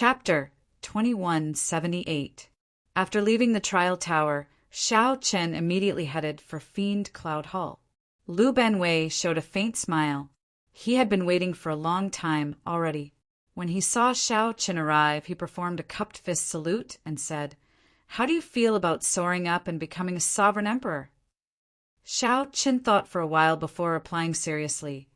Chapter 2178. After leaving the trial tower, Xiao Chen immediately headed for Fiend Cloud Hall. Lu Benwei showed a faint smile. He had been waiting for a long time already. When he saw Xiao Chen arrive, he performed a cupped fist salute and said, "How do you feel about soaring up and becoming a sovereign emperor?" Xiao Chen thought for a while before replying seriously.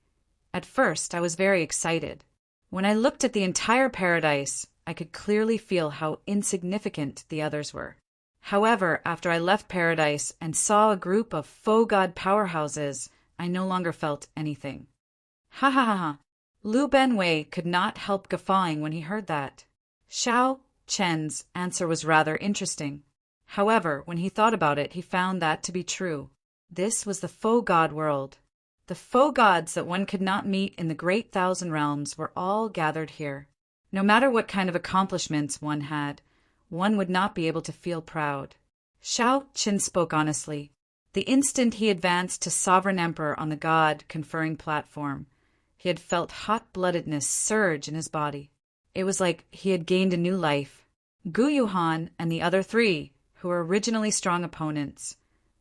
"At first, I was very excited. When I looked at the entire paradise, I could clearly feel how insignificant the others were. However, after I left paradise and saw a group of faux god powerhouses, I no longer felt anything." Ha ha ha ha. Lu Benwei could not help guffawing when he heard that. Xiao Chen's answer was rather interesting. However, when he thought about it, he found that to be true. This was the faux god world. The faux gods that one could not meet in the great thousand realms were all gathered here. No matter what kind of accomplishments one had, one would not be able to feel proud. Xiao Chen spoke honestly. The instant he advanced to sovereign emperor on the god-conferring platform, he had felt hot-bloodedness surge in his body. It was like he had gained a new life. Gu Yuhan and the other three, who were originally strong opponents,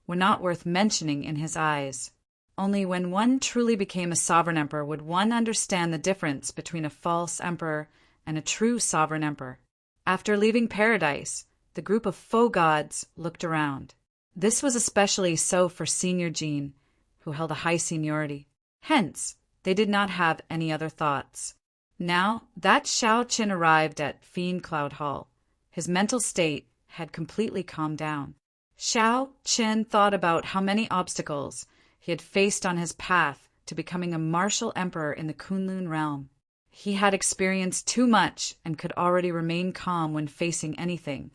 were not worth mentioning in his eyes. Only when one truly became a sovereign emperor would one understand the difference between a false emperor and a true sovereign emperor. After leaving paradise, the group of faux gods looked around. This was especially so for Senior Jean, who held a high seniority. Hence, they did not have any other thoughts. Now that Xiao Chen arrived at Fiend Cloud Hall, his mental state had completely calmed down. Xiao Chen thought about how many obstacles he had faced on his path to becoming a martial emperor in the Kunlun realm. He had experienced too much and could already remain calm when facing anything.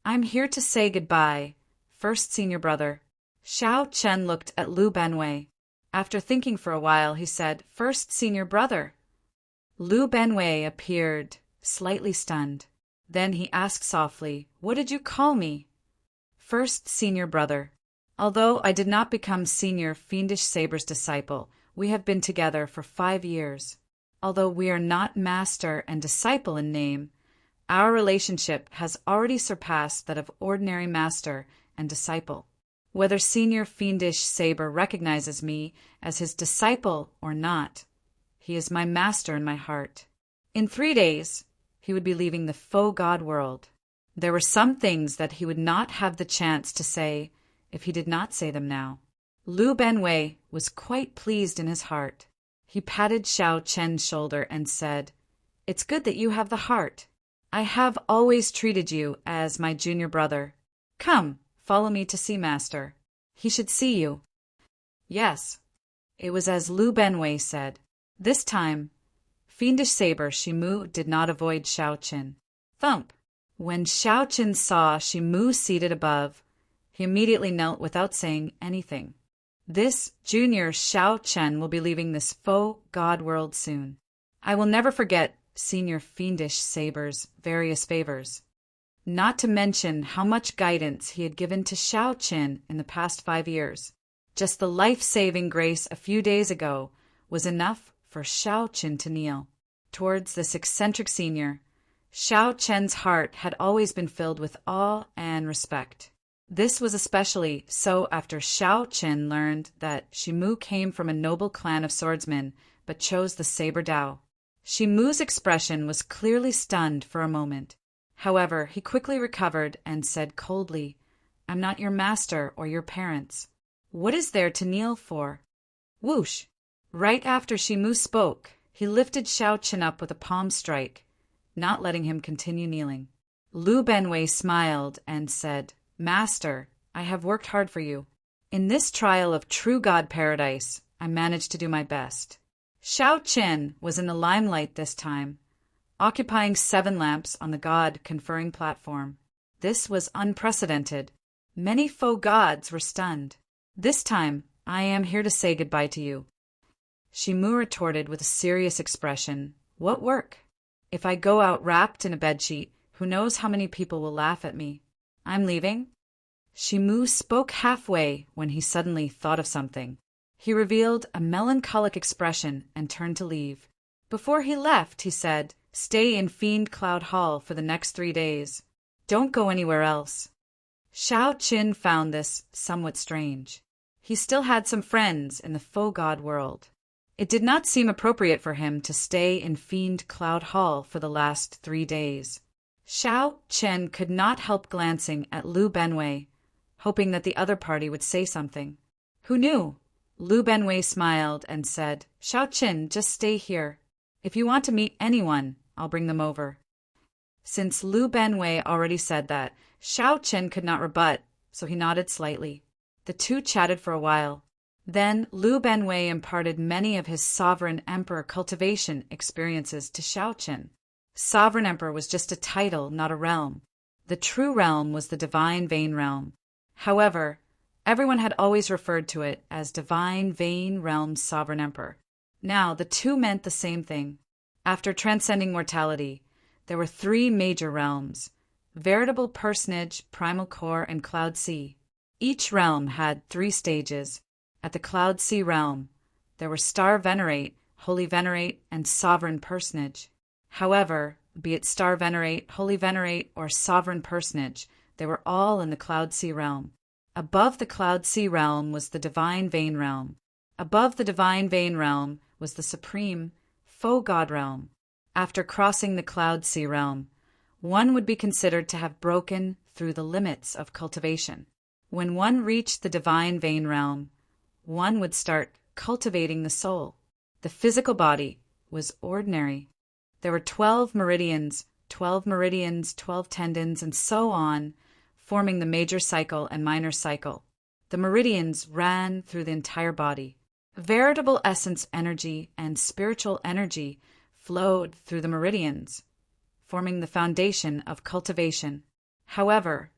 "I'm here to say goodbye, first senior brother." Xiao Chen looked at Lu Benwei. After thinking for a while, he said, "First senior brother." Lu Benwei appeared slightly stunned. Then he asked softly, "What did you call me?" "First senior brother. Although I did not become senior Fiendish Saber's disciple, we have been together for 5 years. Although we are not master and disciple in name, our relationship has already surpassed that of ordinary master and disciple. Whether Senior Fiendish Saber recognizes me as his disciple or not, he is my master in my heart." In 3 days, he would be leaving the faux god world. There were some things that he would not have the chance to say if he did not say them now. Lu Benwei was quite pleased in his heart. He patted Xiao Chen's shoulder and said, "It's good that you have the heart. I have always treated you as my junior brother. Come, follow me to see Master. He should see you." Yes, it was as Lu Benwei said. This time, Fiendish Saber Shimu did not avoid Xiao Chen. Thump! When Xiao Chen saw Shimu seated above, he immediately knelt without saying anything. This junior Xiao Chen will be leaving this faux god world soon. I will never forget Senior Fiendish Saber's various favors, not to mention how much guidance he had given to Xiao Chen in the past 5 years. Just the life-saving grace a few days ago was enough for Xiao Chen to kneel. Towards this eccentric senior, Xiao Chen's heart had always been filled with awe and respect. This was especially so after Xiao Chen learned that Shimu came from a noble clan of swordsmen but chose the saber Dao. Shimu's expression was clearly stunned for a moment. However, he quickly recovered and said coldly, "I'm not your master or your parents. What is there to kneel for?" Whoosh! Right after Shimu spoke, he lifted Xiao Chen up with a palm strike, not letting him continue kneeling. Lu Benwei smiled and said, "Master, I have worked hard for you. In this trial of true God paradise, I managed to do my best." Xiao Chen was in the limelight this time, occupying 7 lamps on the god-conferring platform. This was unprecedented. Many faux gods were stunned. "This time, I am here to say goodbye to you." Shimu retorted with a serious expression, "What work? If I go out wrapped in a bedsheet, who knows how many people will laugh at me? I'm leaving." Shimu spoke halfway when he suddenly thought of something. He revealed a melancholic expression and turned to leave. Before he left, he said, Stay in Fiend Cloud Hall for the next 3 days. Don't go anywhere else. Xiao Qin found this somewhat strange. He still had some friends in the faux god world. It did not seem appropriate for him to stay in Fiend Cloud Hall for the last 3 days. Xiao Chen could not help glancing at Lu Benwei, hoping that the other party would say something. Who knew? Lu Benwei smiled and said, Xiao Chen, just stay here. If you want to meet anyone, I'll bring them over. Since Lu Benwei already said that, Xiao Chen could not rebut, so he nodded slightly. The two chatted for a while. Then Lu Benwei imparted many of his Sovereign Emperor cultivation experiences to Xiao Chen. Sovereign Emperor was just a title, not a realm. The true realm was the Divine Vein Realm. However, everyone had always referred to it as Divine Vein Realm Sovereign Emperor. Now, the two meant the same thing. After transcending mortality, there were 3 major realms: Veritable Personage, Primal Core, and Cloud Sea. Each realm had 3 stages. At the Cloud Sea realm, there were Star Venerate, Holy Venerate, and Sovereign Personage. However, be it Star Venerate, Holy Venerate, or Sovereign Personage, they were all in the Cloud Sea realm. Above the Cloud Sea realm was the Divine Vein Realm. Above the Divine Vein Realm was the supreme Faux God Realm. After crossing the Cloud Sea realm, one would be considered to have broken through the limits of cultivation. When one reached the Divine Vein Realm, one would start cultivating the soul. The physical body was ordinary. There were 12 meridians, 12 tendons, and so on, forming the major cycle and minor cycle. The meridians ran through the entire body. Veritable essence energy and spiritual energy flowed through the meridians, forming the foundation of cultivation. However,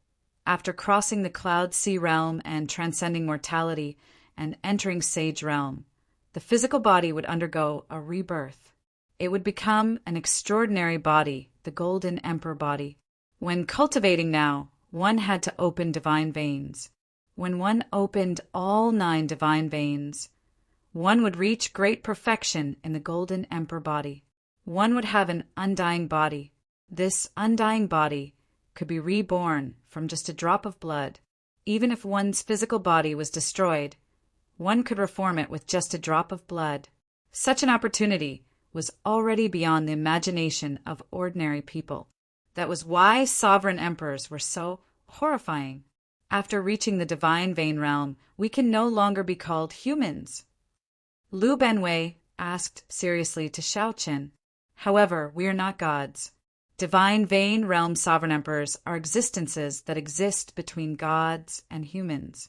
after crossing the Cloud Sea realm and transcending mortality and entering Sage realm, the physical body would undergo a rebirth. It would become an extraordinary body, the Golden Emperor body. When cultivating now, one had to open divine veins. When one opened all 9 divine veins, one would reach great perfection in the Golden Emperor body. One would have an undying body. This undying body could be reborn from just a drop of blood. Even if one's physical body was destroyed, one could reform it with just a drop of blood. Such an opportunity was already beyond the imagination of ordinary people. That was why sovereign emperors were so horrifying. After reaching the Divine Vein Realm, we can no longer be called humans. Lu Benwei asked seriously to Xiao Qin, however, we are not gods. Divine Vein Realm sovereign emperors are existences that exist between gods and humans.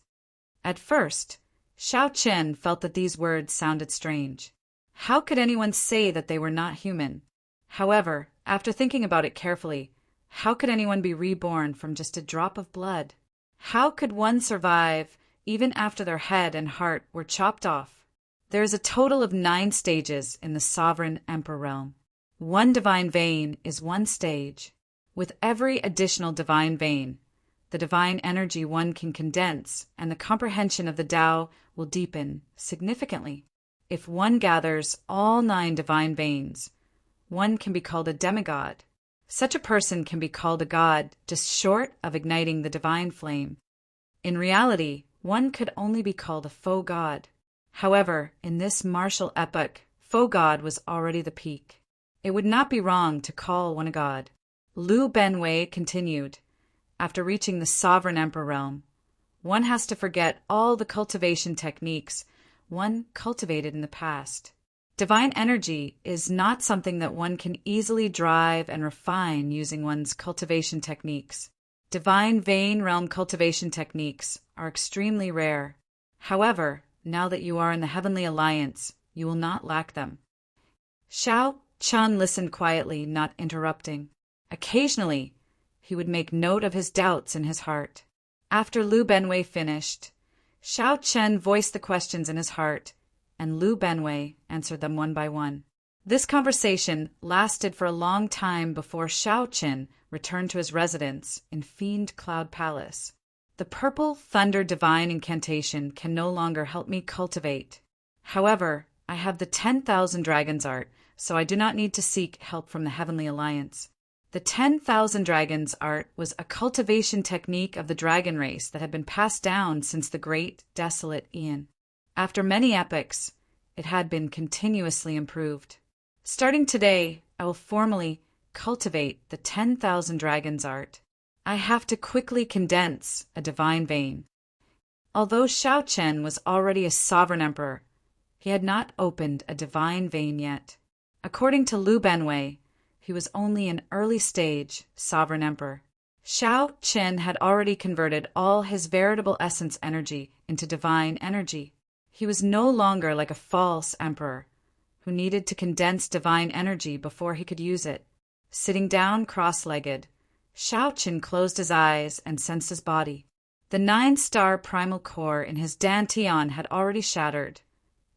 At first, Xiao Qin felt that these words sounded strange. How could anyone say that they were not human? However, after thinking about it carefully, how could anyone be reborn from just a drop of blood? How could one survive even after their head and heart were chopped off? There is a total of 9 stages in the Sovereign Emperor realm. 1 divine vein is 1 stage. With every additional divine vein, the divine energy one can condense and the comprehension of the Tao will deepen significantly. If one gathers all 9 divine veins, one can be called a demigod. Such a person can be called a god just short of igniting the divine flame. In reality, one could only be called a faux god. However, in this martial epoch, faux god was already the peak. It would not be wrong to call one a god. Lu Benwei continued, after reaching the Sovereign Emperor realm, one has to forget all the cultivation techniques one cultivated in the past. Divine energy is not something that one can easily drive and refine using one's cultivation techniques. Divine Vein Realm cultivation techniques are extremely rare. However, now that you are in the Heavenly Alliance, you will not lack them. Xiao Chen listened quietly, not interrupting. Occasionally, he would make note of his doubts in his heart. After Lu Benwei finished, Xiao Chen voiced the questions in his heart, and Lu Benwei answered them one by one. This conversation lasted for a long time before Xiao Chen returned to his residence in Fiend Cloud Palace. The Purple Thunder Divine Incantation can no longer help me cultivate. However, I have the 10,000 Dragons art so I do not need to seek help from the Heavenly Alliance. The 10,000 Dragons art was a cultivation technique of the dragon race that had been passed down since the great desolate Aeon. After many epochs, it had been continuously improved. Starting today, I will formally cultivate the 10,000 Dragons art. I have to quickly condense a divine vein. Although Shao Chen was already a sovereign emperor, he had not opened a divine vein yet. According to Lu Benwei, he was only an early-stage sovereign emperor. Shao Chen had already converted all his veritable essence energy into divine energy. He was no longer like a false emperor who needed to condense divine energy before he could use it. Sitting down cross-legged, Shao Chen closed his eyes and sensed his body. The 9-star primal core in his dantian had already shattered,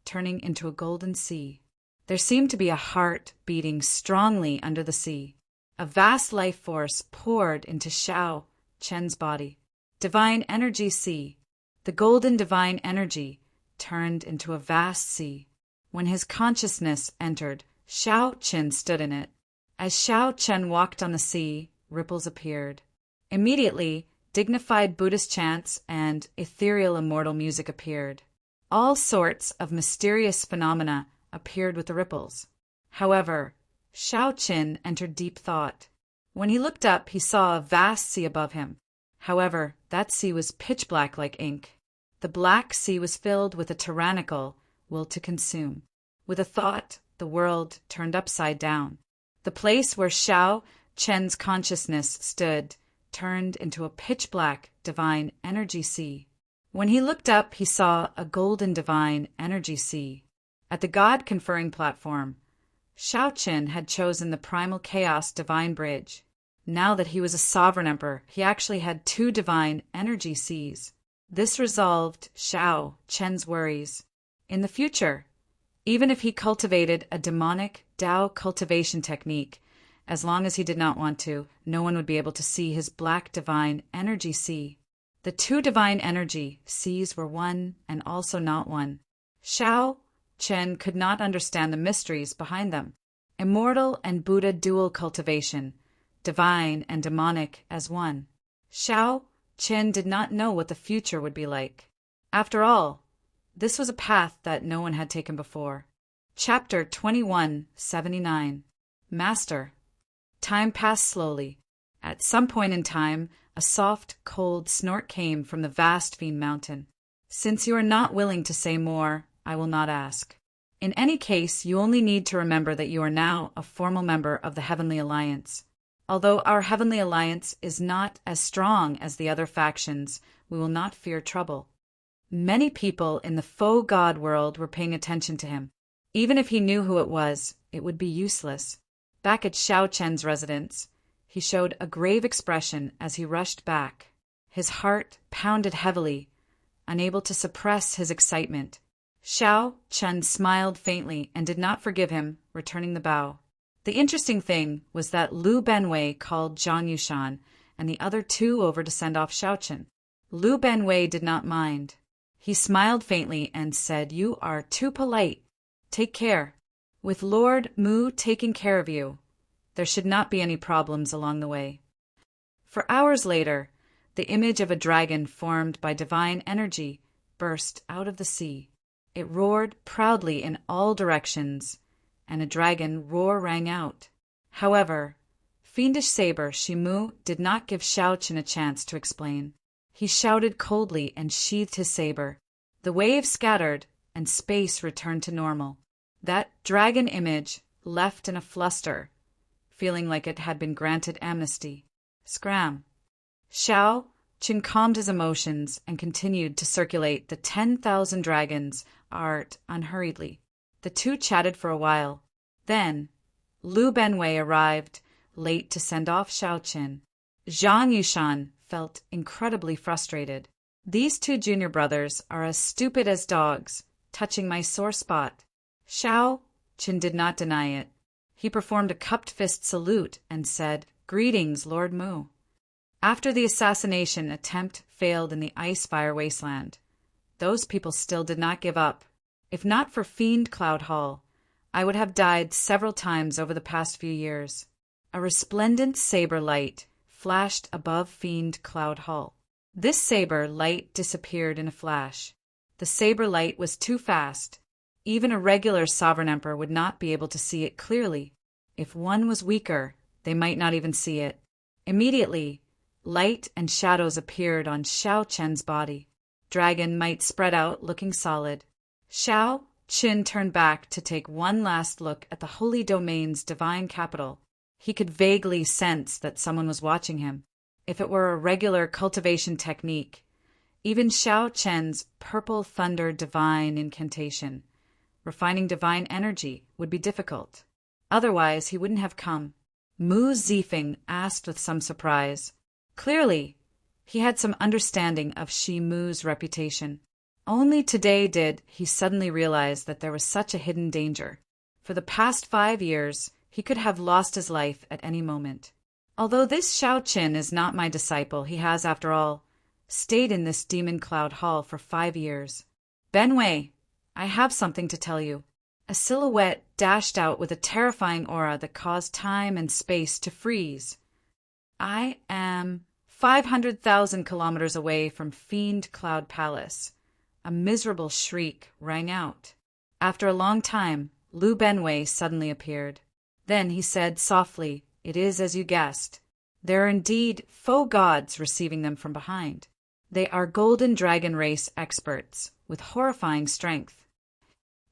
turning into a golden sea. There seemed to be a heart beating strongly under the sea. A vast life force poured into Shao Chen's body. Divine energy sea. The golden divine energy turned into a vast sea. When his consciousness entered, Shao Chen stood in it. As Shao Chen walked on the sea, ripples appeared. Immediately, dignified Buddhist chants and ethereal immortal music appeared. All sorts of mysterious phenomena appeared with the ripples. However, Shao Chen entered deep thought. When he looked up, he saw a vast sea above him. However, that sea was pitch black like ink. The black sea was filled with a tyrannical will to consume. With a thought, the world turned upside down. The place where Shao Chen's consciousness stood turned into a pitch-black divine energy sea. When he looked up, he saw a golden divine energy sea. At the God-conferring platform, Shao Chen had chosen the primal chaos divine bridge. Now that he was a sovereign emperor, he actually had 2 divine energy seas. This resolved Shao Chen's worries. In the future, even if he cultivated a demonic Dao cultivation technique, as long as he did not want to, no one would be able to see his black divine energy sea. The 2 divine energy seas were one and also not one. Shao Chen could not understand the mysteries behind them. Immortal and Buddha dual cultivation, divine and demonic as one. Shao Chen did not know what the future would be like. After all, this was a path that no one had taken before. Chapter 2179. Master. Time passed slowly. At some point in time, a soft, cold snort came from the vast Fiend Mountain. Since you are not willing to say more, I will not ask. In any case, you only need to remember that you are now a formal member of the Heavenly Alliance. Although our Heavenly Alliance is not as strong as the other factions, we will not fear trouble. Many people in the faux god world were paying attention to him. Even if he knew who it was, it would be useless. Back at Shao Chen's residence, he showed a grave expression as he rushed back. His heart pounded heavily, unable to suppress his excitement. Shao Chen smiled faintly and did not forgive him, returning the bow. The interesting thing was that Lu Benwei called Zhang Yushan and the other 2 over to send off Shao Chen. Lu Benwei did not mind. He smiled faintly and said, "You are too polite. Take care. With Lord Mu taking care of you, there should not be any problems along the way." For hours later, the image of a dragon formed by divine energy burst out of the sea. It roared proudly in all directions, and a dragon roar rang out. However, fiendish saber Shimu did not give Shao Chen a chance to explain. He shouted coldly and sheathed his saber. The waves scattered, and space returned to normal. That dragon image left in a fluster, feeling like it had been granted amnesty. Scram. Shao Chen calmed his emotions and continued to circulate the 10,000 dragons art unhurriedly. The 2 chatted for a while. Then, Lu Benwei arrived, late to send off Shao Chen. Zhang Yushan felt incredibly frustrated. These 2 junior brothers are as stupid as dogs, touching my sore spot. Shao Chen did not deny it. He performed a cupped fist salute and said, "Greetings, Lord Mu." After the assassination attempt failed in the Ice-Fire Wasteland, those people still did not give up. If not for Fiend Cloud Hall, I would have died several times over the past few years. A resplendent saber light flashed above Fiend Cloud Hall. This saber light disappeared in a flash. The saber light was too fast. Even a regular Sovereign Emperor would not be able to see it clearly. If one was weaker, they might not even see it. Immediately, light and shadows appeared on Xiao Chen's body. Dragon might spread out, looking solid. Xiao Chen turned back to take one last look at the Holy Domain's divine capital. He could vaguely sense that someone was watching him. If it were a regular cultivation technique, even Xiao Chen's purple thunder divine incantation, refining divine energy, would be difficult. Otherwise, he wouldn't have come. Mu Zifeng asked with some surprise. Clearly, he had some understanding of Shi Mu's reputation. Only today did he suddenly realize that there was such a hidden danger. For the past 5 years, he could have lost his life at any moment. Although this Xiao Chen is not my disciple, he has, after all, stayed in this Demon Cloud Hall for 5 years. Ben Wei, I have something to tell you. A silhouette dashed out with a terrifying aura that caused time and space to freeze. I am 500,000 kilometers away from Fiend Cloud Palace. A miserable shriek rang out. After a long time, Lu Benwei suddenly appeared. Then he said softly, "It is as you guessed. There are indeed foe gods receiving them from behind. They are golden dragon race experts, with horrifying strength."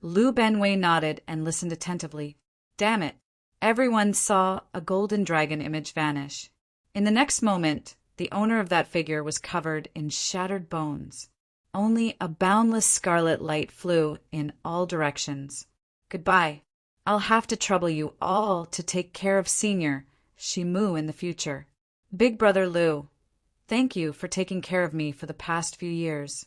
Lu Benwei nodded and listened attentively. Damn it! Everyone saw a golden dragon image vanish. In the next moment, the owner of that figure was covered in shattered bones. Only a boundless scarlet light flew in all directions. Goodbye. I'll have to trouble you all to take care of Senior Shimu in the future. Big Brother Lu, thank you for taking care of me for the past few years.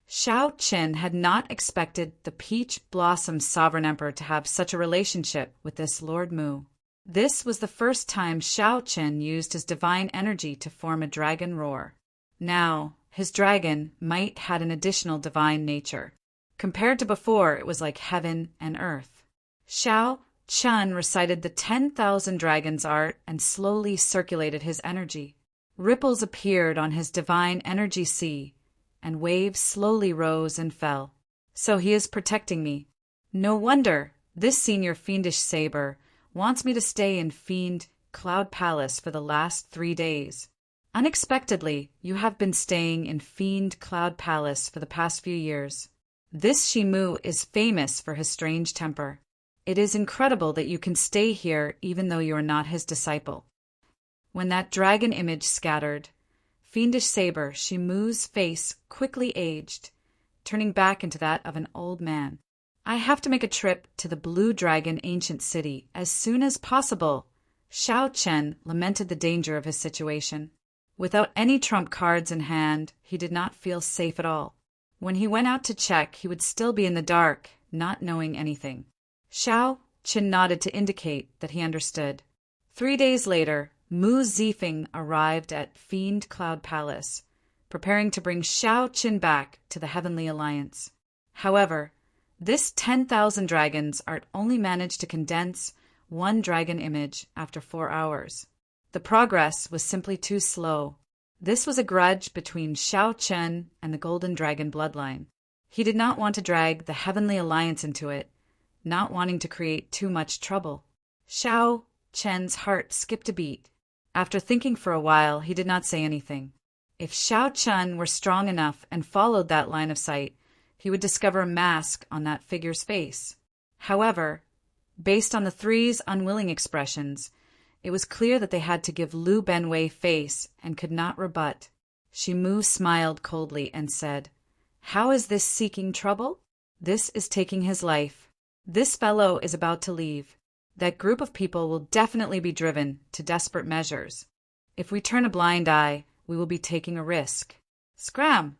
Xiao Chen had not expected the Peach Blossom Sovereign Emperor to have such a relationship with this Lord Mu. This was the first time Xiao Chen used his divine energy to form a dragon roar. Now, his dragon might had an additional divine nature. Compared to before, it was like heaven and earth. Xiao Chen recited the 10,000 dragons art and slowly circulated his energy. Ripples appeared on his divine energy sea, and waves slowly rose and fell. So he is protecting me. No wonder this senior fiendish saber wants me to stay in Fiend Cloud Palace for the last 3 days. Unexpectedly, you have been staying in Fiend Cloud Palace for the past few years. This Shimu is famous for his strange temper. It is incredible that you can stay here even though you are not his disciple. When that dragon image scattered, Fiendish Saber Shimu's face quickly aged, turning back into that of an old man. I have to make a trip to the Blue Dragon ancient city as soon as possible. Xiao Chen lamented the danger of his situation. Without any trump cards in hand, he did not feel safe at all. When he went out to check, he would still be in the dark, not knowing anything. Xiao Chen nodded to indicate that he understood. 3 days later, Mu Zifeng arrived at Fiend Cloud Palace, preparing to bring Xiao Chen back to the Heavenly Alliance. However, this 10,000 dragons art only managed to condense one dragon image after 4 hours. The progress was simply too slow. This was a grudge between Xiao Chen and the Golden Dragon bloodline. He did not want to drag the Heavenly Alliance into it, not wanting to create too much trouble. Xiao Chen's heart skipped a beat. After thinking for a while, he did not say anything. If Xiao Chen were strong enough and followed that line of sight, he would discover a mask on that figure's face. However, based on the three's unwilling expressions, it was clear that they had to give Lu Benwei face and could not rebut. Shimu smiled coldly and said, "How is this seeking trouble? This is taking his life. This fellow is about to leave. That group of people will definitely be driven to desperate measures. If we turn a blind eye, we will be taking a risk." Scram!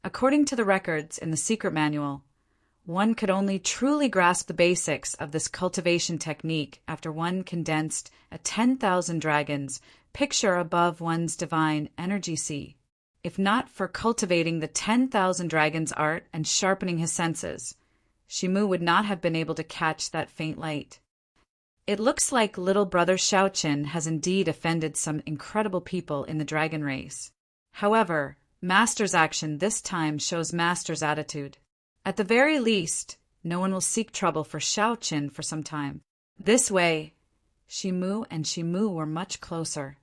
According to the records in the secret manual, one could only truly grasp the basics of this cultivation technique after one condensed a 10,000 dragons picture above one's divine energy sea. If not for cultivating the 10,000 dragons art and sharpening his senses, Shimu would not have been able to catch that faint light. It looks like little brother Xiaoqin has indeed offended some incredible people in the dragon race. However, Master's action this time shows Master's attitude. At the very least, no one will seek trouble for Xiaoqin for some time. This way, Shimu and Shimu were much closer.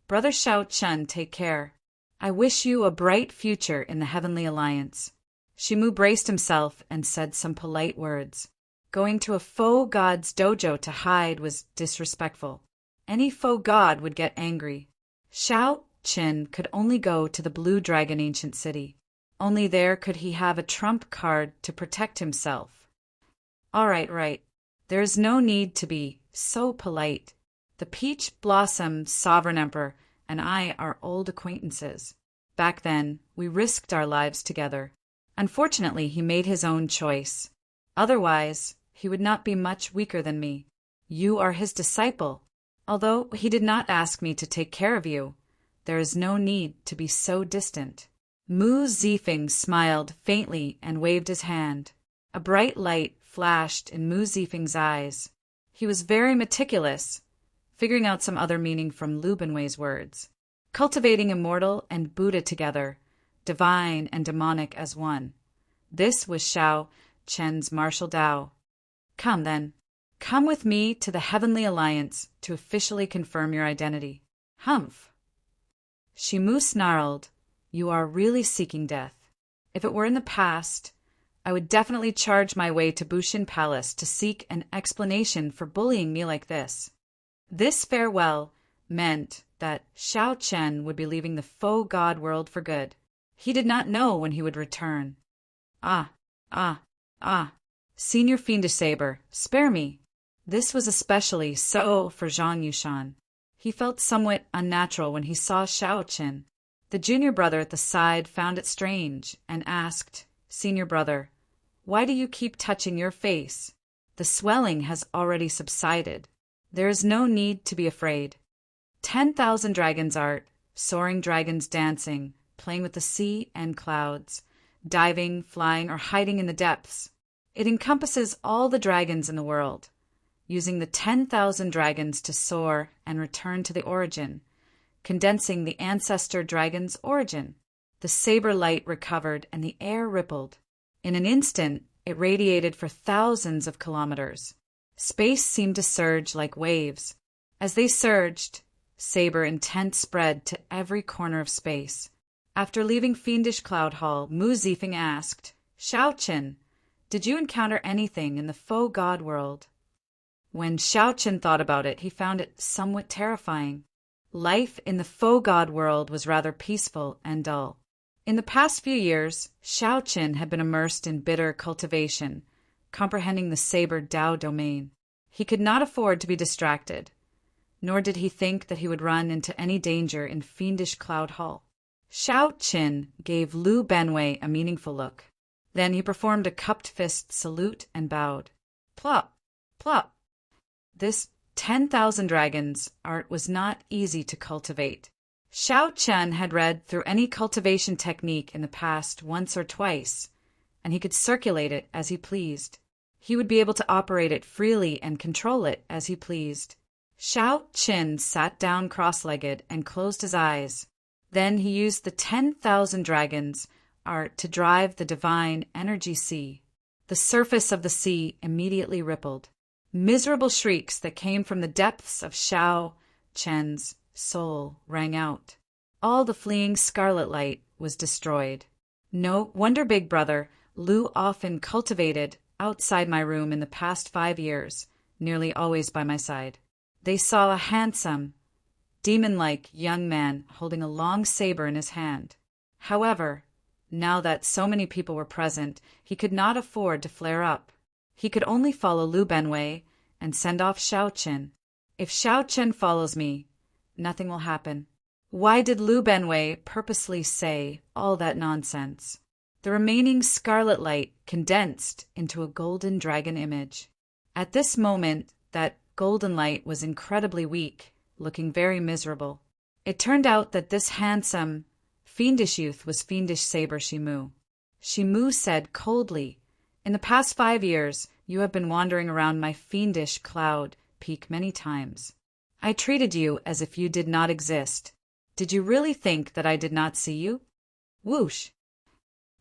Brother Xiaoqin, take care. I wish you a bright future in the Heavenly Alliance. Shimu braced himself and said some polite words. Going to a faux god's dojo to hide was disrespectful. Any faux god would get angry. Xiaoqin could only go to the Blue Dragon Ancient City. Only there could he have a trump card to protect himself. All right. There is no need to be so polite. The Peach Blossom Sovereign Emperor and I are old acquaintances. Back then, we risked our lives together. Unfortunately, he made his own choice. Otherwise, he would not be much weaker than me. You are his disciple. Although he did not ask me to take care of you, there is no need to be so distant. Mu Zifeng smiled faintly and waved his hand. A bright light flashed in Mu Zifeng's eyes. He was very meticulous, figuring out some other meaning from Lu Benwei's words. Cultivating Immortal and Buddha together, divine and demonic as one. This was Xiaoqin's martial Tao. Come, then. Come with me to the Heavenly Alliance to officially confirm your identity. Humph. Shimu snarled, You are really seeking death. If it were in the past, I would definitely charge my way to Bushin Palace to seek an explanation for bullying me like this. This farewell meant that Xiaoqin would be leaving the faux god world for good. He did not know when he would return. Ah. Senior Fiendish Saber, spare me. This was especially so for Zhang Yushan. He felt somewhat unnatural when he saw Xiaoqin. The junior brother at the side found it strange and asked, Senior brother, why do you keep touching your face? The swelling has already subsided. There is no need to be afraid. 10,000 dragons art, soaring dragons dancing, playing with the sea and clouds, diving, flying, or hiding in the depths. It encompasses all the dragons in the world, using the 10,000 dragons to soar and return to the origin, condensing the ancestor dragon's origin. The saber light recovered and the air rippled. In an instant, it radiated for thousands of kilometers. Space seemed to surge like waves. As they surged, saber intent spread to every corner of space. After leaving Fiendish Cloud Hall, Mu Zifeng asked, Xiaoqin, did you encounter anything in the faux god world? When Xiaoqin thought about it, he found it somewhat terrifying. Life in the faux god world was rather peaceful and dull. In the past few years, Xiaoqin had been immersed in bitter cultivation, comprehending the saber Tao domain. He could not afford to be distracted, nor did he think that he would run into any danger in Fiendish Cloud Hall. Xiaoqin gave Lu Benwei a meaningful look. Then he performed a cupped fist salute and bowed. Plop, plop. This 10,000 dragons art was not easy to cultivate. Xiaoqin had read through any cultivation technique in the past once or twice, and he could circulate it as he pleased. He would be able to operate it freely and control it as he pleased. Xiaoqin sat down cross-legged and closed his eyes. Then he used the 10,000 dragons art to drive the divine energy sea. The surface of the sea immediately rippled. Miserable shrieks that came from the depths of Xiaoqin's soul rang out. All the fleeing scarlet light was destroyed. No wonder Big Brother Lu often cultivated outside my room in the past 5 years, nearly always by my side. They saw a handsome, demon-like young man holding a long saber in his hand. However, now that so many people were present, he could not afford to flare up. He could only follow Lu Benwei and send off Xiaoqin. If Xiaoqin follows me, nothing will happen. Why did Lu Benwei purposely say all that nonsense? The remaining scarlet light condensed into a golden dragon image. At this moment, that golden light was incredibly weak, looking very miserable. It turned out that this handsome, fiendish youth was Fiendish Saber Shimu. Shimu said coldly, In the past 5 years, you have been wandering around my fiendish cloud peak many times. I treated you as if you did not exist. Did you really think that I did not see you? Whoosh!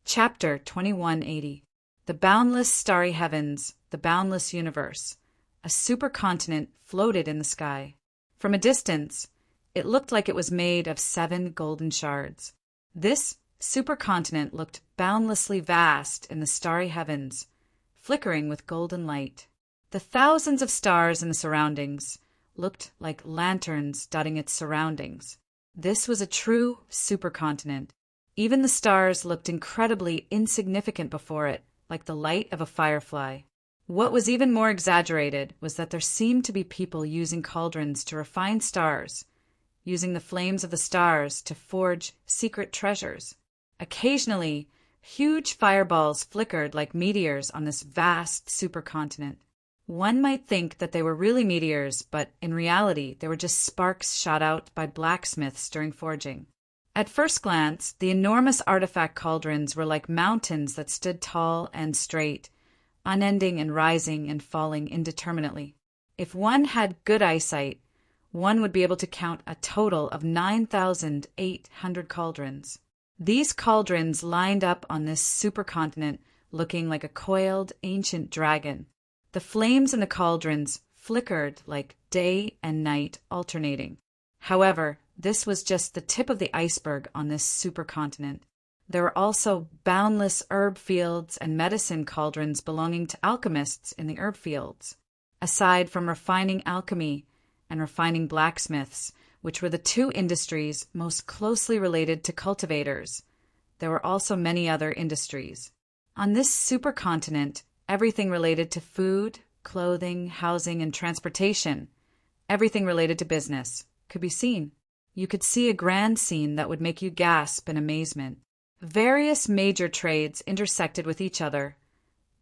Chapter 2180. The boundless starry heavens, the boundless universe. A supercontinent floated in the sky. From a distance, it looked like it was made of 7 golden shards. This supercontinent looked boundlessly vast in the starry heavens, flickering with golden light. The thousands of stars in the surroundings looked like lanterns dotting its surroundings. This was a true supercontinent. Even the stars looked incredibly insignificant before it, like the light of a firefly. What was even more exaggerated was that there seemed to be people using cauldrons to refine stars, using the flames of the stars to forge secret treasures. Occasionally, huge fireballs flickered like meteors on this vast supercontinent. One might think that they were really meteors, but in reality, they were just sparks shot out by blacksmiths during forging. At first glance, the enormous artifact cauldrons were like mountains that stood tall and straight, unending and rising and falling indeterminately. If one had good eyesight, one would be able to count a total of 9,800 cauldrons. These cauldrons lined up on this supercontinent, looking like a coiled ancient dragon. The flames in the cauldrons flickered like day and night alternating. However, this was just the tip of the iceberg on this supercontinent. There were also boundless herb fields and medicine cauldrons belonging to alchemists in the herb fields. Aside from refining alchemy and refining blacksmiths, which were the 2 industries most closely related to cultivators, there were also many other industries. On this supercontinent, everything related to food, clothing, housing, and transportation, everything related to business, could be seen. You could see a grand scene that would make you gasp in amazement. Various major trades intersected with each other,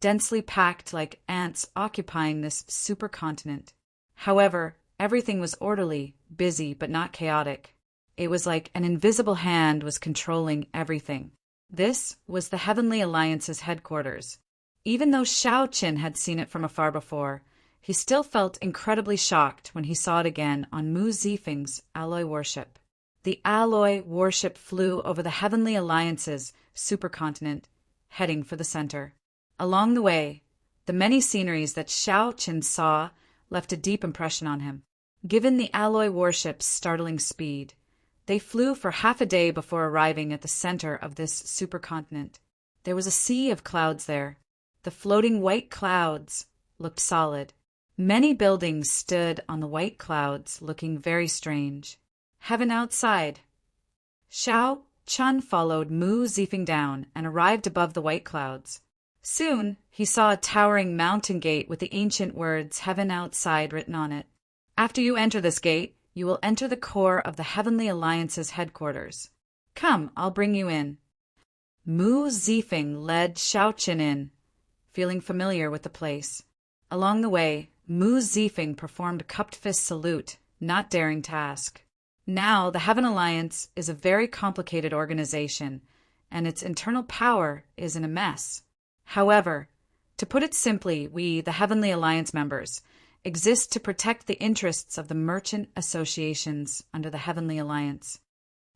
densely packed like ants occupying this supercontinent. However, everything was orderly, busy, but not chaotic. It was like an invisible hand was controlling everything. This was the Heavenly Alliance's headquarters. Even though Shao Qin had seen it from afar before, he still felt incredibly shocked when he saw it again on Mu Zifeng's alloy warship. The alloy warship flew over the Heavenly Alliance's supercontinent, heading for the center. Along the way, the many sceneries that Shao Qin saw left a deep impression on him. Given the alloy warship's startling speed, they flew for half a day before arriving at the center of this supercontinent. There was a sea of clouds there. The floating white clouds looked solid. Many buildings stood on the white clouds, looking very strange. Heaven outside. Shao Chun followed Mu Zifeng down and arrived above the white clouds. Soon, he saw a towering mountain gate with the ancient words Heaven outside written on it. After you enter this gate, you will enter the core of the Heavenly Alliance's headquarters. Come, I'll bring you in. Mu Zifeng led Shao Qin in, feeling familiar with the place. Along the way, Mu Zifeng performed a cupped fist salute, not daring to ask. Now, the Heaven Alliance is a very complicated organization, and its internal power is in a mess. However, to put it simply, we, the Heavenly Alliance members, exist to protect the interests of the merchant associations under the Heavenly Alliance.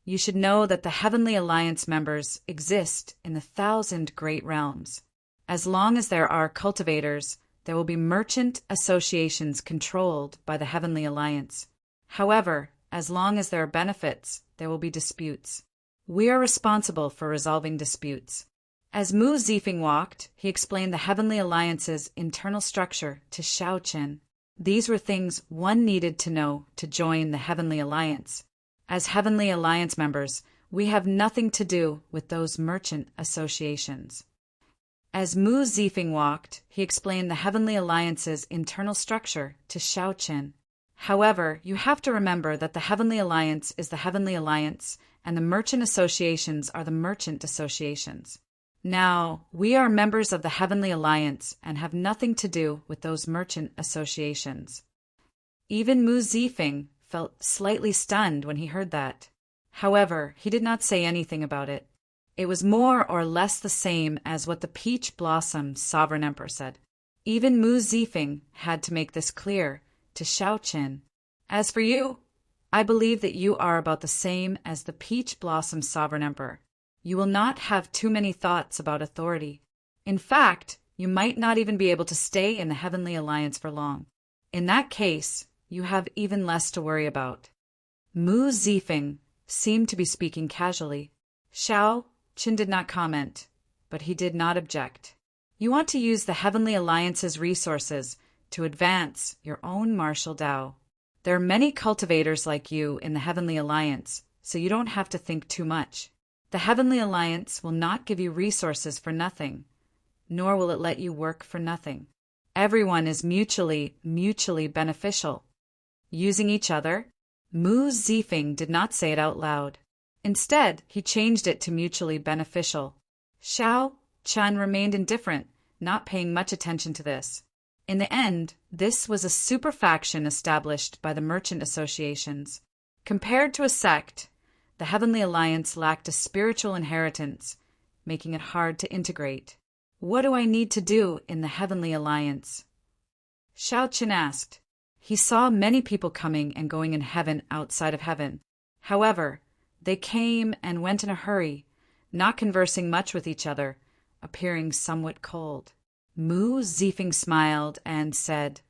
You should know that the Heavenly Alliance members exist in the 1,000 great realms. As long as there are cultivators, there will be merchant associations controlled by the Heavenly Alliance. However, as long as there are benefits, there will be disputes. We are responsible for resolving disputes. As Mu Zifeng walked, he explained the Heavenly Alliance's internal structure to Shao Qin. These were things one needed to know to join the Heavenly Alliance. As Heavenly Alliance members, we have nothing to do with those merchant associations. As Mu Zifeng walked, he explained the Heavenly Alliance's internal structure to Shao Qin. However, you have to remember that the Heavenly Alliance is the Heavenly Alliance, and the merchant associations are the merchant associations. Now, we are members of the Heavenly Alliance and have nothing to do with those merchant associations. Even Mu Zifeng felt slightly stunned when he heard that. However, he did not say anything about it. It was more or less the same as what the Peach Blossom Sovereign Emperor said. Even Mu Zifeng had to make this clear to Shao Qin. As for you, I believe that you are about the same as the Peach Blossom Sovereign Emperor. You will not have too many thoughts about authority. In fact, you might not even be able to stay in the Heavenly Alliance for long. In that case, you have even less to worry about. Mu Zifeng seemed to be speaking casually. Shao Qin did not comment, but he did not object. You want to use the Heavenly Alliance's resources to advance your own martial Dao. There are many cultivators like you in the Heavenly Alliance, so you don't have to think too much. The Heavenly Alliance will not give you resources for nothing, nor will it let you work for nothing. Everyone is mutually beneficial. Using each other, Mu Zifeng did not say it out loud. Instead, he changed it to mutually beneficial. Shao Qin remained indifferent, not paying much attention to this. In the end, this was a superfaction established by the merchant associations. Compared to a sect, the Heavenly Alliance lacked a spiritual inheritance, making it hard to integrate. What do I need to do in the Heavenly Alliance? Shao Qin asked. He saw many people coming and going in heaven outside of heaven. However, they came and went in a hurry, not conversing much with each other, appearing somewhat cold. Mu Zifeng smiled and said,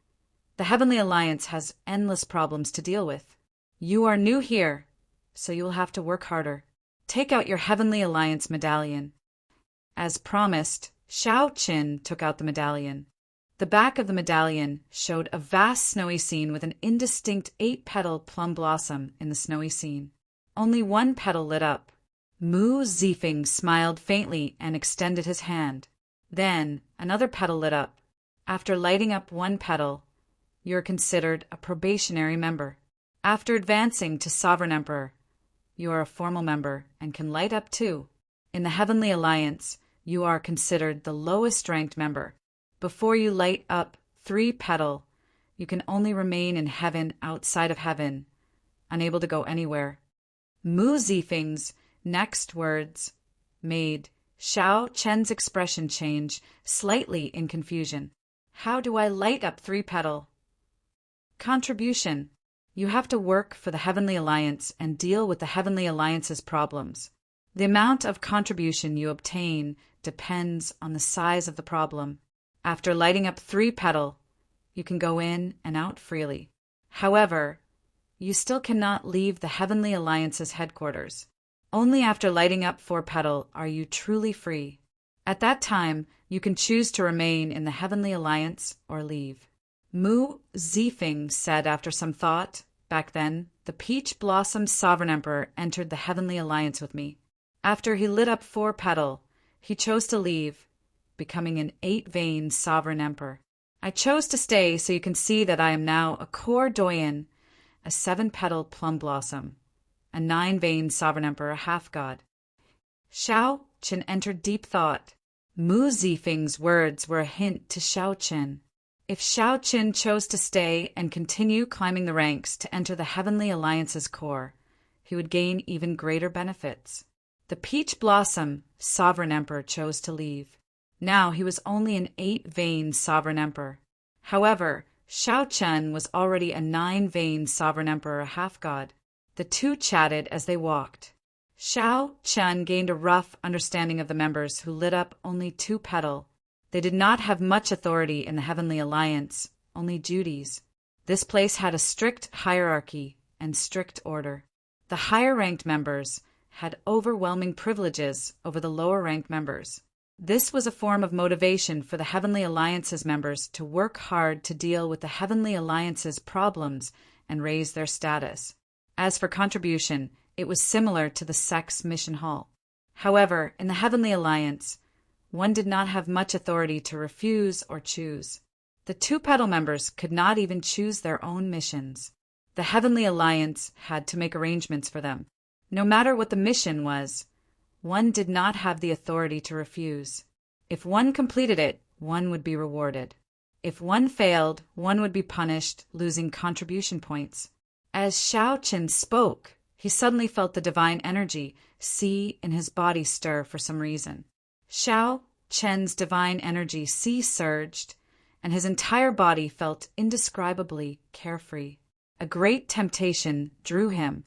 "The Heavenly Alliance has endless problems to deal with. You are new here, so you will have to work harder. Take out your Heavenly Alliance medallion." As promised, Shao Qin took out the medallion. The back of the medallion showed a vast snowy scene with an indistinct 8-petal plum blossom in the snowy scene. Only one petal lit up. Mu Zifeng smiled faintly and extended his hand. Then another petal lit up. After lighting up one petal, you are considered a probationary member. After advancing to Sovereign Emperor, you are a formal member and can light up too. In the Heavenly Alliance, you are considered the lowest ranked member. Before you light up 3-petal, you can only remain in heaven outside of heaven, unable to go anywhere. Mu Zifeng's next words made Shao Qin's expression change slightly in confusion. How do I light up 3-petal? Contribution. You have to work for the Heavenly Alliance and deal with the Heavenly Alliance's problems. The amount of contribution you obtain depends on the size of the problem. After lighting up 3-petal, you can go in and out freely. However, you still cannot leave the Heavenly Alliance's headquarters. Only after lighting up 4-petal are you truly free. At that time, you can choose to remain in the Heavenly Alliance or leave. Mu Zifeng said after some thought, "Back then, the Peach Blossom Sovereign Emperor entered the Heavenly Alliance with me. After he lit up 4-petal, he chose to leave, becoming an 8-vein Sovereign Emperor. I chose to stay so you can see that I am now a core doyen, a 7-petal plum blossom, a 9-vein Sovereign Emperor half-god." Shao Qin entered deep thought. Mu Zifeng's words were a hint to Shao Qin. If Shao Qin chose to stay and continue climbing the ranks to enter the Heavenly Alliance's core, he would gain even greater benefits. The Peach Blossom Sovereign Emperor chose to leave. Now he was only an 8-vein Sovereign Emperor. However, Shao Qin was already a 9-vein Sovereign Emperor half-god. The two chatted as they walked. Shao Qin gained a rough understanding of the members who lit up only 2-petal. They did not have much authority in the Heavenly Alliance, only duties. This place had a strict hierarchy and strict order. The higher-ranked members had overwhelming privileges over the lower-ranked members. This was a form of motivation for the Heavenly Alliance's members to work hard to deal with the Heavenly Alliance's problems and raise their status. As for contribution, it was similar to the sect's mission hall. However, in the Heavenly Alliance, one did not have much authority to refuse or choose. The 2-petal members could not even choose their own missions. The Heavenly Alliance had to make arrangements for them. No matter what the mission was, one did not have the authority to refuse. If one completed it, one would be rewarded. If one failed, one would be punished, losing contribution points. As Shao Qin spoke, He suddenly felt the divine energy in his body stir for some reason. Xiao Chen's divine energy surged, and his entire body felt indescribably carefree. A great temptation drew him.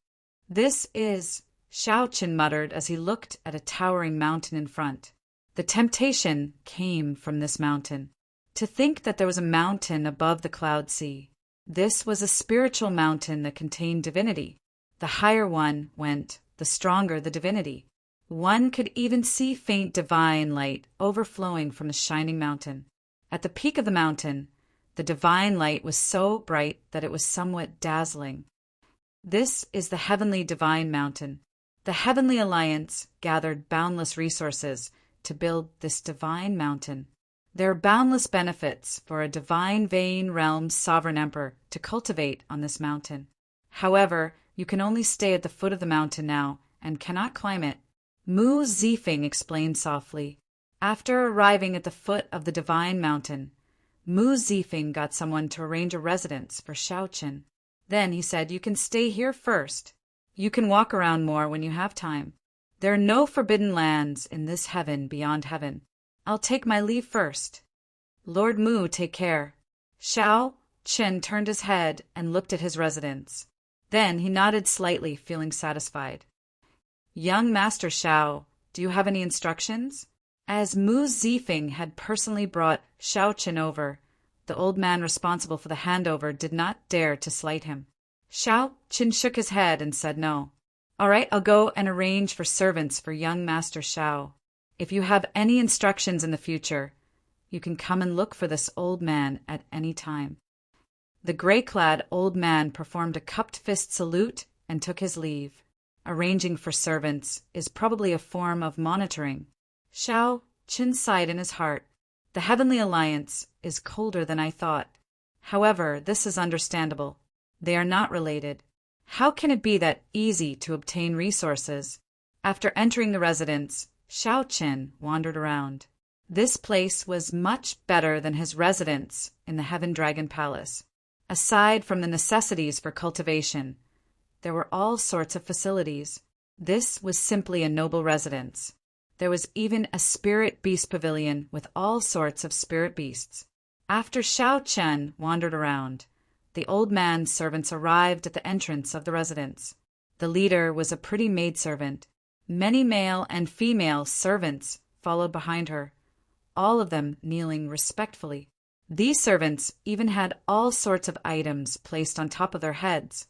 "This is," Xiao Chen muttered as he looked at a towering mountain in front. The temptation came from this mountain. To think that there was a mountain above the cloud sea. This was a spiritual mountain that contained divinity. The higher one went, the stronger the divinity. One could even see faint divine light overflowing from the shining mountain. At the peak of the mountain, the divine light was so bright that it was somewhat dazzling. This is the Heavenly Divine Mountain. The Heavenly Alliance gathered boundless resources to build this divine mountain. There are boundless benefits for a divine Vane Realm's sovereign emperor to cultivate on this mountain. However, you can only stay at the foot of the mountain now and cannot climb it. Mu Zifeng explained softly. After arriving at the foot of the divine mountain, Mu Zifeng got someone to arrange a residence for Xiao Chen. Then he said, "You can stay here first. You can walk around more when you have time. There are no forbidden lands in this heaven beyond heaven. I'll take my leave first." "Lord Mu, take care." Xiao Chen turned his head and looked at his residence. Then he nodded slightly, feeling satisfied. "Young Master Xiao, do you have any instructions?" As Mu Zifeng had personally brought Xiao Chen over, the old man responsible for the handover did not dare to slight him. Xiao Chen shook his head and said no. "All right, I'll go and arrange for servants for young Master Xiao. If you have any instructions in the future, you can come and look for this old man at any time." The gray-clad old man performed a cupped fist salute and took his leave. Arranging for servants is probably a form of monitoring. Xiao Chen sighed in his heart. The Heavenly Alliance is colder than I thought. However, this is understandable. They are not related. How can it be that easy to obtain resources? After entering the residence, Xiao Chen wandered around. This place was much better than his residence in the Heaven Dragon Palace. Aside from the necessities for cultivation, there were all sorts of facilities. This was simply a noble residence. There was even a spirit beast pavilion with all sorts of spirit beasts. After Xiao Chen wandered around, the old man's servants arrived at the entrance of the residence. The leader was a pretty maidservant. Many male and female servants followed behind her, all of them kneeling respectfully. These servants even had all sorts of items placed on top of their heads.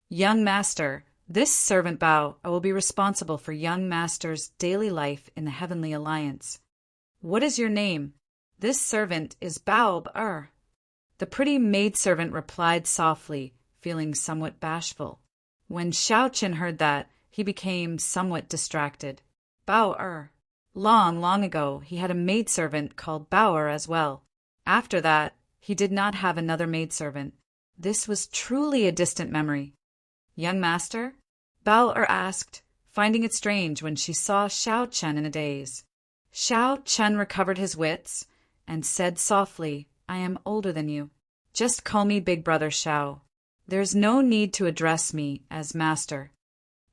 "Young Master, this servant Bao will be responsible for young Master's daily life in the Heavenly Alliance. What is your name?" "This servant is Bao." The pretty maidservant replied softly, feeling somewhat bashful. When Xiao Chen heard that, he became somewhat distracted. Bao. Long, long ago, he had a maidservant called Bao as well. After that, he did not have another maidservant. This was truly a distant memory. "Young Master?" Bao asked, finding it strange when she saw Xiao Chen in a daze. Xiao Chen recovered his wits and said softly, "I am older than you. Just call me Big Brother Xiao. There's no need to address me as Master."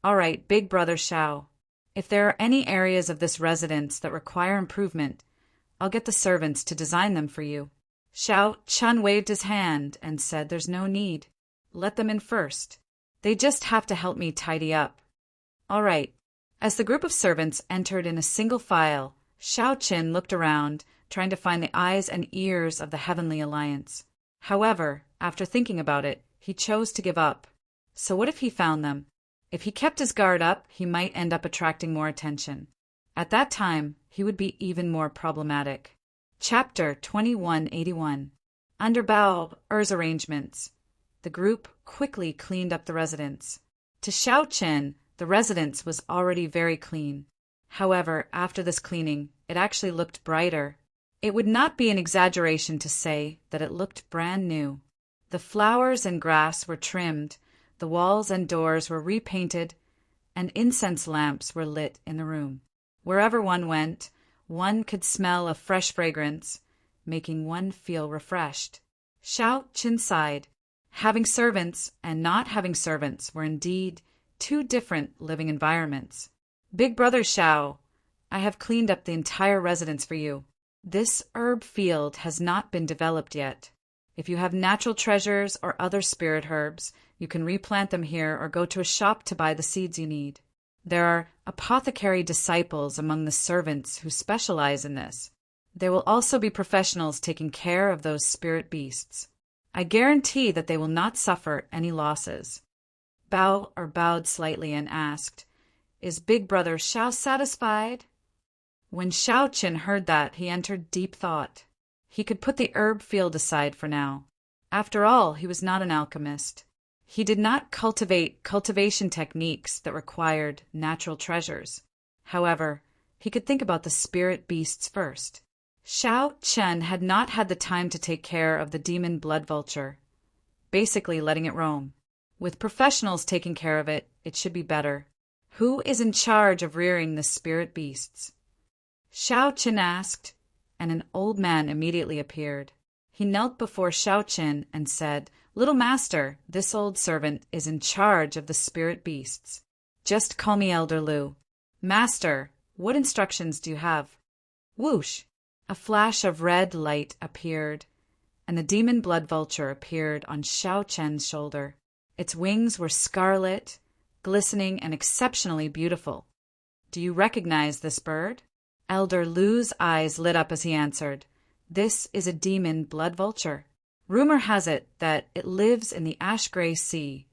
"All right, Big Brother Xiao. If there are any areas of this residence that require improvement, I'll get the servants to design them for you." Xiao Chen waved his hand and said, "There's no need. Let them in first. They just have to help me tidy up." "All right." As the group of servants entered in a single file, Xiao Chen looked around, trying to find the eyes and ears of the Heavenly Alliance. However, after thinking about it, he chose to give up. So what if he found them? If he kept his guard up, he might end up attracting more attention. At that time, he would be even more problematic. Chapter 2181. Under Bao Er's arrangements, the group quickly cleaned up the residence. To Xiao Chen, the residence was already very clean. However, after this cleaning, it actually looked brighter. It would not be an exaggeration to say that it looked brand new. The flowers and grass were trimmed, the walls and doors were repainted, and incense lamps were lit in the room. Wherever one went, one could smell a fresh fragrance, making one feel refreshed. Xiao Chen sighed. Having servants and not having servants were indeed two different living environments. Big Brother Shao, I have cleaned up the entire residence for you. This herb field has not been developed yet. If you have natural treasures or other spirit herbs, you can replant them here or go to a shop to buy the seeds you need. There are apothecary disciples among the servants who specialize in this. There will also be professionals taking care of those spirit beasts. I guarantee that they will not suffer any losses. Bao bowed slightly and asked, Is Big Brother Shao satisfied? When Shao Chen heard that, he entered deep thought. He could put the herb field aside for now. After all, he was not an alchemist. He did not cultivate cultivation techniques that required natural treasures. However, he could think about the spirit beasts first. Shao Chen had not had the time to take care of the demon blood vulture, basically letting it roam. With professionals taking care of it, it should be better. Who is in charge of rearing the spirit beasts? Shao Chen asked, and an old man immediately appeared. He knelt before Shao Chen and said, Little master, this old servant is in charge of the spirit beasts. Just call me Elder Lu. Master, what instructions do you have? Whoosh! A flash of red light appeared, and the demon blood vulture appeared on Shao Chen's shoulder. Its wings were scarlet, glistening, and exceptionally beautiful. Do you recognize this bird? Elder Lu's eyes lit up as he answered, This is a demon blood vulture. Rumor has it that it lives in the Ash-Gray Sea,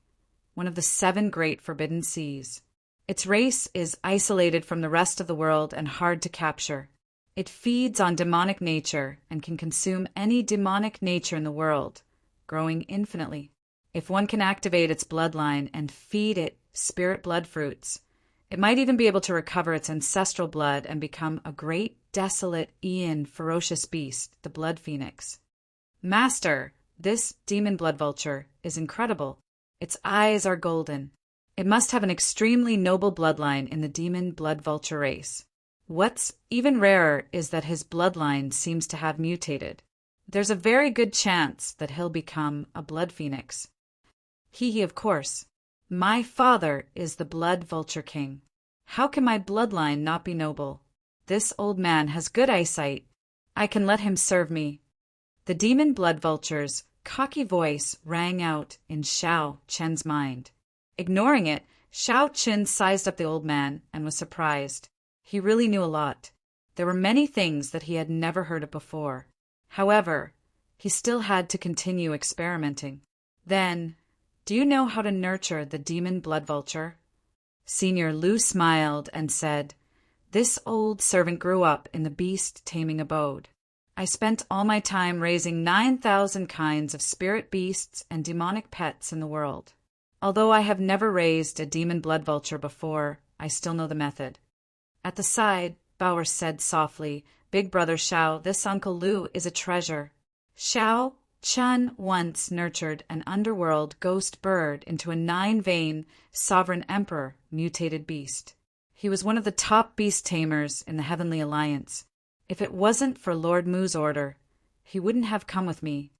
one of the 7 great forbidden seas. Its race is isolated from the rest of the world and hard to capture. It feeds on demonic nature and can consume any demonic nature in the world, growing infinitely. If one can activate its bloodline and feed it spirit blood fruits, it might even be able to recover its ancestral blood and become a great, desolate, ferocious beast, the Blood Phoenix. Master, this demon blood vulture is incredible. Its eyes are golden. It must have an extremely noble bloodline in the demon blood vulture race. What's even rarer is that his bloodline seems to have mutated. There's a very good chance that he'll become a blood phoenix. He, of course. My father is the blood vulture king. How can my bloodline not be noble? This old man has good eyesight. I can let him serve me. The demon blood vulture's cocky voice rang out in Shao Chen's mind. Ignoring it, Shao Chen sized up the old man and was surprised. He really knew a lot. There were many things that he had never heard of before. However, he still had to continue experimenting. Then, do you know how to nurture the demon blood vulture? Senior Lu smiled and said, This old servant grew up in the beast-taming abode. I spent all my time raising 9,000 kinds of spirit beasts and demonic pets in the world. Although I have never raised a demon blood vulture before, I still know the method. At the side, Bauer said softly, Big Brother Shao, this Uncle Lu is a treasure. Shao Chen once nurtured an underworld ghost bird into a 9-vein sovereign emperor mutated beast. He was one of the top beast tamers in the Heavenly Alliance. If it wasn't for Lord Mu's order, he wouldn't have come with me.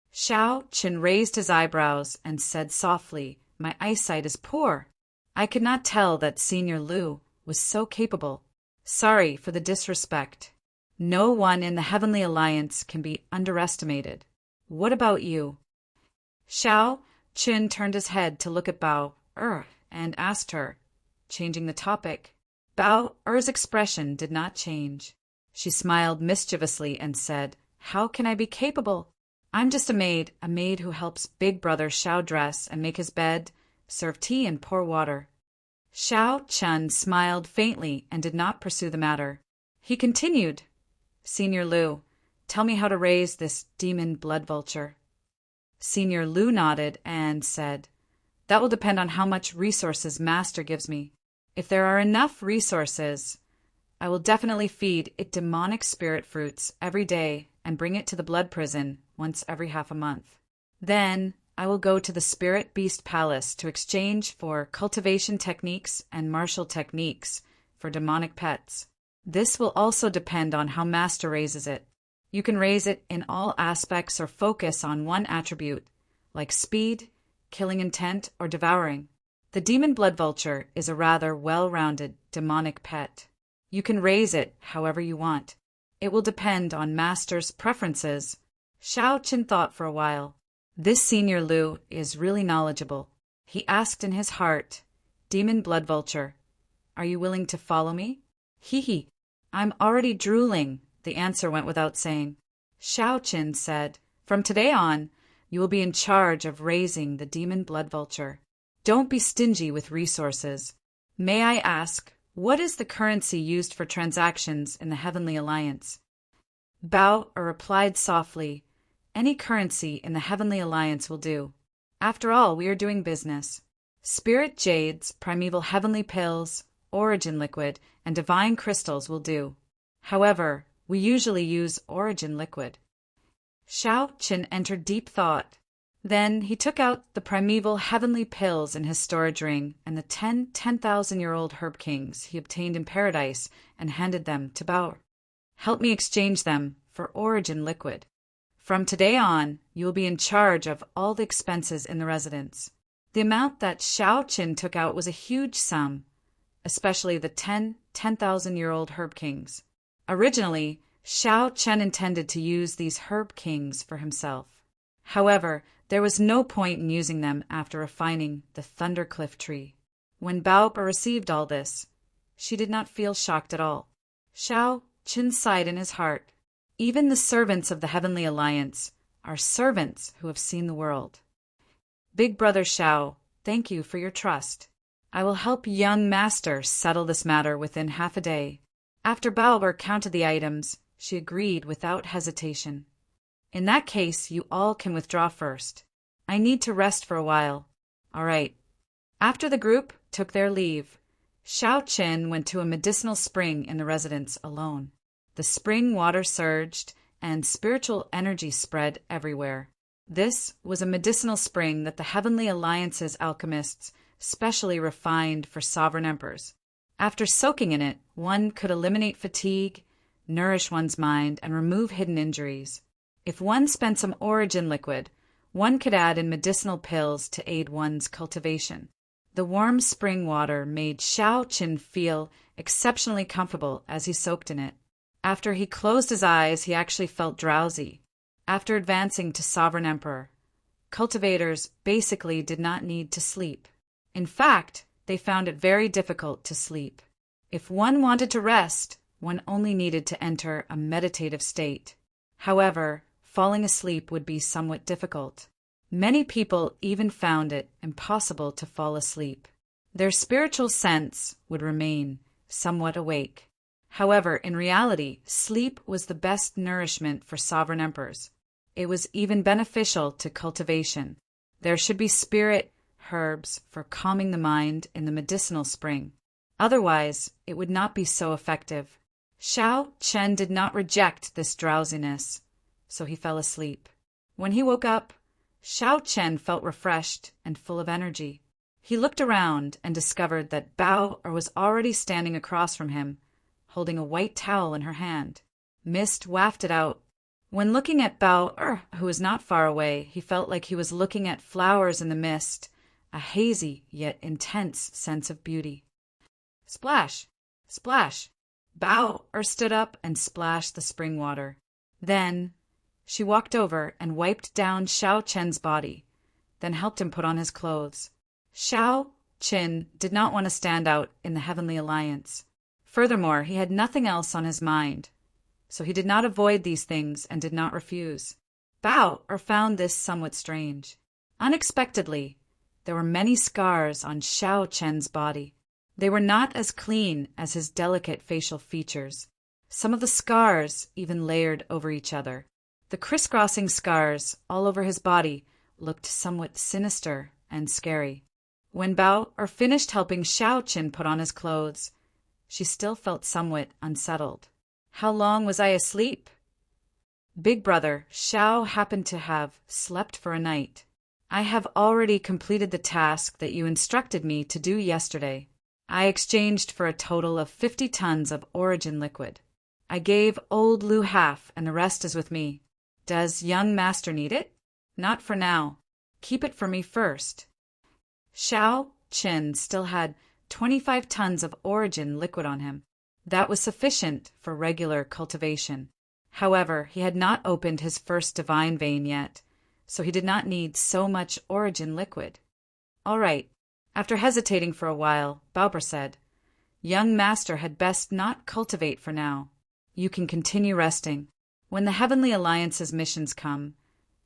Shao Chen raised his eyebrows and said softly, My eyesight is poor. I could not tell that Senior Lu was so capable. Sorry for the disrespect. No one in the Heavenly Alliance can be underestimated. What about you? Shao Chen turned his head to look at Bao and asked her, changing the topic. Bao Er's expression did not change. She smiled mischievously and said, How can I be capable? I'm just a maid who helps Big Brother Shao dress and make his bed, serve tea and pour water. Shao Chen smiled faintly and did not pursue the matter. He continued, Senior Lu, tell me how to raise this demon blood vulture. Senior Lu nodded and said, That will depend on how much resources Master gives me. If there are enough resources, I will definitely feed it demonic spirit fruits every day and bring it to the blood prison once every half a month. Then I will go to the Spirit Beast Palace to exchange for cultivation techniques and martial techniques for demonic pets. This will also depend on how Master raises it. You can raise it in all aspects or focus on one attribute, like speed, killing intent, or devouring. The demon blood vulture is a rather well-rounded demonic pet. You can raise it however you want. It will depend on master's preferences. Shao Qin thought for a while. This senior Lu is really knowledgeable. He asked in his heart, Demon blood vulture, are you willing to follow me? Hee. I'm already drooling, the answer went without saying. Shao Qin said, from today on, you will be in charge of raising the demon blood vulture. Don't be stingy with resources. May I ask, what is the currency used for transactions in the Heavenly Alliance? Bao replied softly, any currency in the Heavenly Alliance will do. After all, we are doing business. Spirit jades, primeval heavenly pills, origin liquid, and divine crystals will do. However, we usually use origin liquid. Shao Qin entered deep thought. Then he took out the primeval heavenly pills in his storage ring and the 10,000-year-old herb kings he obtained in paradise and handed them to Bao. Help me exchange them for origin liquid. From today on, you will be in charge of all the expenses in the residence. The amount that Shao Qin took out was a huge sum, especially the 10,000-year-old herb kings. Originally, Shao Qin intended to use these herb kings for himself. However, there was no point in using them after refining the Thundercliff tree. When Bao received all this, she did not feel shocked at all. Shao Qin sighed in his heart. Even the servants of the Heavenly Alliance are servants who have seen the world. Big Brother Shao, thank you for your trust. I will help young master settle this matter within half a day. After Bao counted the items, she agreed without hesitation. In that case, you all can withdraw first. I need to rest for a while. All right. After the group took their leave, Shao Qin went to a medicinal spring in the residence alone. The spring water surged, and spiritual energy spread everywhere. This was a medicinal spring that the Heavenly Alliance's alchemists specially refined for sovereign emperors. After soaking in it, one could eliminate fatigue, nourish one's mind, and remove hidden injuries. If one spent some origin liquid, one could add in medicinal pills to aid one's cultivation. The warm spring water made Shao Qin feel exceptionally comfortable as he soaked in it. After he closed his eyes, he actually felt drowsy. After advancing to Sovereign Emperor, cultivators basically did not need to sleep. In fact, they found it very difficult to sleep. If one wanted to rest, one only needed to enter a meditative state. However, falling asleep would be somewhat difficult. Many people even found it impossible to fall asleep. Their spiritual sense would remain somewhat awake. However, in reality, sleep was the best nourishment for sovereign emperors. It was even beneficial to cultivation. There should be spirit herbs for calming the mind in the medicinal spring. Otherwise, it would not be so effective. Shao Qin did not reject this drowsiness, so he fell asleep. When he woke up, Shao Qin felt refreshed and full of energy. He looked around and discovered that Bao was already standing across from him, holding a white towel in her hand. Mist wafted out. When looking at Bao, who was not far away, he felt like he was looking at flowers in the mist, a hazy yet intense sense of beauty. Splash! Splash! Bao stood up and splashed the spring water. Then she walked over and wiped down Shao Qin's body, then helped him put on his clothes. Shao Qin did not want to stand out in the Heavenly Alliance. Furthermore, he had nothing else on his mind, so he did not avoid these things and did not refuse. Bao found this somewhat strange. Unexpectedly, there were many scars on Shao Qin's body. They were not as clean as his delicate facial features. Some of the scars even layered over each other. The crisscrossing scars all over his body looked somewhat sinister and scary. When Bao finished helping Shao Qin put on his clothes, she still felt somewhat unsettled. How long was I asleep? Big Brother, Shao happened to have slept for a night. I have already completed the task that you instructed me to do yesterday. I exchanged for a total of 50 tons of origin liquid. I gave old Lu half, and the rest is with me. Does young master need it? Not for now. Keep it for me first. Shao Chen still had 25 tons of origin liquid on him. That was sufficient for regular cultivation. However, he had not opened his first divine vein yet, so he did not need so much origin liquid. All right. After hesitating for a while, Bauber said, "Young master had best not cultivate for now. You can continue resting. When the Heavenly Alliance's missions come,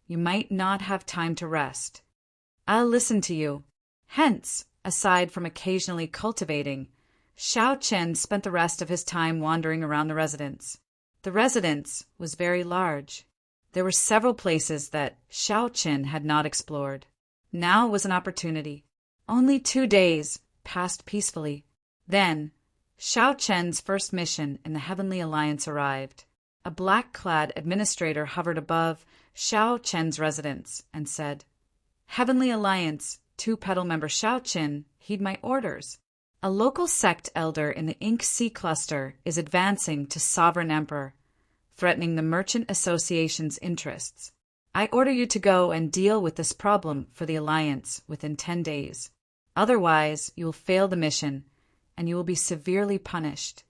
you might not have time to rest. I'll listen to you." Hence, aside from occasionally cultivating, Xiao Chen spent the rest of his time wandering around the residence. The residence was very large. There were several places that Xiao Chen had not explored. Now was an opportunity. Only 2 days passed peacefully. Then, Xiao Chen's first mission in the Heavenly Alliance arrived. A black-clad administrator hovered above Xiao Chen's residence and said, "Heavenly Alliance, 2-petal member Xiao Chen, heed my orders. A local sect elder in the Ink Sea cluster is advancing to Sovereign Emperor, threatening the Merchant Association's interests. I order you to go and deal with this problem for the Alliance within 10 days. Otherwise, you will fail the mission, and you will be severely punished."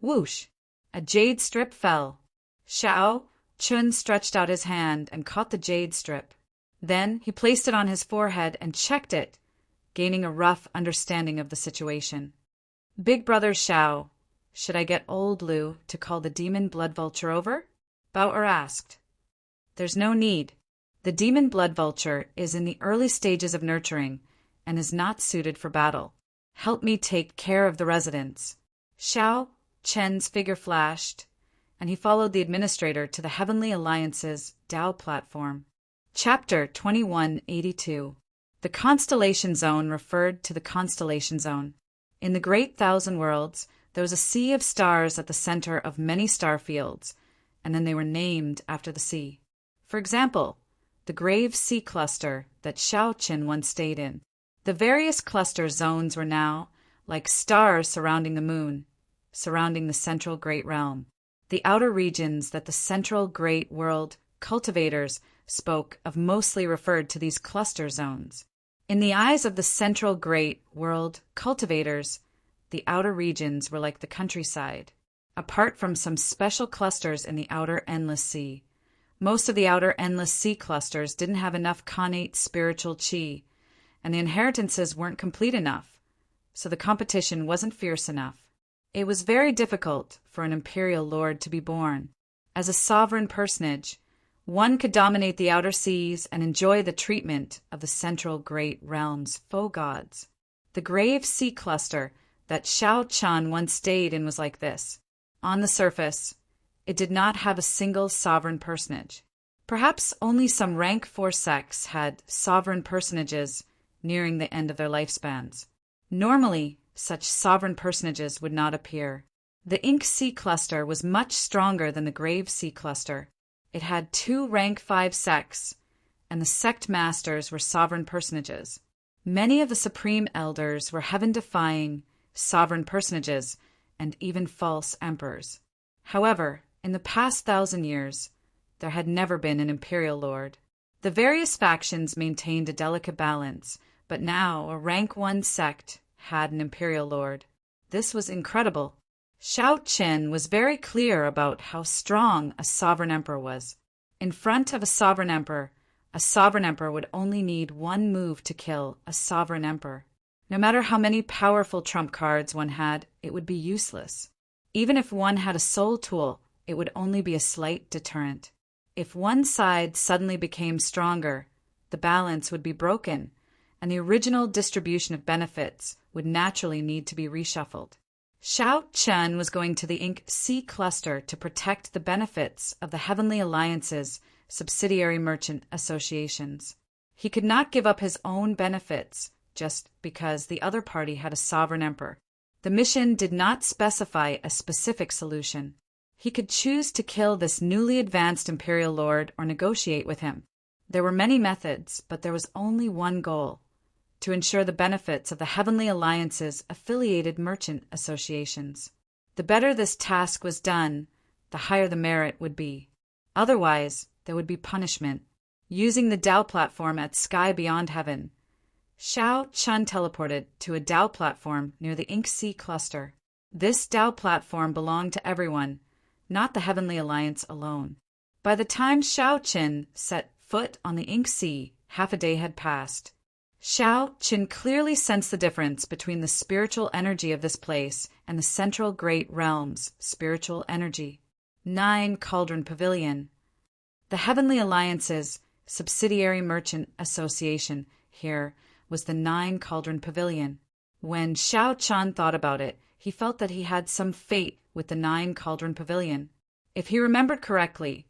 Whoosh! A jade strip fell. Xiao Chen stretched out his hand and caught the jade strip. Then he placed it on his forehead and checked it, gaining a rough understanding of the situation. "Big brother Xiao, should I get old Lu to call the demon blood vulture over?" Bauer asked. "There's no need. The demon blood vulture is in the early stages of nurturing and is not suited for battle. Help me take care of the residents." Xiao Chen's figure flashed, and he followed the administrator to the Heavenly Alliance's Tao platform. Chapter 2182. The Constellation Zone referred to the Constellation Zone. In the Great Thousand Worlds, there was a sea of stars at the center of many star fields, and then they were named after the sea. For example, the Grave Sea Cluster that Xiao Chen once stayed in. The various cluster zones were now like stars surrounding the moon, surrounding the central Great Realm. The outer regions that the central Great World cultivators spoke of mostly referred to these cluster zones. In the eyes of the central Great World cultivators, the outer regions were like the countryside. Apart from some special clusters in the outer Endless Sea, most of the outer Endless Sea clusters didn't have enough connate spiritual qi, and the inheritances weren't complete enough, so the competition wasn't fierce enough. It was very difficult for an imperial lord to be born. As a sovereign personage, one could dominate the outer seas and enjoy the treatment of the central Great Realm's foe gods. The Grave Sea Cluster that Xiao Chen once stayed in was like this. On the surface, it did not have a single sovereign personage. Perhaps only some rank 4 sects had sovereign personages nearing the end of their lifespans. Normally, such sovereign personages would not appear. The Ink Sea Cluster was much stronger than the Grave Sea Cluster. It had 2 rank 5 sects, and the sect masters were sovereign personages. Many of the supreme elders were heaven-defying sovereign personages and even false emperors. However, in the past 1,000 years, there had never been an imperial lord. The various factions maintained a delicate balance, but now a rank 1 sect had an imperial lord. This was incredible. Xiao Chen was very clear about how strong a sovereign emperor was. In front of a sovereign emperor would only need 1 move to kill a sovereign emperor. No matter how many powerful trump cards one had, it would be useless. Even if one had a soul tool, it would only be a slight deterrent. If one side suddenly became stronger, the balance would be broken, and the original distribution of benefits would naturally need to be reshuffled. Xiao Chen was going to the Ink Sea Cluster to protect the benefits of the Heavenly Alliance's subsidiary merchant associations. He could not give up his own benefits just because the other party had a sovereign emperor. The mission did not specify a specific solution. He could choose to kill this newly advanced imperial lord or negotiate with him. There were many methods, but there was only one goal: to ensure the benefits of the Heavenly Alliance's affiliated merchant associations. The better this task was done, the higher the merit would be. Otherwise, there would be punishment. Using the Tao platform at Sky Beyond Heaven, Xiao Chun teleported to a Dao platform near the Ink Sea cluster. This Dao platform belonged to everyone, not the Heavenly Alliance alone. By the time Xiao Qin set foot on the Ink Sea, half a day had passed. Xiao Qin clearly sensed the difference between the spiritual energy of this place and the central great realm's spiritual energy. 9 Cauldron Pavilion. The Heavenly Alliance's subsidiary merchant association here was the 9 Cauldron Pavilion. When Xiao Chun thought about it, he felt that he had some fate with the 9 Cauldron Pavilion. If he remembered correctly,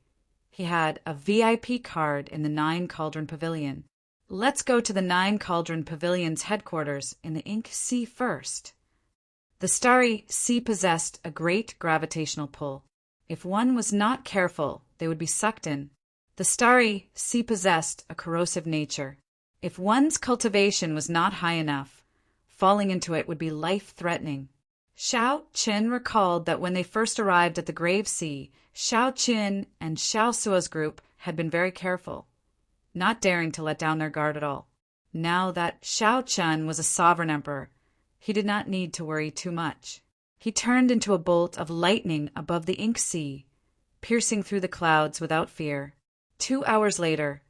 he had a VIP card in the 9 Cauldron Pavilion. Let's go to the 9 Cauldron Pavilion's headquarters in the Ink Sea first. The starry sea possessed a great gravitational pull. If one was not careful, they would be sucked in. The starry sea possessed a corrosive nature. If one's cultivation was not high enough, falling into it would be life-threatening. Xiao Qin recalled that when they first arrived at the Grave Sea, Xiao Qin and Xiao Sua's group had been very careful, not daring to let down their guard at all. Now that Xiao Chun was a sovereign emperor, he did not need to worry too much. He turned into a bolt of lightning above the Ink Sea, piercing through the clouds without fear. 2 hours later,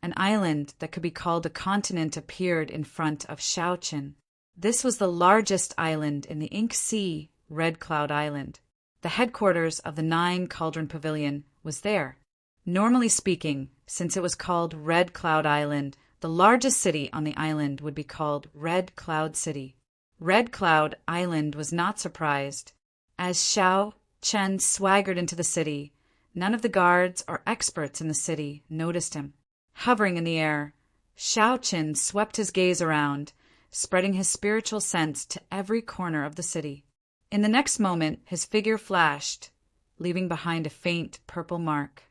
an island that could be called a continent appeared in front of Xiao Qin. This was the largest island in the Ink Sea, Red Cloud Island. The headquarters of the 9 Cauldron Pavilion was there. Normally speaking, since it was called Red Cloud Island, the largest city on the island would be called Red Cloud City. Red Cloud Island was not surprised. As Xiao Chen swaggered into the city, none of the guards or experts in the city noticed him. Hovering in the air, Xiao Chen swept his gaze around, spreading his spiritual sense to every corner of the city. In the next moment, his figure flashed, leaving behind a faint purple mark.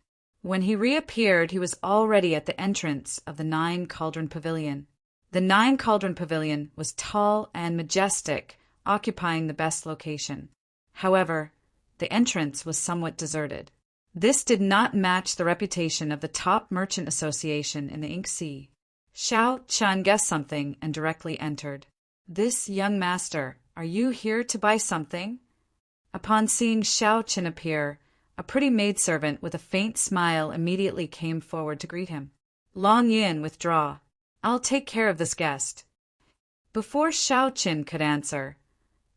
When he reappeared, he was already at the entrance of the 9 Cauldron Pavilion. The 9 Cauldron Pavilion was tall and majestic, occupying the best location. However, the entrance was somewhat deserted. This did not match the reputation of the top merchant association in the Ink Sea. Xiao Chun guessed something and directly entered. "This young master, are you here to buy something?" Upon seeing Xiao Chun appear, a pretty maidservant with a faint smile immediately came forward to greet him. "Long Yin, withdraw. I'll take care of this guest." Before Xiao Chun could answer,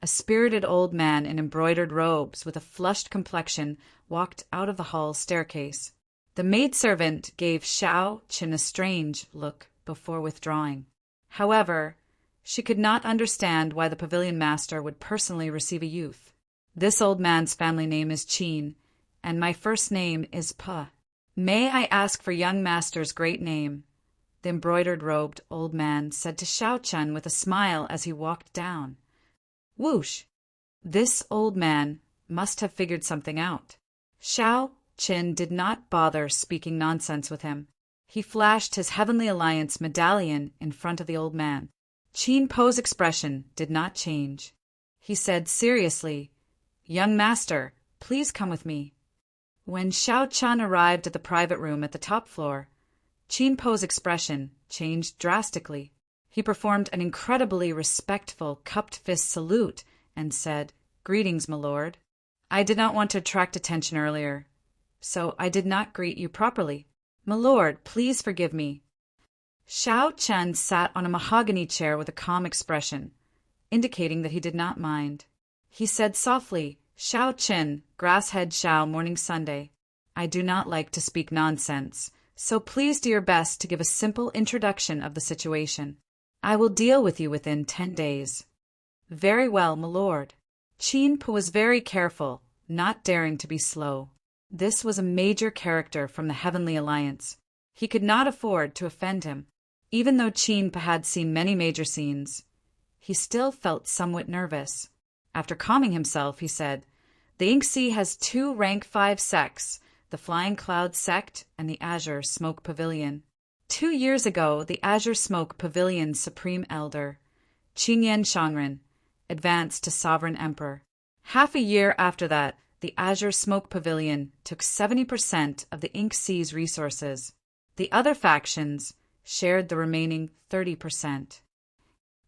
a spirited old man in embroidered robes with a flushed complexion walked out of the hall staircase. The maidservant gave Xiao Chun a strange look before withdrawing. However, she could not understand why the pavilion master would personally receive a youth. "This old man's family name is Qin, and my first name is Pa. May I ask for young master's great name?" the embroidered-robed old man said to Xiao Chun with a smile as he walked down. Whoosh! This old man must have figured something out. Xiao Qin did not bother speaking nonsense with him. He flashed his Heavenly Alliance medallion in front of the old man. Qin Po's expression did not change. He said seriously, "Young master, please come with me." When Xiao Chun arrived at the private room at the top floor, Qin Po's expression changed drastically. He performed an incredibly respectful cupped fist salute and said, "Greetings, my lord. I did not want to attract attention earlier, so I did not greet you properly. My lord, please forgive me." Xiao Chun sat on a mahogany chair with a calm expression, indicating that he did not mind. He said softly, "Xiao Chun, Grasshead Xiao, Morning Sunday. I do not like to speak nonsense, so please do your best to give a simple introduction of the situation. I will deal with you within 10 days. "Very well, my lord." Qin Po was very careful, not daring to be slow. This was a major character from the Heavenly Alliance. He could not afford to offend him. Even though Qin Po had seen many major scenes, he still felt somewhat nervous. After calming himself, he said, "The Ink Sea has 2 rank 5 sects, the Flying Cloud sect and the Azure Smoke Pavilion. 2 years ago, the Azure Smoke Pavilion's Supreme Elder, Qingyan Shangren, advanced to Sovereign Emperor. Half a year after that, the Azure Smoke Pavilion took 70% of the Ink Sea's resources. The other factions shared the remaining 30%.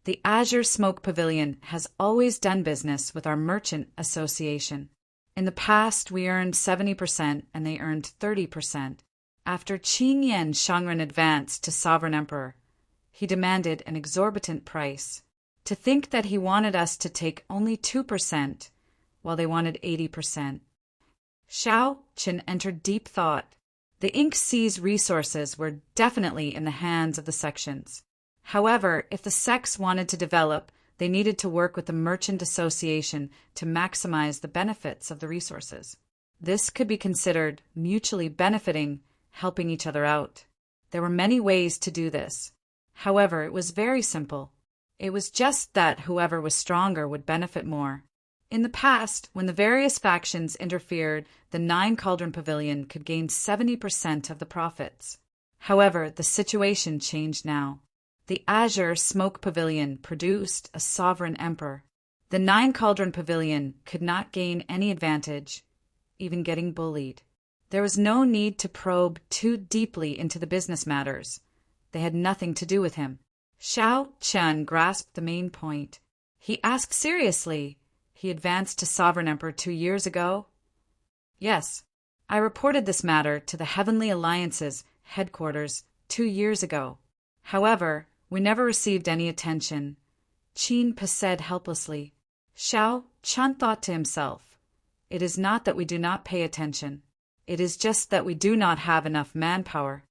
The Azure Smoke Pavilion has always done business with our merchant association. In the past, we earned 70% and they earned 30%. After Qin Shangren advanced to sovereign emperor, he demanded an exorbitant price. To think that he wanted us to take only 2%, while they wanted 80%. Shao Qin entered deep thought. The Ink Sea's resources were definitely in the hands of the sections. However, if the sects wanted to develop, they needed to work with the Merchant Association to maximize the benefits of the resources. This could be considered mutually benefiting, helping each other out. There were many ways to do this. However, it was very simple. It was just that whoever was stronger would benefit more. In the past, when the various factions interfered, the Nine Cauldron Pavilion could gain 70% of the profits. However, the situation changed now. The Azure Smoke Pavilion produced a sovereign emperor. The Nine Cauldron Pavilion could not gain any advantage, even getting bullied. There was no need to probe too deeply into the business matters. They had nothing to do with him. Shao Chen grasped the main point. He asked seriously, "He advanced to sovereign emperor 2 years ago?" "Yes. I reported this matter to the Heavenly Alliance's headquarters 2 years ago. However, we never received any attention," Qin Pa said helplessly. Shao Chen thought to himself, "It is not that we do not pay attention. It is just that we do not have enough manpower."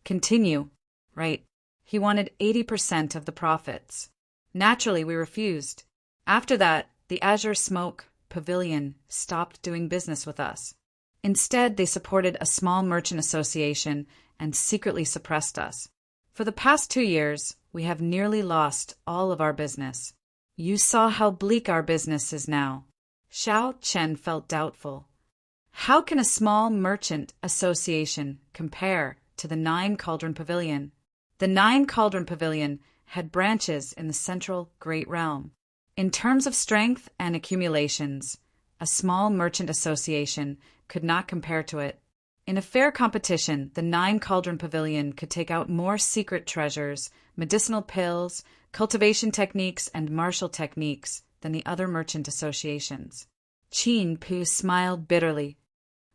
"Continue." "Right. He wanted 80% of the profits. Naturally, we refused. After that, the Azure Smoke Pavilion stopped doing business with us. Instead, they supported a small merchant association and secretly suppressed us. For the past 2 years, we have nearly lost all of our business. You saw how bleak our business is now." Shao Chen felt doubtful. How can a small merchant association compare to the Nine Cauldron Pavilion? The Nine Cauldron Pavilion had branches in the central Great Realm. In terms of strength and accumulations, a small merchant association could not compare to it. In a fair competition, the Nine Cauldron Pavilion could take out more secret treasures, medicinal pills, cultivation techniques, and martial techniques than the other merchant associations. Qin Pa smiled bitterly.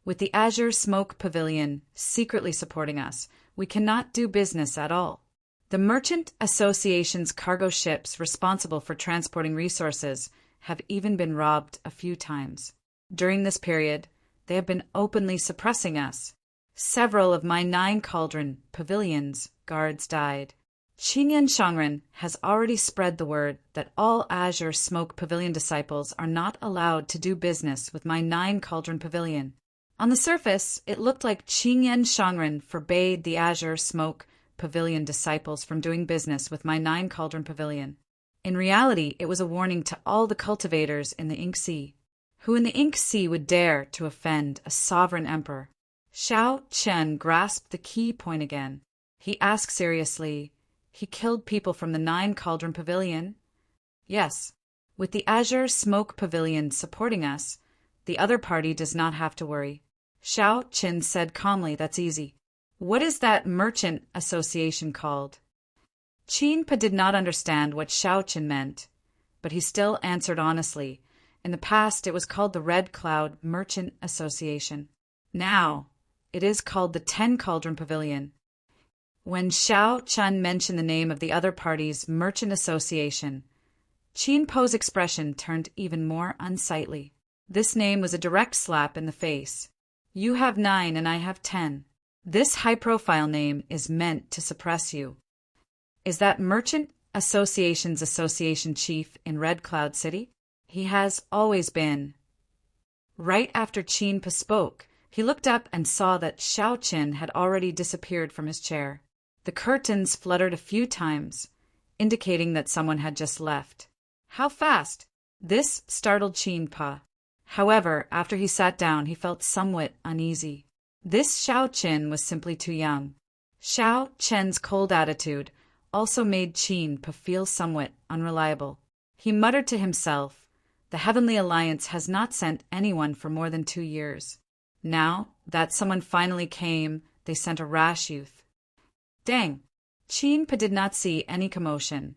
With the Azure Smoke Pavilion secretly supporting us, we cannot do business at all. The Merchant Association's cargo ships responsible for transporting resources have even been robbed a few times. During this period, they have been openly suppressing us. Several of my Nine Cauldron Pavilion's guards died. Qin Shangren has already spread the word that all Azure Smoke Pavilion disciples are not allowed to do business with my Nine Cauldron Pavilion. On the surface, it looked like Qin Shangren forbade the Azure Smoke Pavilion disciples from doing business with my Nine Cauldron Pavilion. In reality, it was a warning to all the cultivators in the Ink Sea. Who in the Ink Sea would dare to offend a sovereign emperor? Shao Chen grasped the key point again. He asked seriously, "He killed people from the Nine Cauldron Pavilion?" "Yes. With the Azure Smoke Pavilion supporting us, the other party does not have to worry." Shao Chen said calmly, "That's easy. What is that merchant association called?" Qin Pa did not understand what Shao Chen meant, but he still answered honestly. In the past, it was called the Red Cloud Merchant Association. Now, it is called the 10 Cauldron Pavilion. When Shao Chen mentioned the name of the other party's merchant association, Qin Pa's expression turned even more unsightly. This name was a direct slap in the face. You have 9 and I have 10. This high-profile name is meant to suppress you. Is that Merchant Association's association chief in Red Cloud City? He has always been. Right after Qin Pa spoke, he looked up and saw that Shao Chen had already disappeared from his chair. The curtains fluttered a few times, indicating that someone had just left. How fast! This startled Qin Pa. However, after he sat down, he felt somewhat uneasy. This Shao Chen was simply too young. Shao Chen's cold attitude also made Qin Pa feel somewhat unreliable. He muttered to himself, "The Heavenly Alliance has not sent anyone for more than 2 years. Now that someone finally came, they sent a rash youth." Dang! Qin Pa did not see any commotion,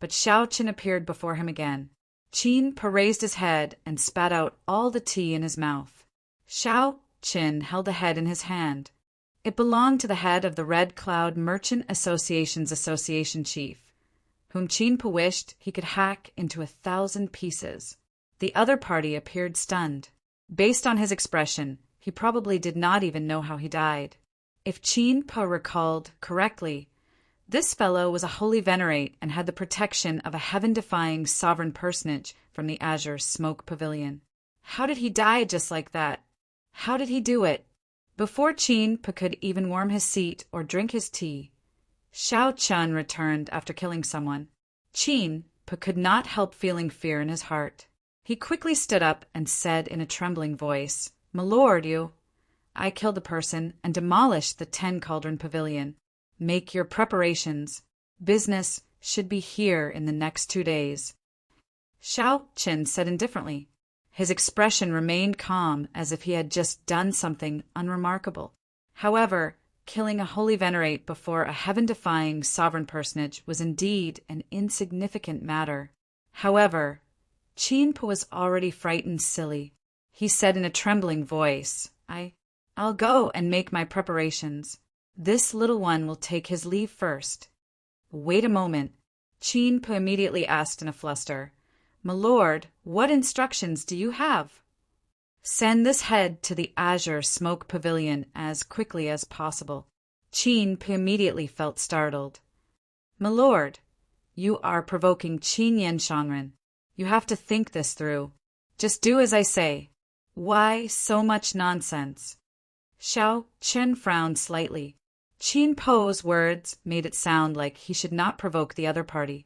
but Xiao Qin appeared before him again. Qin Po raised his head and spat out all the tea in his mouth. Xiao Qin held the head in his hand. It belonged to the head of the Red Cloud Merchant Association's association chief, whom Qin Po wished he could hack into 1,000 pieces. The other party appeared stunned. Based on his expression, he probably did not even know how he died. If Qin Po recalled correctly, this fellow was a holy venerate and had the protection of a heaven-defying sovereign personage from the Azure Smoke Pavilion. How did he die just like that? How did he do it? Before Qin Po could even warm his seat or drink his tea, Xiao Chun returned after killing someone. Qin Po could not help feeling fear in his heart. He quickly stood up and said in a trembling voice, "My lord, I killed a person and demolished the 10 Cauldron Pavilion. Make your preparations. Business should be here in the next 2 days." Xiao Qin said indifferently. His expression remained calm as if he had just done something unremarkable. However, killing a holy venerate before a heaven-defying sovereign personage was indeed an insignificant matter. However, Qin Po was already frightened silly. He said in a trembling voice, I'll go and make my preparations. This little one will take his leave first." "Wait a moment," Qin Po immediately asked in a fluster. "My lord, what instructions do you have?" "Send this head to the Azure Smoke Pavilion as quickly as possible." Qin Po immediately felt startled. "My lord, you are provoking Qin Yan Shangren. You have to think this through. Just do as I say." "Why so much nonsense?" Xiao Qin frowned slightly. Qin Po's words made it sound like he should not provoke the other party.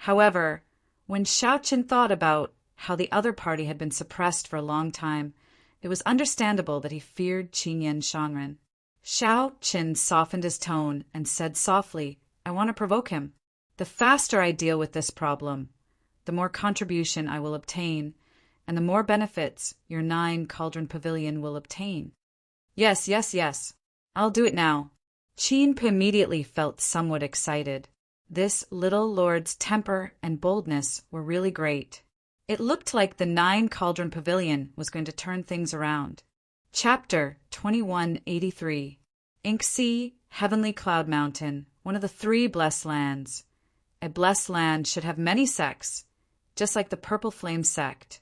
However, when Xiao Qin thought about how the other party had been suppressed for a long time, it was understandable that he feared Qin Yan Shangren. Xiao Qin softened his tone and said softly, "I want to provoke him. The faster I deal with this problem, the more contribution I will obtain, and the more benefits your 9 Cauldron Pavilion will obtain." Yes. I'll do it now." Qin Po immediately felt somewhat excited. This little lord's temper and boldness were really great. It looked like the 9 Cauldron Pavilion was going to turn things around. Chapter 2183. Inksea, Heavenly Cloud Mountain, one of the 3 blessed lands. A blessed land should have many sects, just like the Purple Flame sect,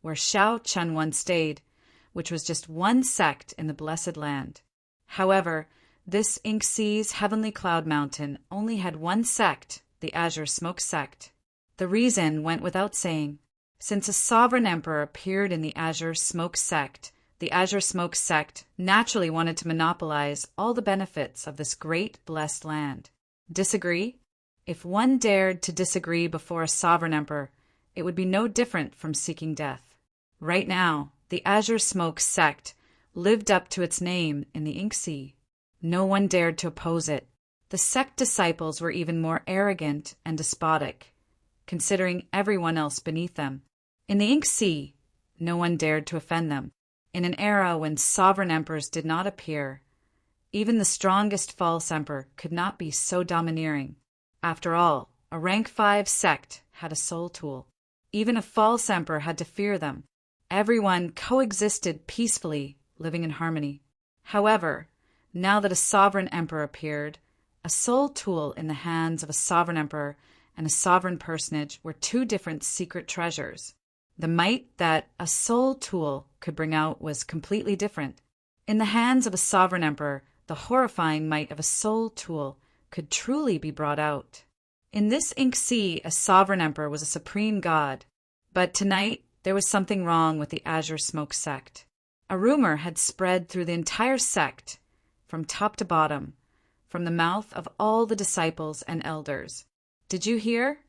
where Xiao Chun once stayed, which was just one sect in the blessed land. However, this Inksea's Heavenly Cloud Mountain only had one sect, the Azure Smoke sect. The reason went without saying. Since a sovereign emperor appeared in the Azure Smoke sect, the Azure Smoke sect naturally wanted to monopolize all the benefits of this great blessed land. Disagree? If one dared to disagree before a sovereign emperor, it would be no different from seeking death. Right now, the Azure Smoke sect lived up to its name in the Inksea. No one dared to oppose it. The sect disciples were even more arrogant and despotic, considering everyone else beneath them. In the Inksea, no one dared to offend them. In an era when sovereign emperors did not appear, even the strongest false emperor could not be so domineering. After all, a rank 5 sect had a soul tool. Even a false emperor had to fear them. Everyone coexisted peacefully, living in harmony. However, now that a sovereign emperor appeared, a soul tool in the hands of a sovereign emperor and a sovereign personage were 2 different secret treasures. The might that a soul tool could bring out was completely different. In the hands of a sovereign emperor, the horrifying might of a soul tool could truly be brought out. In this Inksea, a sovereign emperor was a supreme god. But tonight, there was something wrong with the Azure Smoke sect. A rumor had spread through the entire sect, from top to bottom, from the mouth of all the disciples and elders. Did you hear?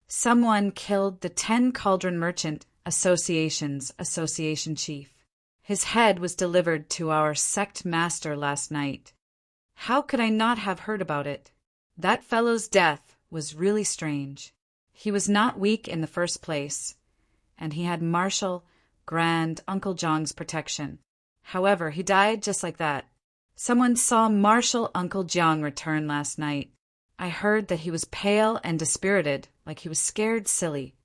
Someone killed the 10 Cauldron Merchant Association's association chief. His head was delivered to our sect master last night. How could I not have heard about it? That fellow's death was really strange. He was not weak in the first place, and he had Marshal Grand Uncle Zhang's protection. However, he died just like that. Someone saw Marshal Uncle Zhang return last night. I heard that he was pale and dispirited, like he was scared silly.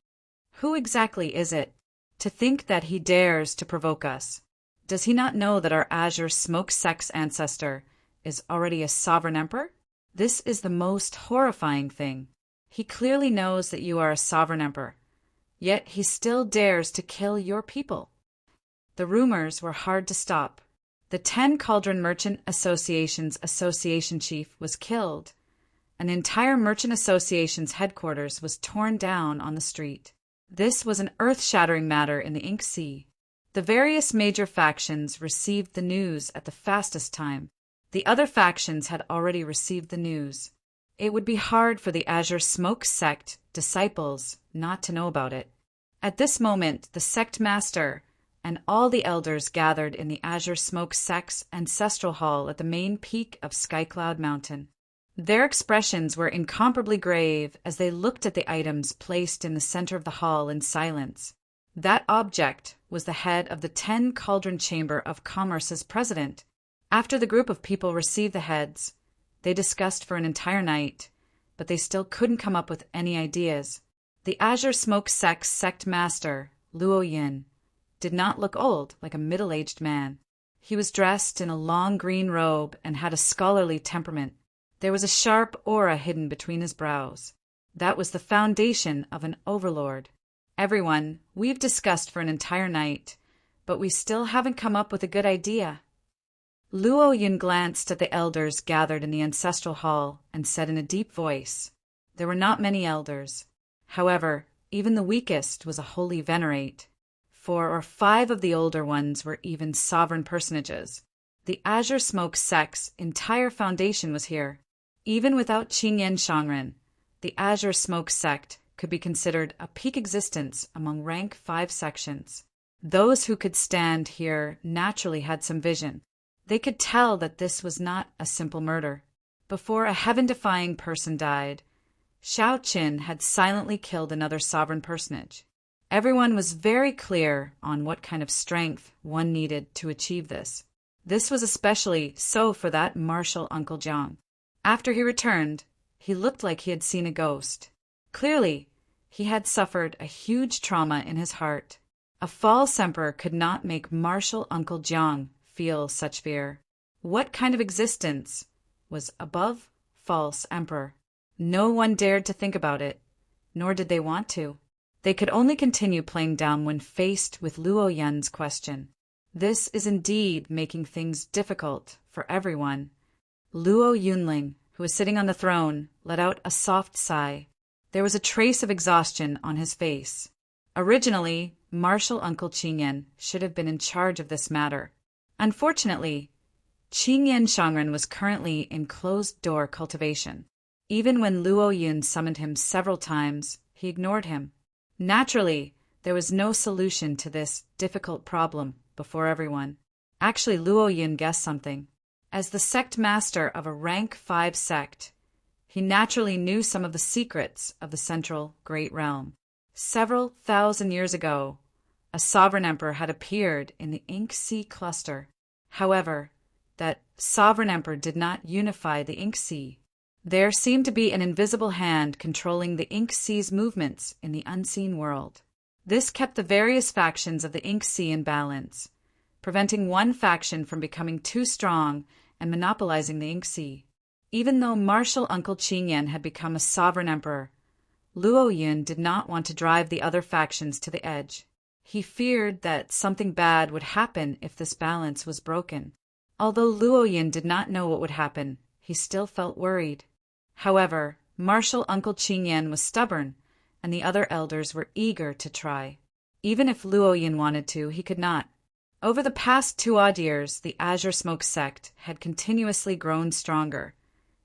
Who exactly is it? To think that he dares to provoke us. Does he not know that our azure smoke sex ancestor is already a sovereign emperor? This is the most horrifying thing. He clearly knows that you are a sovereign emperor, yet he still dares to kill your people. The rumors were hard to stop. The 10 Cauldron Merchant Association's association chief was killed. An entire merchant association's headquarters was torn down on the street. This was an earth-shattering matter in the Ink Sea. The various major factions received the news at the fastest time. The other factions had already received the news. It would be hard for the Azure Smoke sect disciples not to know about it. At this moment, the sect master and all the elders gathered in the Azure Smoke sect's ancestral hall at the main peak of Skycloud Mountain. Their expressions were incomparably grave as they looked at the items placed in the center of the hall in silence. That object was the head of the 10 Cauldron Chamber of Commerce's president. After the group of people received the heads, they discussed for an entire night, but they still couldn't come up with any ideas. The Azure Smoke sect's sect master, Luo Yin, did not look old, like a middle-aged man. He was dressed in a long green robe and had a scholarly temperament. There was a sharp aura hidden between his brows. That was the foundation of an overlord. Everyone, we've discussed for an entire night, but we still haven't come up with a good idea. Luo Yin glanced at the elders gathered in the ancestral hall and said in a deep voice, there were not many elders. However, even the weakest was a holy venerate. 4 or 5 of the older ones were even sovereign personages. The Azure Smoke sect's entire foundation was here. Even without Qingyan Shangren, the Azure Smoke sect could be considered a peak existence among rank 5 sections. Those who could stand here naturally had some vision. They could tell that this was not a simple murder. Before a heaven-defying person died, Xiao Qin had silently killed another sovereign personage. Everyone was very clear on what kind of strength one needed to achieve this. This was especially so for that martial Uncle Jiang. After he returned, he looked like he had seen a ghost. Clearly, he had suffered a huge trauma in his heart. A false emperor could not make martial Uncle Jiang feel such fear. What kind of existence was above false emperor? No one dared to think about it, nor did they want to. They could only continue playing dumb when faced with Luo Yin's question. This is indeed making things difficult for everyone. Luo Yunling, who was sitting on the throne, let out a soft sigh. There was a trace of exhaustion on his face. Originally, martial Uncle Qingyan should have been in charge of this matter. Unfortunately, Qingyan Shangren was currently in closed-door cultivation. Even when Luo Yun summoned him several times, he ignored him. Naturally, there was no solution to this difficult problem before everyone. Actually, Luo Yun guessed something. As the sect master of a rank 5 sect, he naturally knew some of the secrets of the central Great Realm. Several thousand years ago, a sovereign emperor had appeared in the Ink Sea cluster. However, that sovereign emperor did not unify the Ink Sea. There seemed to be an invisible hand controlling the Ink Sea's movements in the unseen world. This kept the various factions of the Ink Sea in balance, preventing one faction from becoming too strong and monopolizing the Ink Sea. Even though martial Uncle Qingyan had become a sovereign emperor, Luo Yun did not want to drive the other factions to the edge. He feared that something bad would happen if this balance was broken. Although Luo Yun did not know what would happen, he still felt worried. However, martial Uncle Qingyan was stubborn, and the other elders were eager to try. Even if Luo Yin wanted to, he could not. Over the past 2 odd years, the Azure Smoke sect had continuously grown stronger,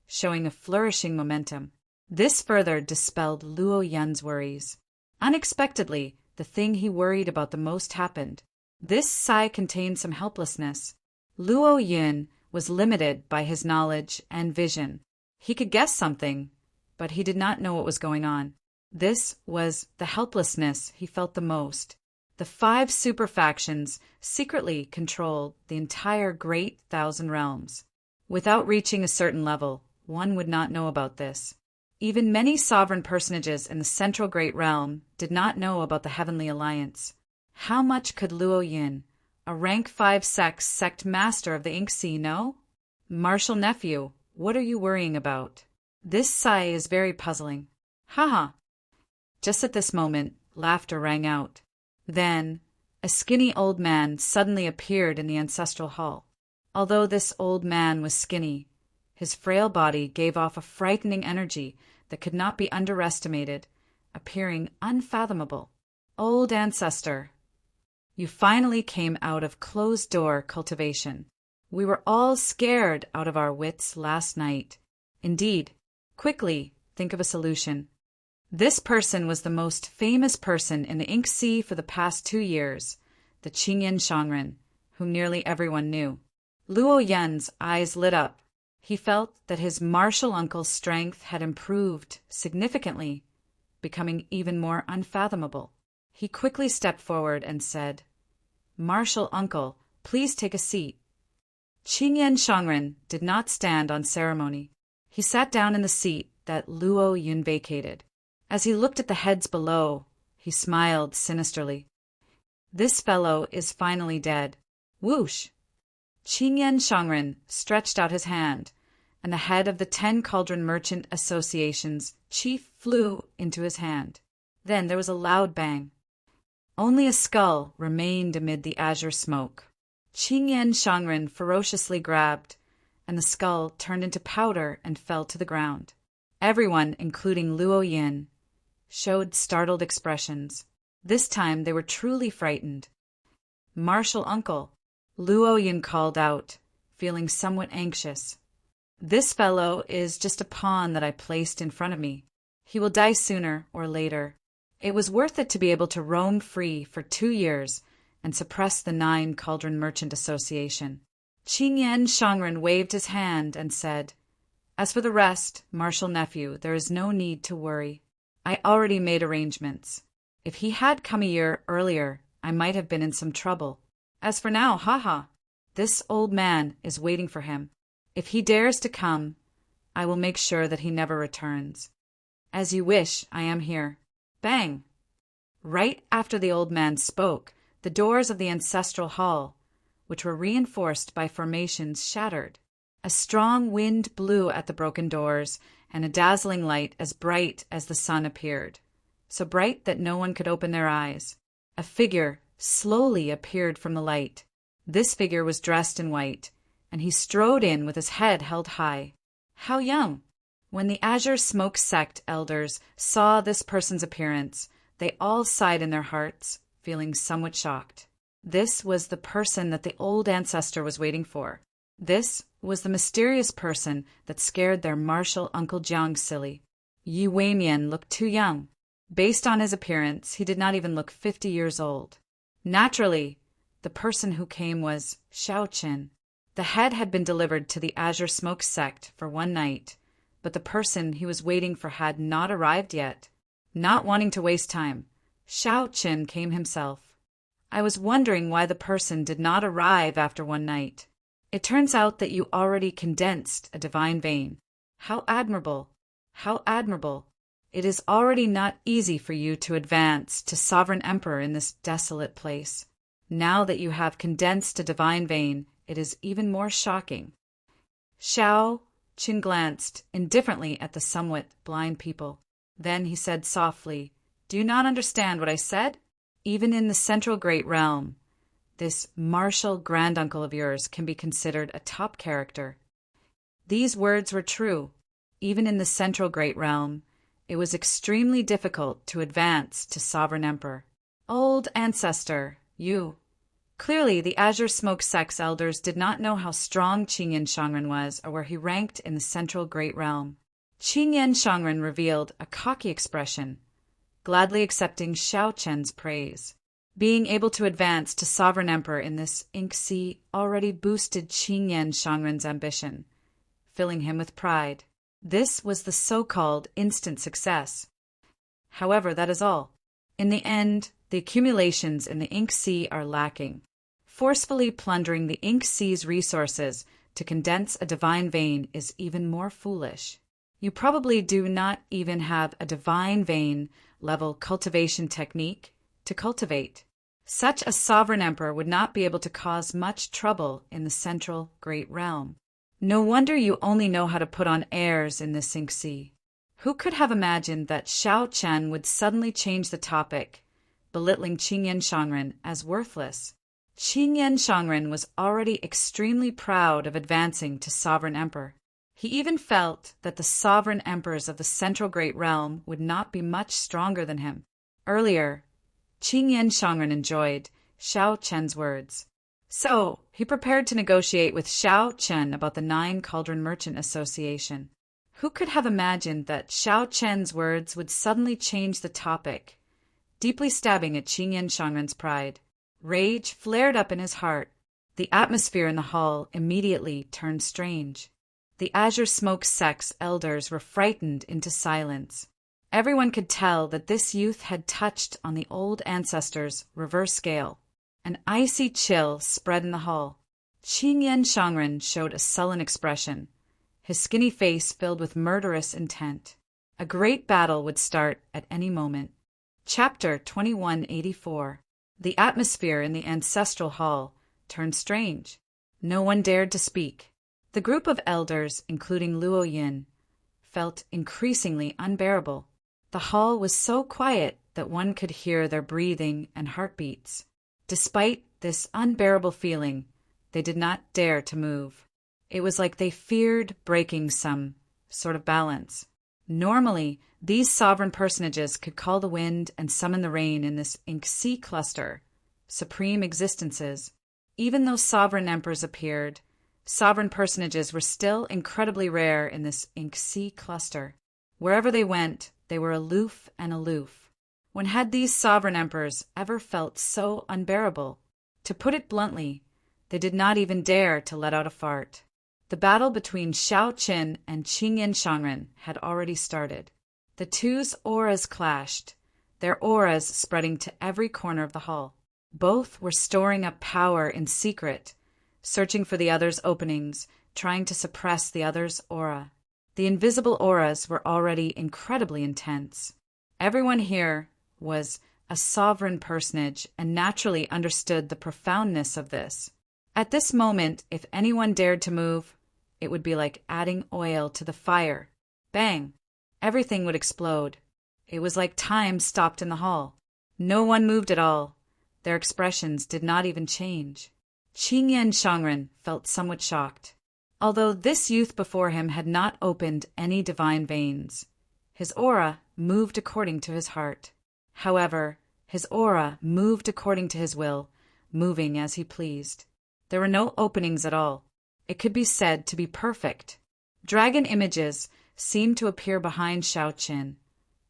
showing a flourishing momentum. This further dispelled Luo Yun's worries. Unexpectedly, the thing he worried about the most happened. This sigh contained some helplessness. Luo Yun was limited by his knowledge and vision. He could guess something, but he did not know what was going on. This was the helplessness he felt the most. The 5 super factions secretly controlled the entire Great Thousand Realms. Without reaching a certain level, one would not know about this. Even many sovereign personages in the Central Great Realm did not know about the Heavenly Alliance. How much could Luo Yin, a rank 5 sect master of the Ink Sea, know? Martial nephew, what are you worrying about? This sigh is very puzzling. Haha. Just at this moment, laughter rang out. Then, a skinny old man suddenly appeared in the ancestral hall. Although this old man was skinny, his frail body gave off a frightening energy that could not be underestimated, appearing unfathomable. Old ancestor, you finally came out of closed-door cultivation. We were all scared out of our wits last night. Indeed. Quickly, think of a solution. This person was the most famous person in the Ink Sea for the past 2 years, the Qingyan Shangren, whom nearly everyone knew. Luo Yin's eyes lit up. He felt that his martial uncle's strength had improved significantly, becoming even more unfathomable. He quickly stepped forward and said, "Martial uncle, please take a seat." Qingyan Shangren did not stand on ceremony. He sat down in the seat that Luo Yin vacated. As he looked at the heads below, he smiled sinisterly. This fellow is finally dead. Whoosh! Qingyan Shangren stretched out his hand, and the head of the 10 Cauldron Merchant Association's chief flew into his hand. Then there was a loud bang. Only a skull remained amid the azure smoke. Qingyan Shangren ferociously grabbed, and the skull turned into powder and fell to the ground. Everyone, including Luo Yin, showed startled expressions. This time they were truly frightened. "Martial uncle," Luo Yin called out, feeling somewhat anxious. "This fellow is just a pawn that I placed in front of me. He will die sooner or later. It was worth it to be able to roam free for 2 years and suppress the 9 Cauldron Merchant Association." Qingyan Shangren waved his hand and said, "As for the rest, martial nephew, there is no need to worry. I already made arrangements. If he had come a year earlier, I might have been in some trouble. As for now, haha, this old man is waiting for him. If he dares to come, I will make sure that he never returns. As you wish, I am here." Bang! Right after the old man spoke, the doors of the ancestral hall, which were reinforced by formations, shattered. A strong wind blew at the broken doors, and a dazzling light as bright as the sun appeared, so bright that no one could open their eyes. A figure slowly appeared from the light. This figure was dressed in white, and he strode in with his head held high. How young! When the Azure Smoke Sect elders saw this person's appearance, they all sighed in their hearts, feeling somewhat shocked. This was the person that the old ancestor was waiting for. This was the mysterious person that scared their martial Uncle Jiang silly. Yi Weimian looked too young. Based on his appearance, he did not even look 50 years old. Naturally, the person who came was Xiao Qin. The head had been delivered to the Azure Smoke Sect for 1 night, but the person he was waiting for had not arrived yet. Not wanting to waste time, Xiao Qin came himself. I was wondering why the person did not arrive after 1 night. It turns out that you already condensed a divine vein. How admirable! How admirable! It is already not easy for you to advance to Sovereign Emperor in this desolate place. Now that you have condensed a divine vein, it is even more shocking. Xiao Qin glanced indifferently at the somewhat blind people. Then he said softly, "Do you not understand what I said? Even in the Central Great Realm, this martial granduncle of yours can be considered a top character." These words were true. Even in the Central Great Realm, it was extremely difficult to advance to Sovereign Emperor. Old ancestor, you. Clearly, the Azure Smoke Sect's elders did not know how strong Qingyan Shangren was or where he ranked in the Central Great Realm. Qingyan Shangren revealed a cocky expression, gladly accepting Xiao Chen's praise. Being able to advance to Sovereign Emperor in this Ink Sea already boosted Qingyan Shangren's ambition, filling him with pride. This was the so-called instant success. However, that is all. In the end, the accumulations in the Ink Sea are lacking. Forcefully plundering the Ink Sea's resources to condense a divine vein is even more foolish. You probably do not even have a divine vein level cultivation technique to cultivate. Such a sovereign emperor would not be able to cause much trouble in the central great realm. No wonder you only know how to put on airs in this ink sea. Who could have imagined that Xiao Chen would suddenly change the topic, belittling Qingyan Shangren as worthless? Qingyan Shangren was already extremely proud of advancing to sovereign emperor. He even felt that the sovereign emperors of the central great realm would not be much stronger than him. Earlier, Qingyan Shangren enjoyed Xiao Chen's words. So, he prepared to negotiate with Xiao Chen about the Nine Cauldron Merchant Association. Who could have imagined that Xiao Chen's words would suddenly change the topic, deeply stabbing at Qingyan Shangren's pride? Rage flared up in his heart. The atmosphere in the hall immediately turned strange. The Azure Smoke sect's elders were frightened into silence. Everyone could tell that this youth had touched on the old ancestors' reverse scale. An icy chill spread in the hall. Qingyan Shangren showed a sullen expression, his skinny face filled with murderous intent. A great battle would start at any moment. Chapter 2184. The atmosphere in the ancestral hall turned strange. No one dared to speak. The group of elders, including Luo Yin, felt increasingly unbearable. The hall was so quiet that one could hear their breathing and heartbeats. Despite this unbearable feeling, they did not dare to move. It was like they feared breaking some sort of balance. Normally, these sovereign personages could call the wind and summon the rain in this ink sea cluster, supreme existences. Even though sovereign emperors appeared, sovereign personages were still incredibly rare in this ink sea cluster. Wherever they went, they were aloof and aloof. When had these sovereign emperors ever felt so unbearable? To put it bluntly, they did not even dare to let out a fart. The battle between Xiao Qin and Qingyan Shangren had already started. The two's auras clashed, their auras spreading to every corner of the hall. Both were storing up power in secret, searching for the other's openings, trying to suppress the other's aura. The invisible auras were already incredibly intense. Everyone here was a sovereign personage and naturally understood the profoundness of this. At this moment, if anyone dared to move, it would be like adding oil to the fire. Bang! Everything would explode. It was like time stopped in the hall. No one moved at all. Their expressions did not even change. Qingyan Shangren felt somewhat shocked. Although this youth before him had not opened any divine veins, his aura moved according to his heart. However, his aura moved according to his will, moving as he pleased. There were no openings at all. It could be said to be perfect. Dragon images seemed to appear behind Xiao Qin,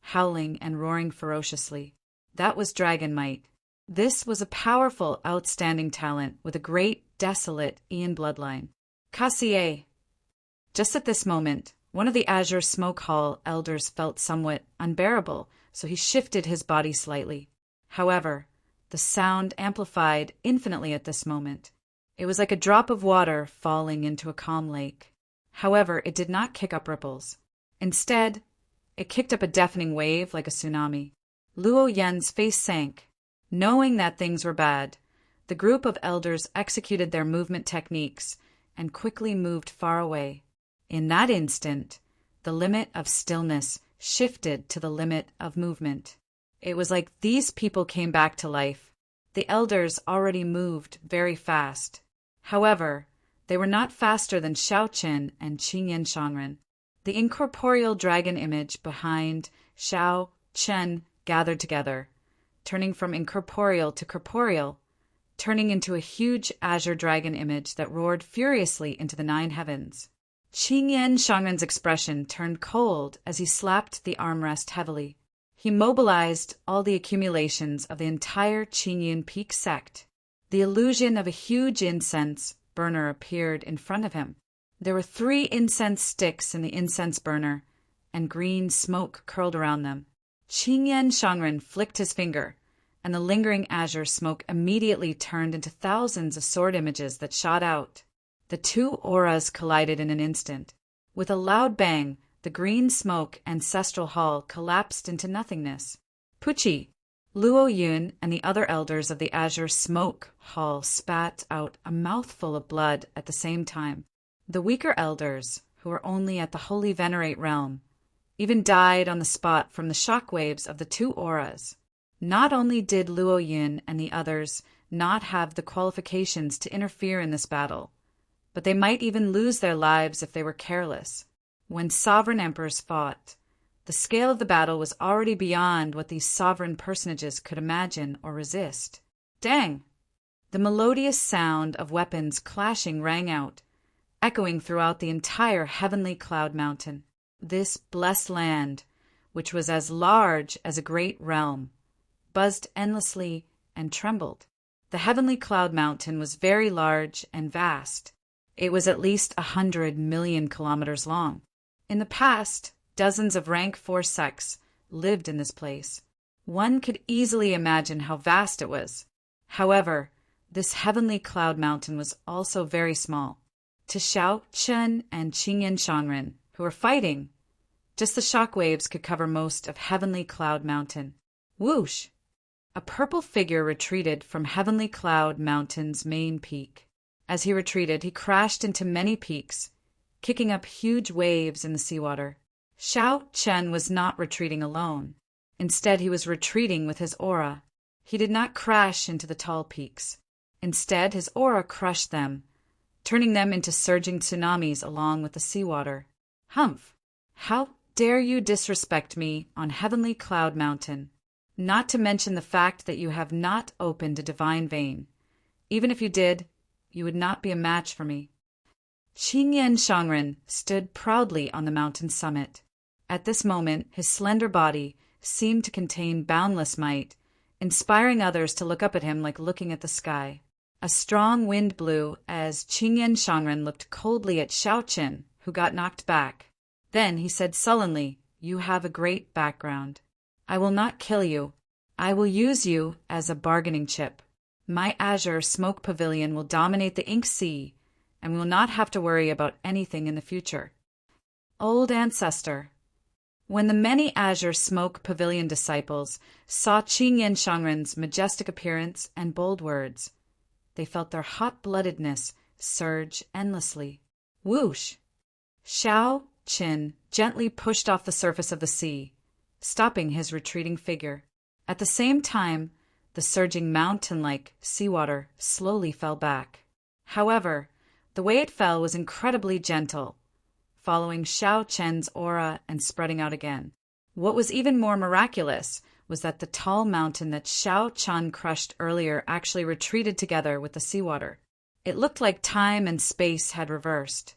howling and roaring ferociously. That was dragon might. This was a powerful, outstanding talent with a great, desolate Ian bloodline. Cassier. Just at this moment, one of the Azure Smoke Hall elders felt somewhat unbearable, so he shifted his body slightly. However, the sound amplified infinitely at this moment. It was like a drop of water falling into a calm lake. However, it did not kick up ripples. Instead, it kicked up a deafening wave like a tsunami. Luo Yan's face sank. Knowing that things were bad, the group of elders executed their movement techniques and quickly moved far away. In that instant, the limit of stillness shifted to the limit of movement. It was like these people came back to life. The elders already moved very fast. However, they were not faster than Xiao Qin and Qingyan Shangren. The incorporeal dragon image behind Xiao Chen gathered together, turning from incorporeal to corporeal, turning into a huge azure dragon image that roared furiously into the 9 heavens. Qingyan Shangren's expression turned cold as he slapped the armrest heavily. He mobilized all the accumulations of the entire Qingyan Peak sect. The illusion of a huge incense burner appeared in front of him. There were 3 incense sticks in the incense burner, and green smoke curled around them. Qingyan Shangren flicked his finger, and the lingering azure smoke immediately turned into thousands of sword images that shot out. The 2 auras collided in an instant. With a loud bang, The green smoke ancestral hall collapsed into nothingness. Pucci, Luo Yun, and the other elders of the Azure Smoke Hall spat out a mouthful of blood at the same time. The weaker elders, who were only at the Holy Venerate realm, even died on the spot from the shockwaves of the two auras. Not only did Luo Yun and the others not have the qualifications to interfere in this battle, but they might even lose their lives if they were careless. When sovereign emperors fought, the scale of the battle was already beyond what these sovereign personages could imagine or resist. Dang! The melodious sound of weapons clashing rang out, echoing throughout the entire heavenly cloud mountain. This blessed land, which was as large as a great realm, buzzed endlessly and trembled. The heavenly cloud mountain was very large and vast. It was at least 100 million kilometers long. In the past, dozens of rank 4 sects lived in this place. One could easily imagine how vast it was. However, this heavenly cloud mountain was also very small. To Xiao Chen and Qingyan Shangren, who were fighting, just the shockwaves could cover most of heavenly cloud mountain. Whoosh! A purple figure retreated from heavenly cloud mountain's main peak. As he retreated, he crashed into many peaks, kicking up huge waves in the seawater. Xiao Chen was not retreating alone. Instead, he was retreating with his aura. He did not crash into the tall peaks. Instead, his aura crushed them, turning them into surging tsunamis along with the seawater. Humph! How dare you disrespect me on Heavenly Cloud Mountain? Not to mention the fact that you have not opened a divine vein. Even if you did, you would not be a match for me. Qingyan Shangren stood proudly on the mountain's summit. At this moment, his slender body seemed to contain boundless might, inspiring others to look up at him like looking at the sky. A strong wind blew as Qingyan Shangren looked coldly at Xiao Chen, who got knocked back. Then he said sullenly, "You have a great background. I will not kill you. I will use you as a bargaining chip. My Azure Smoke Pavilion will dominate the Ink Sea, and we will not have to worry about anything in the future." Old Ancestor. When the many Azure Smoke Pavilion disciples saw Qingyan Shangren's majestic appearance and bold words, they felt their hot-bloodedness surge endlessly. Whoosh! Xiao Qin gently pushed off the surface of the sea, stopping his retreating figure. At the same time, the surging mountain-like seawater slowly fell back. However, the way it fell was incredibly gentle, following Xiao Chen's aura and spreading out again. What was even more miraculous was that the tall mountain that Xiao Chen crushed earlier actually retreated together with the seawater. It looked like time and space had reversed.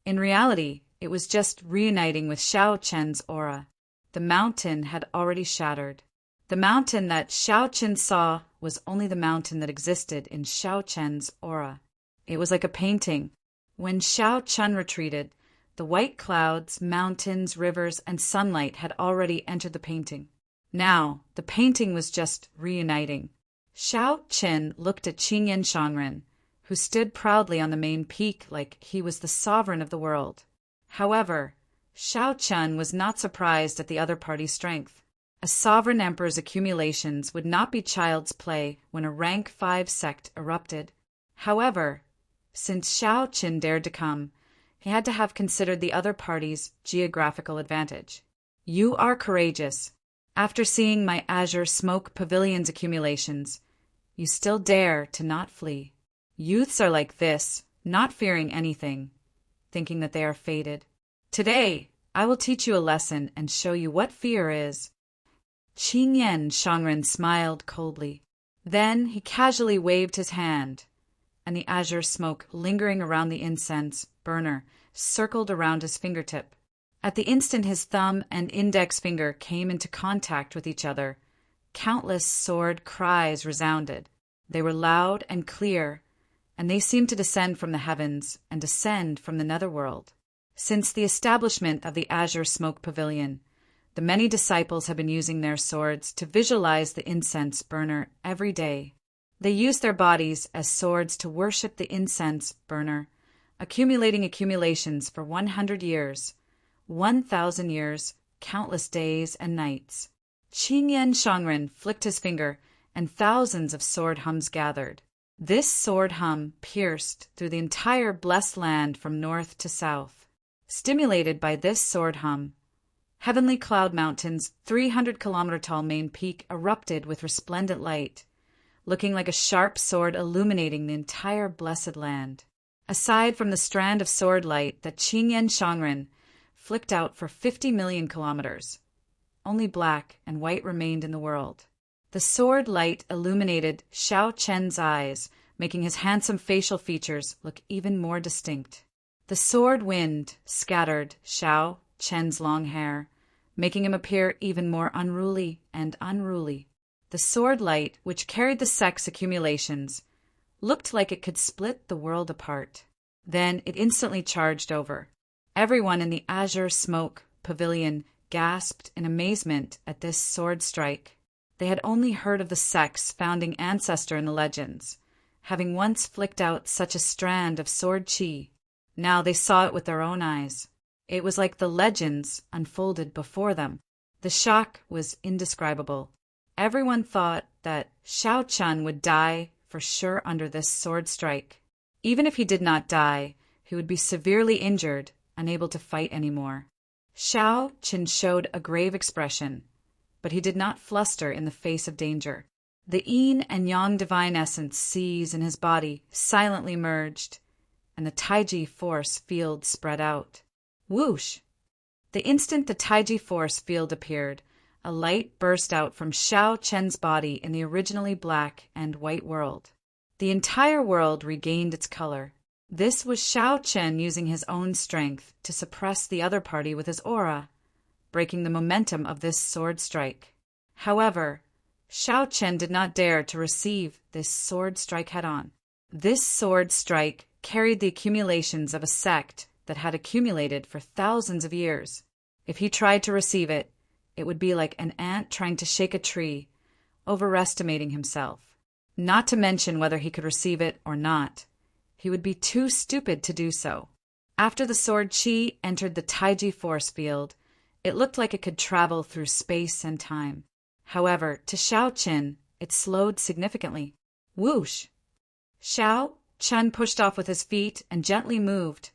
In reality, it was just reuniting with Xiao Chen's aura. The mountain had already shattered. The mountain that Xiao Chen saw was only the mountain that existed in Xiao Chen's aura. It was like a painting. When Xiao Chen retreated, the white clouds, mountains, rivers, and sunlight had already entered the painting. Now, the painting was just reuniting. Xiao Chen looked at Qingyan Shangren, who stood proudly on the main peak like he was the sovereign of the world. However, Xiao Chen was not surprised at the other party's strength. A sovereign emperor's accumulations would not be child's play when a rank 5 sect erupted. However, since Xiao Chen dared to come, he had to have considered the other party's geographical advantage. You are courageous. After seeing my Azure Smoke Pavilion's accumulations, you still dare to not flee. Youths are like this, not fearing anything, thinking that they are fated. Today, I will teach you a lesson and show you what fear is. Qingyan Shangren smiled coldly. Then he casually waved his hand, and the azure smoke lingering around the incense burner circled around his fingertip. At the instant his thumb and index finger came into contact with each other, countless sword cries resounded. They were loud and clear, and they seemed to descend from the heavens and descend from the netherworld. Since the establishment of the Azure Smoke Pavilion, the many disciples have been using their swords to visualize the incense burner every day. They use their bodies as swords to worship the incense burner, accumulating accumulations for 100 years, 1,000 years, countless days and nights. Qingyan Shangren flicked his finger, and thousands of sword hums gathered. This sword hum pierced through the entire blessed land from north to south. Stimulated by this sword hum, Heavenly Cloud Mountain's 300-kilometer-tall main peak erupted with resplendent light, looking like a sharp sword illuminating the entire blessed land. Aside from the strand of sword light that Qingyan Shangren flicked out for 50 million kilometers, only black and white remained in the world. The sword light illuminated Xiao Chen's eyes, making his handsome facial features look even more distinct. The sword wind scattered Xiao Chen's long hair, making him appear even more unruly and unruly. The sword light, which carried the sex accumulations, looked like it could split the world apart. Then it instantly charged over. Everyone in the azure smoke pavilion gasped in amazement at this sword strike. They had only heard of the sex founding ancestor in the legends, having once flicked out such a strand of sword chi. Now they saw it with their own eyes. It was like the legends unfolded before them. The shock was indescribable. Everyone thought that Xiao Chun would die for sure under this sword strike. Even if he did not die, he would be severely injured, unable to fight anymore. Xiao Chun showed a grave expression, but he did not fluster in the face of danger. The yin and yang divine essence seized in his body silently merged, and the Taiji force field spread out. Whoosh! The instant the Taiji force field appeared, a light burst out from Xiao Chen's body in the originally black and white world. The entire world regained its color. This was Xiao Chen using his own strength to suppress the other party with his aura, breaking the momentum of this sword strike. However, Xiao Chen did not dare to receive this sword strike head-on. This sword strike carried the accumulations of a sect that had accumulated for thousands of years. If he tried to receive it, it would be like an ant trying to shake a tree, overestimating himself. Not to mention whether he could receive it or not. He would be too stupid to do so. After the sword chi entered the Taiji force field, it looked like it could travel through space and time. However, to Xiao Chen, it slowed significantly. Whoosh! Xiao Chen pushed off with his feet and gently moved,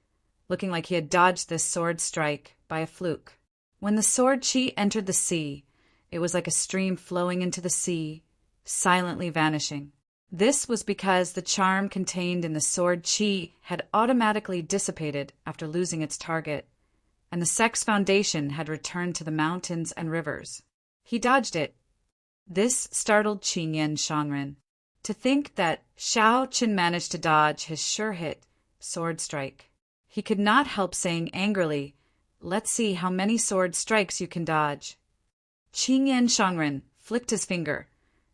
looking like he had dodged this sword strike by a fluke. When the sword chi entered the sea, it was like a stream flowing into the sea, silently vanishing. This was because the charm contained in the sword chi had automatically dissipated after losing its target, and the sex foundation had returned to the mountains and rivers. He dodged it. This startled Qingyan Shangren. To think that Xiao Chen managed to dodge his sure-hit sword strike. He could not help saying angrily, "Let's see how many sword strikes you can dodge." Qingyan Shangren flicked his finger,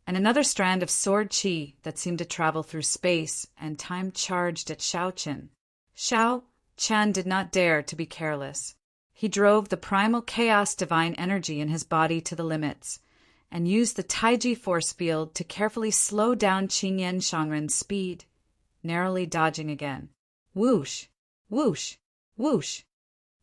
and another strand of sword chi that seemed to travel through space and time charged at Xiao Chen. Xiao Chen did not dare to be careless. He drove the primal chaos divine energy in his body to the limits, and used the Taiji force field to carefully slow down Qingyan Shangren's speed, narrowly dodging again. Whoosh! Whoosh! Whoosh!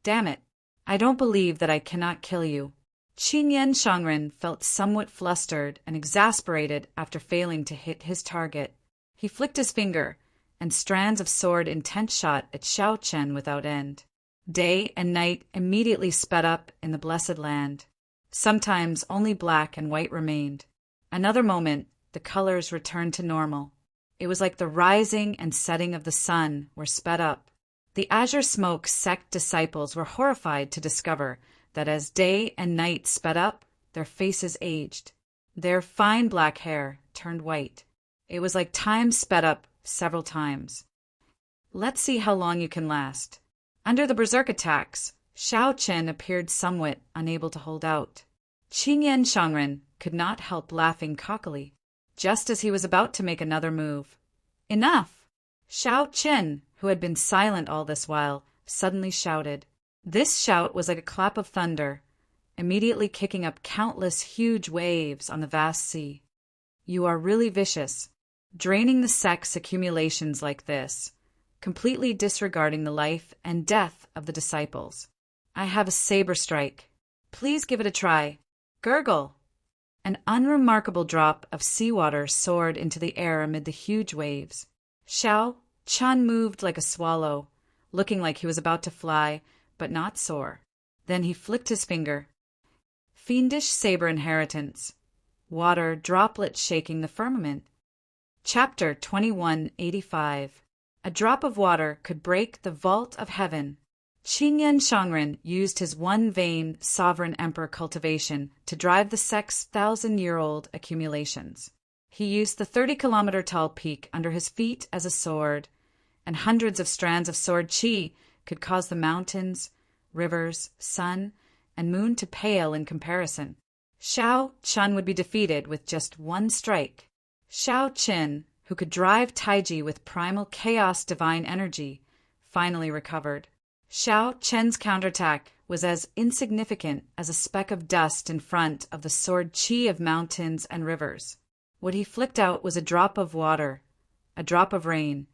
Damn it! I don't believe that I cannot kill you. Qingyan Shangren felt somewhat flustered and exasperated after failing to hit his target. He flicked his finger, and strands of sword intent shot at Xiao Chen without end. Day and night immediately sped up in the blessed land. Sometimes only black and white remained. Another moment, the colors returned to normal. It was like the rising and setting of the sun were sped up. The Azure Smoke sect disciples were horrified to discover that as day and night sped up, their faces aged. Their fine black hair turned white. It was like time sped up several times. Let's see how long you can last. Under the berserk attacks, Xiao Chen appeared somewhat unable to hold out. Qingyan Shangren could not help laughing cockily, just as he was about to make another move. Enough! Xiao Chen, who had been silent all this while, suddenly shouted. This shout was like a clap of thunder, immediately kicking up countless huge waves on the vast sea. You are really vicious, draining the sex accumulations like this, completely disregarding the life and death of the disciples. I have a saber strike. Please give it a try. Gurgle! An unremarkable drop of seawater soared into the air amid the huge waves. Xiao Chun moved like a swallow, looking like he was about to fly, but not soar. Then he flicked his finger. Fiendish saber inheritance. Water droplets shaking the firmament. Chapter 2185. A drop of water could break the vault of heaven. Qingyan Shangren used his one-vein sovereign emperor cultivation to drive the sect's 1,000-year-old accumulations. He used the 30-kilometer-tall peak under his feet as a sword, and hundreds of strands of sword qi could cause the mountains, rivers, sun, and moon to pale in comparison. Xiao Chun would be defeated with just one strike. Xiao Qin, who could drive Taiji with primal chaos divine energy, finally recovered. Xiao Chen's counterattack was as insignificant as a speck of dust in front of the sword qi of mountains and rivers. What he flicked out was a drop of water, a drop of rain,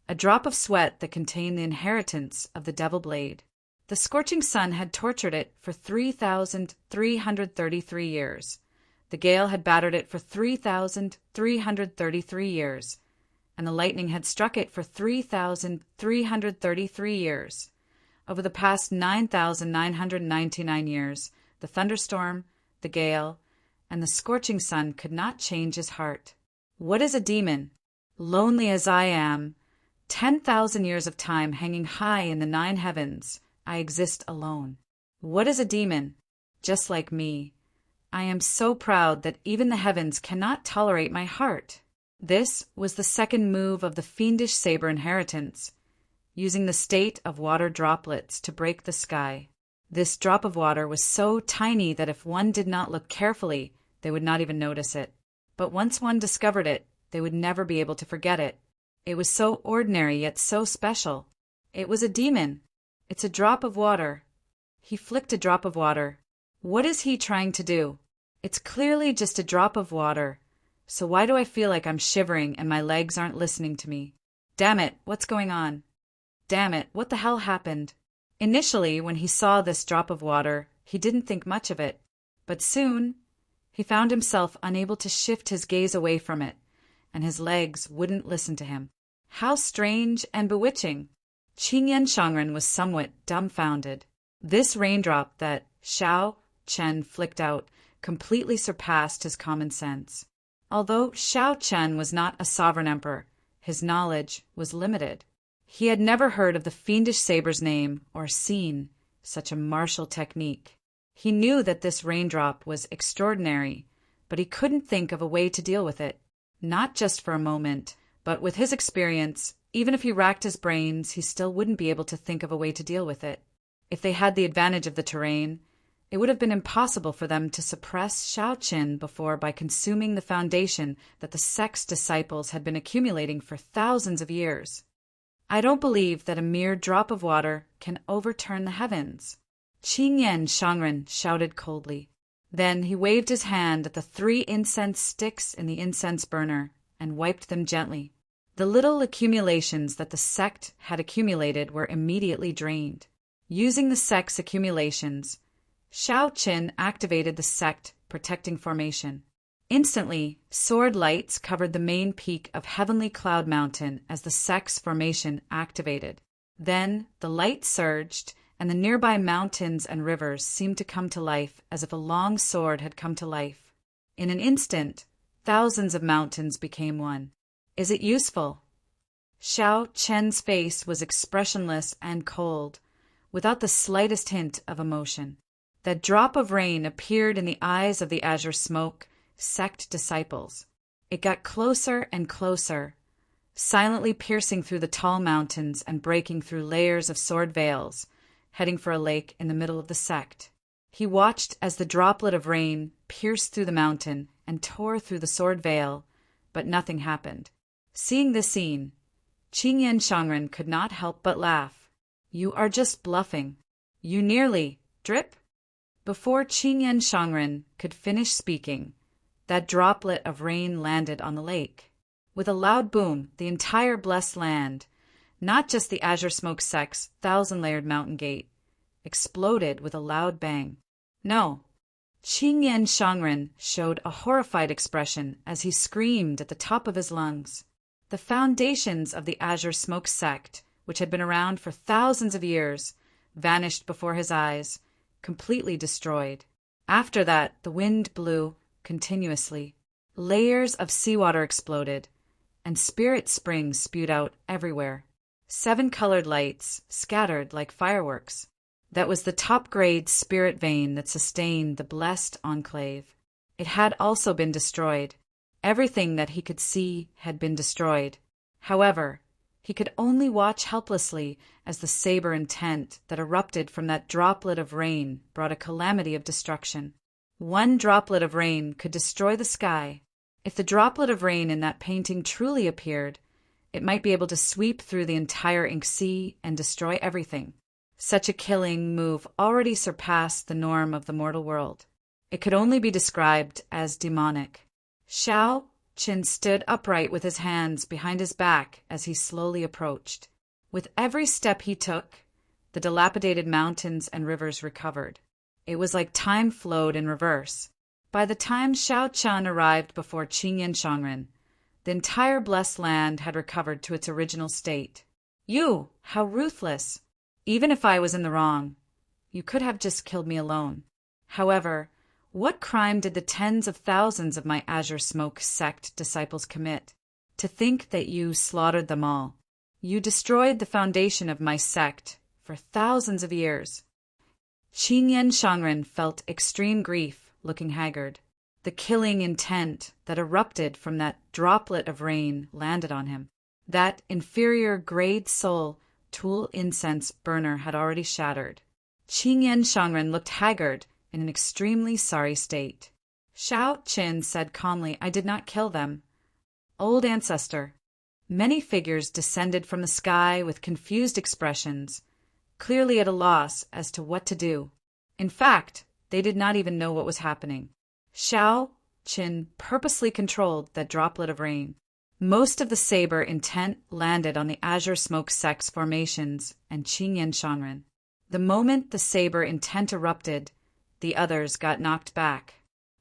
a drop of sweat that contained the inheritance of the devil blade. The scorching sun had tortured it for 3,333 years. The gale had battered it for 3,333 years, and the lightning had struck it for 3,333 years. Over the past 9,999 years, the thunderstorm, the gale, and the scorching sun could not change his heart. What is a demon? Lonely as I am, 10,000 years of time hanging high in the 9 heavens, I exist alone. What is a demon? Just like me. I am so proud that even the heavens cannot tolerate my heart. This was the second move of the fiendish saber inheritance, using the state of water droplets to break the sky. This drop of water was so tiny that if one did not look carefully, they would not even notice it. But once one discovered it, they would never be able to forget it. It was so ordinary yet so special. It was a demon. It's a drop of water. He flicked a drop of water. What is he trying to do? It's clearly just a drop of water. So why do I feel like I'm shivering and my legs aren't listening to me? Damn it, what's going on? Damn it, what the hell happened? Initially, when he saw this drop of water, he didn't think much of it. But soon, he found himself unable to shift his gaze away from it, and his legs wouldn't listen to him. How strange and bewitching! Qingyan Shangren was somewhat dumbfounded. This raindrop that Xiao Chen flicked out completely surpassed his common sense. Although Xiao Chen was not a sovereign emperor, his knowledge was limited. He had never heard of the fiendish saber's name or seen such a martial technique. He knew that this raindrop was extraordinary, but he couldn't think of a way to deal with it. Not just for a moment, but with his experience, even if he racked his brains, he still wouldn't be able to think of a way to deal with it. If they had the advantage of the terrain, it would have been impossible for them to suppress Xiao Qin before by consuming the foundation that the sect's disciples had been accumulating for thousands of years. I don't believe that a mere drop of water can overturn the heavens, Qingyan Shangren shouted coldly. Then he waved his hand at the 3 incense sticks in the incense burner and wiped them gently. The little accumulations that the sect had accumulated were immediately drained. Using the sect's accumulations, Xiao Qin activated the sect protecting formation. Instantly, sword lights covered the main peak of Heavenly Cloud Mountain as the sect's formation activated. Then the light surged, and the nearby mountains and rivers seemed to come to life as if a long sword had come to life. In an instant, thousands of mountains became one. Is it useful? Xiao Chen's face was expressionless and cold, without the slightest hint of emotion. That drop of rain appeared in the eyes of the azure smoke sect disciples. It got closer and closer, silently piercing through the tall mountains and breaking through layers of sword veils, heading for a lake in the middle of the sect. He watched as the droplet of rain pierced through the mountain and tore through the sword veil, but nothing happened. Seeing this scene, Qingyan Shangren could not help but laugh. You are just bluffing. You nearly, drip? Before Qingyan Shangren could finish speaking, that droplet of rain landed on the lake. With a loud boom, the entire blessed land, not just the azure smoke sect's 1,000-layered mountain gate, exploded with a loud bang. No. Qingyan Shangren showed a horrified expression as he screamed at the top of his lungs. The foundations of the Azure Smoke sect, which had been around for thousands of years, vanished before his eyes, completely destroyed. After that, the wind blew continuously. Layers of seawater exploded, and spirit springs spewed out everywhere. 7 colored lights scattered like fireworks. That was the top-grade spirit vein that sustained the blessed enclave. It had also been destroyed. Everything that he could see had been destroyed. However, he could only watch helplessly as the saber intent that erupted from that droplet of rain brought a calamity of destruction. 1 droplet of rain could destroy the sky. If the droplet of rain in that painting truly appeared, it might be able to sweep through the entire ink sea and destroy everything. Such a killing move already surpassed the norm of the mortal world. It could only be described as demonic. Xiao Qin stood upright with his hands behind his back as he slowly approached. With every step he took, the dilapidated mountains and rivers recovered. It was like time flowed in reverse. By the time Xiao Qian arrived before Qingyan Shangren, the entire blessed land had recovered to its original state. You, how ruthless! Even if I was in the wrong, you could have just killed me alone. However, what crime did the tens of thousands of my Azure Smoke sect disciples commit? To think that you slaughtered them all. You destroyed the foundation of my sect for thousands of years. Qingyan Shangren felt extreme grief, looking haggard. The killing intent that erupted from that droplet of rain landed on him. That inferior grade soul tool incense burner had already shattered. Qingyan Shangren looked haggard in an extremely sorry state. Xiao Qin said calmly, I did not kill them. Old ancestor. Many figures descended from the sky with confused expressions, clearly at a loss as to what to do. In fact, they did not even know what was happening. Xiao Qin purposely controlled that droplet of rain. Most of the saber intent landed on the Azure Smoke sect's formations and Qingyan Shangren. The moment the saber intent erupted, the others got knocked back.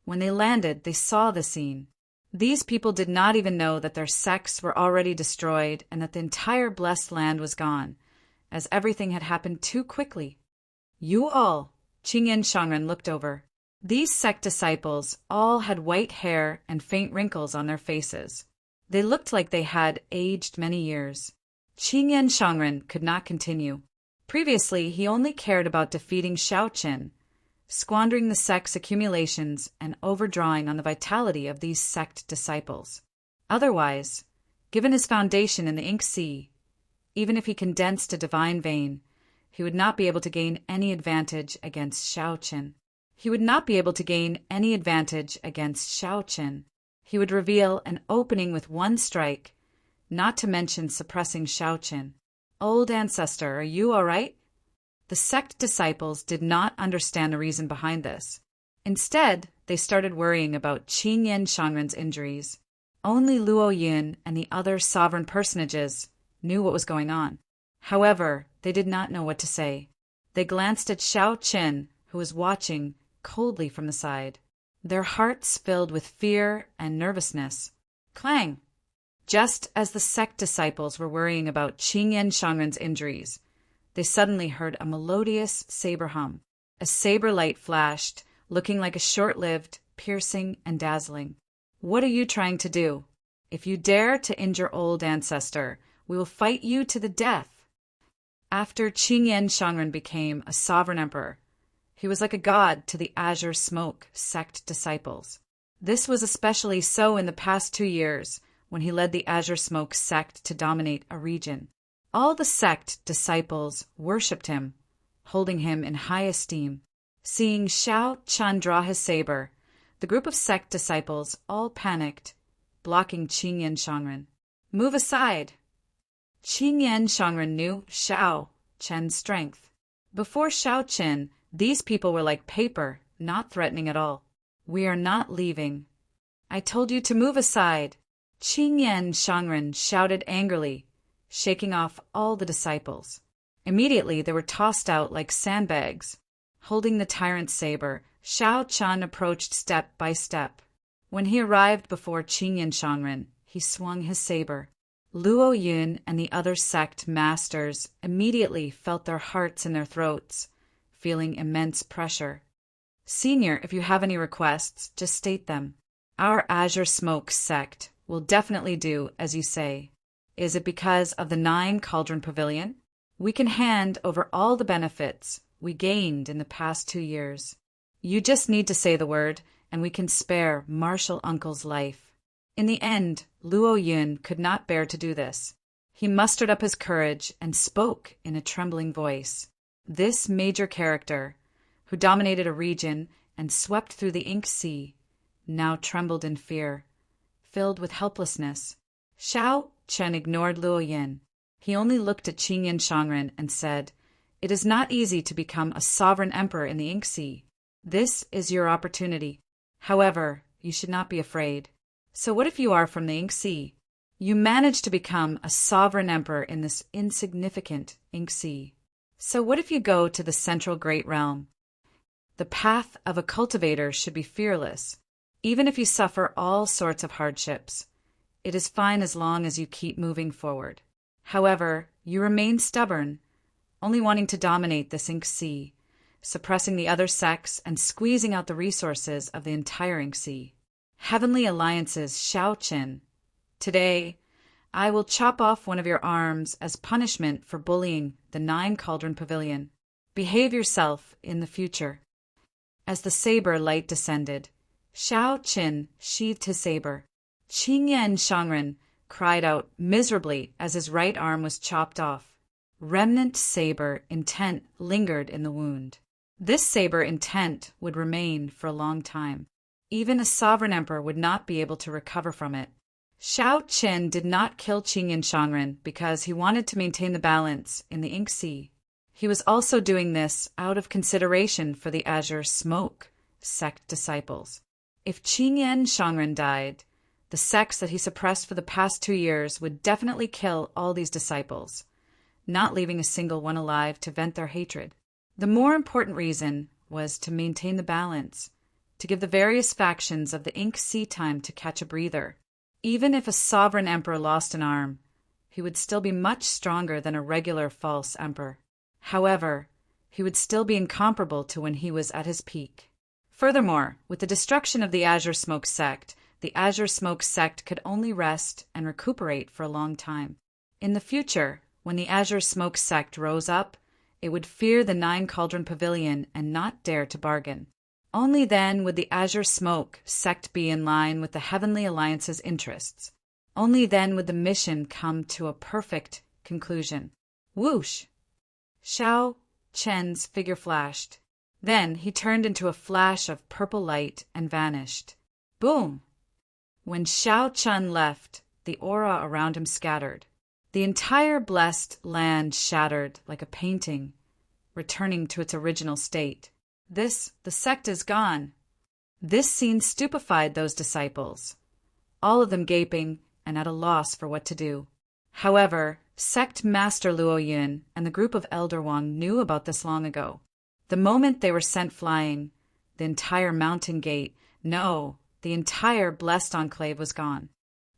When they landed, they saw the scene. These people did not even know that their sects were already destroyed and that the entire blessed land was gone, as everything had happened too quickly. You all, Qingyan Shangren looked over. These sect disciples all had white hair and faint wrinkles on their faces. They looked like they had aged many years. Qingyan Shangren could not continue. Previously, he only cared about defeating Xiao Qin, squandering the sect's accumulations and overdrawing on the vitality of these sect disciples. Otherwise, given his foundation in the ink sea, even if he condensed a divine vein, he would not be able to gain any advantage against Xiao Qin. He would not be able to gain any advantage against Xiao Qin. He would reveal an opening with 1 strike, not to mention suppressing Xiao Qin. Old ancestor, are you all right? The sect disciples did not understand the reason behind this. Instead, they started worrying about Qingyan Shangren's injuries. Only Luo Yin and the other sovereign personages knew what was going on. However, they did not know what to say. They glanced at Xiao Qin, who was watching coldly from the side. Their hearts filled with fear and nervousness. Clang! Just as the sect disciples were worrying about Qingyan Shangren's injuries, they suddenly heard a melodious saber hum. A saber light flashed, looking like a short-lived, piercing and dazzling. What are you trying to do? If you dare to injure old ancestor, we will fight you to the death. After Qingyan Shangren became a sovereign emperor, he was like a god to the Azure Smoke sect disciples. This was especially so in the past 2 years, when he led the Azure Smoke sect to dominate a region. All the sect disciples worshipped him, holding him in high esteem. Seeing Xiao Qian draw his saber, the group of sect disciples all panicked, blocking Qingyan Shangren. Move aside! Qingyan Shangren knew Xiao Qian's strength. Before Xiao Qin, these people were like paper, not threatening at all. We are not leaving. I told you to move aside. Qingyan Shangren shouted angrily, shaking off all the disciples. Immediately they were tossed out like sandbags. Holding the tyrant's saber, Shao Chun approached step by step. When he arrived before Qingyan Shangren, he swung his saber. Luo Yun and the other sect masters immediately felt their hearts in their throats, feeling immense pressure. Senior, if you have any requests, just state them. Our Azure Smoke sect will definitely do as you say. Is it because of the 9 Cauldron Pavilion? We can hand over all the benefits we gained in the past 2 years. You just need to say the word, and we can spare Martial Uncle's life. In the end, Luo Yun could not bear to do this. He mustered up his courage and spoke in a trembling voice. This major character, who dominated a region and swept through the Ink Sea, now trembled in fear, filled with helplessness. Shao Chen ignored Luo Yin. He only looked at Qingyan Shangren and said, "It is not easy to become a sovereign emperor in the Ink Sea. This is your opportunity. However, you should not be afraid. So what if you are from the Ink Sea? You managed to become a sovereign emperor in this insignificant Ink Sea. So what if you go to the central Great Realm? The path of a cultivator should be fearless. Even if you suffer all sorts of hardships, it is fine as long as you keep moving forward. However, you remain stubborn, only wanting to dominate this Ink Sea, suppressing the other sects and squeezing out the resources of the entire Ink Sea. Heavenly Alliance's Shao Qin. Today, I will chop off one of your arms as punishment for bullying the 9 Cauldron Pavilion. Behave yourself in the future." As the saber light descended, Shao Qin sheathed his saber. Qingyan Shangren cried out miserably as his right arm was chopped off. Remnant saber intent lingered in the wound. This saber intent would remain for a long time. Even a sovereign emperor would not be able to recover from it. Shao Qin did not kill Qingyan Shangren because he wanted to maintain the balance in the Ink Sea. He was also doing this out of consideration for the Azure Smoke sect disciples. If Qingyan Shangren died, the sects that he suppressed for the past 2 years would definitely kill all these disciples, not leaving a single one alive to vent their hatred. The more important reason was to maintain the balance, to give the various factions of the Ink Sea time to catch a breather. Even if a sovereign emperor lost an arm, he would still be much stronger than a regular false emperor. However, he would still be incomparable to when he was at his peak. Furthermore, with the destruction of the Azure Smoke sect, the Azure Smoke sect could only rest and recuperate for a long time. In the future, when the Azure Smoke sect rose up, it would fear the 9 Cauldron Pavilion and not dare to bargain. Only then would the Azure Smoke sect be in line with the Heavenly Alliance's interests. Only then would the mission come to a perfect conclusion. Whoosh! Shao Chen's figure flashed. Then he turned into a flash of purple light and vanished. Boom! When Shao Chun left, the aura around him scattered. The entire blessed land shattered like a painting, returning to its original state. The sect is gone. This scene stupefied those disciples, all of them gaping and at a loss for what to do. However, Sect Master Luo Yun and the group of Elder Wang knew about this long ago. The moment they were sent flying, the entire mountain gate, no, the entire blessed enclave was gone.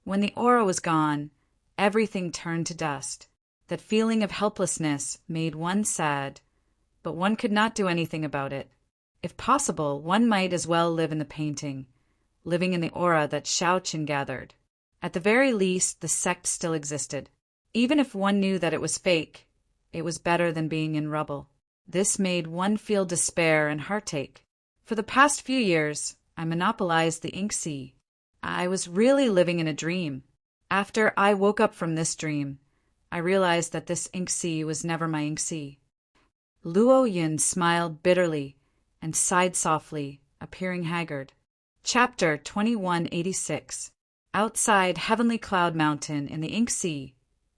When the aura was gone, everything turned to dust. That feeling of helplessness made one sad, but one could not do anything about it. If possible, one might as well live in the painting, living in the aura that Shao Qin gathered. At the very least, the sect still existed. Even if one knew that it was fake, it was better than being in rubble. This made one feel despair and heartache. For the past few years, I monopolized the Ink Sea. I was really living in a dream. After I woke up from this dream, I realized that this Ink Sea was never my Ink Sea. Luo Yun smiled bitterly and sighed softly, appearing haggard. Chapter 2186. Outside Heavenly Cloud Mountain in the Ink Sea,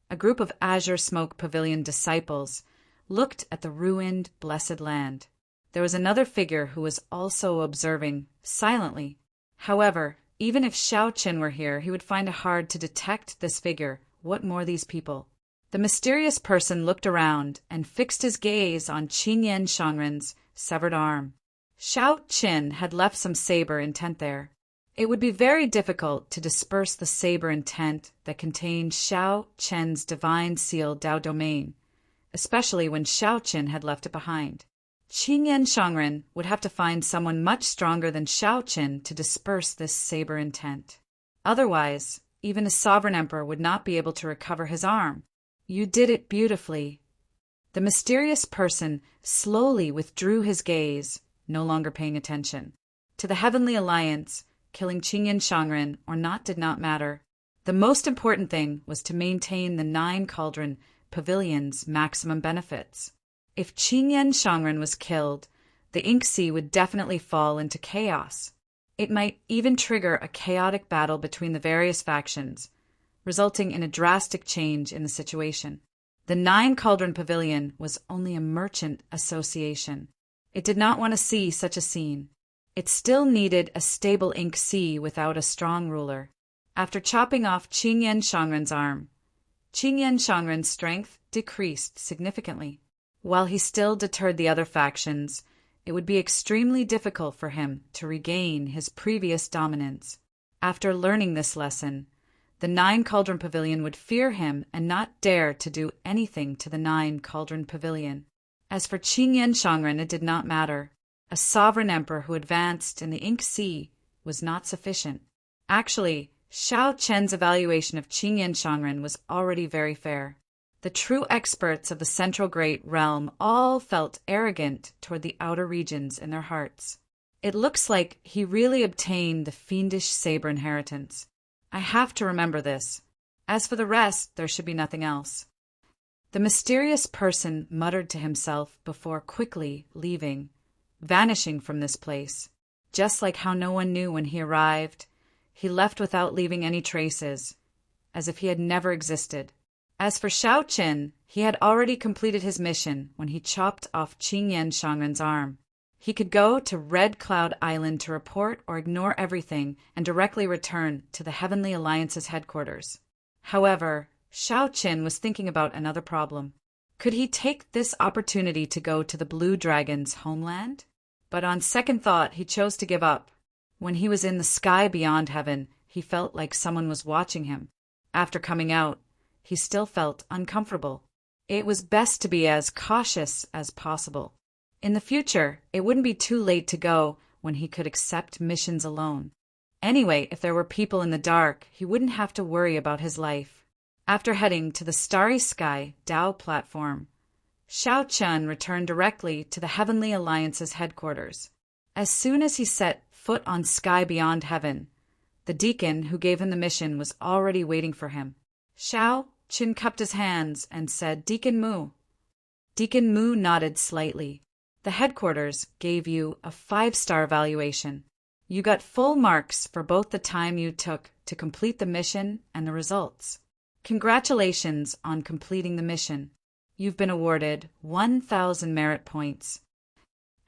a group of Azure Smoke Pavilion disciples looked at the ruined, blessed land. There was another figure who was also observing, silently. However, even if Shao Qin were here, he would find it hard to detect this figure. What more these people? The mysterious person looked around and fixed his gaze on Qingyan Shangren's severed arm. Shao Qin had left some saber intent there. It would be very difficult to disperse the saber intent that contained Shao Qian's divine seal Dao domain, especially when Shao Qin had left it behind. Qingyan Shangren would have to find someone much stronger than Shao Qin to disperse this saber intent. Otherwise, even a sovereign emperor would not be able to recover his arm. You did it beautifully. The mysterious person slowly withdrew his gaze, no longer paying attention. To the Heavenly Alliance, killing Qingyan Shangren or not did not matter. The most important thing was to maintain the 9 Cauldron Pavilion's maximum benefits. If Qingyan Shangren was killed, the Ink Sea would definitely fall into chaos. It might even trigger a chaotic battle between the various factions, resulting in a drastic change in the situation. The 9 Cauldron Pavilion was only a merchant association. It did not want to see such a scene. It still needed a stable Ink Sea without a strong ruler. After chopping off Qingyan Shangren's arm, Qingyan Shangren's strength decreased significantly. While he still deterred the other factions, it would be extremely difficult for him to regain his previous dominance. After learning this lesson, the 9 Cauldron Pavilion would fear him and not dare to do anything to the 9 Cauldron Pavilion. As for Qingyan Shangren, it did not matter. A sovereign emperor who advanced in the Ink Sea was not sufficient. Actually, Shao Qian's evaluation of Qingyan Shangren was already very fair. The true experts of the Central Great Realm all felt arrogant toward the outer regions in their hearts. It looks like he really obtained the fiendish saber inheritance. I have to remember this. As for the rest, there should be nothing else. The mysterious person muttered to himself before quickly leaving, vanishing from this place. Just like how no one knew when he arrived, he left without leaving any traces, as if he had never existed. As for Shao Qin, he had already completed his mission when he chopped off Qingyan Shangren's arm. He could go to Red Cloud Island to report or ignore everything and directly return to the Heavenly Alliance's headquarters. However, Shao Qin was thinking about another problem. Could he take this opportunity to go to the Blue Dragon's homeland? But on second thought, he chose to give up. When he was in the sky beyond heaven, he felt like someone was watching him. After coming out, he still felt uncomfortable. It was best to be as cautious as possible. In the future, it wouldn't be too late to go when he could accept missions alone. Anyway, if there were people in the dark, he wouldn't have to worry about his life. After heading to the Starry Sky Dao platform, Shao Qian returned directly to the Heavenly Alliance's headquarters. As soon as he set foot on Sky Beyond Heaven, the deacon who gave him the mission was already waiting for him. Shao Qian cupped his hands and said, "Deacon Mu." Deacon Mu nodded slightly. The headquarters gave you a 5-star evaluation. You got full marks for both the time you took to complete the mission and the results. Congratulations on completing the mission. You've been awarded 1,000 merit points.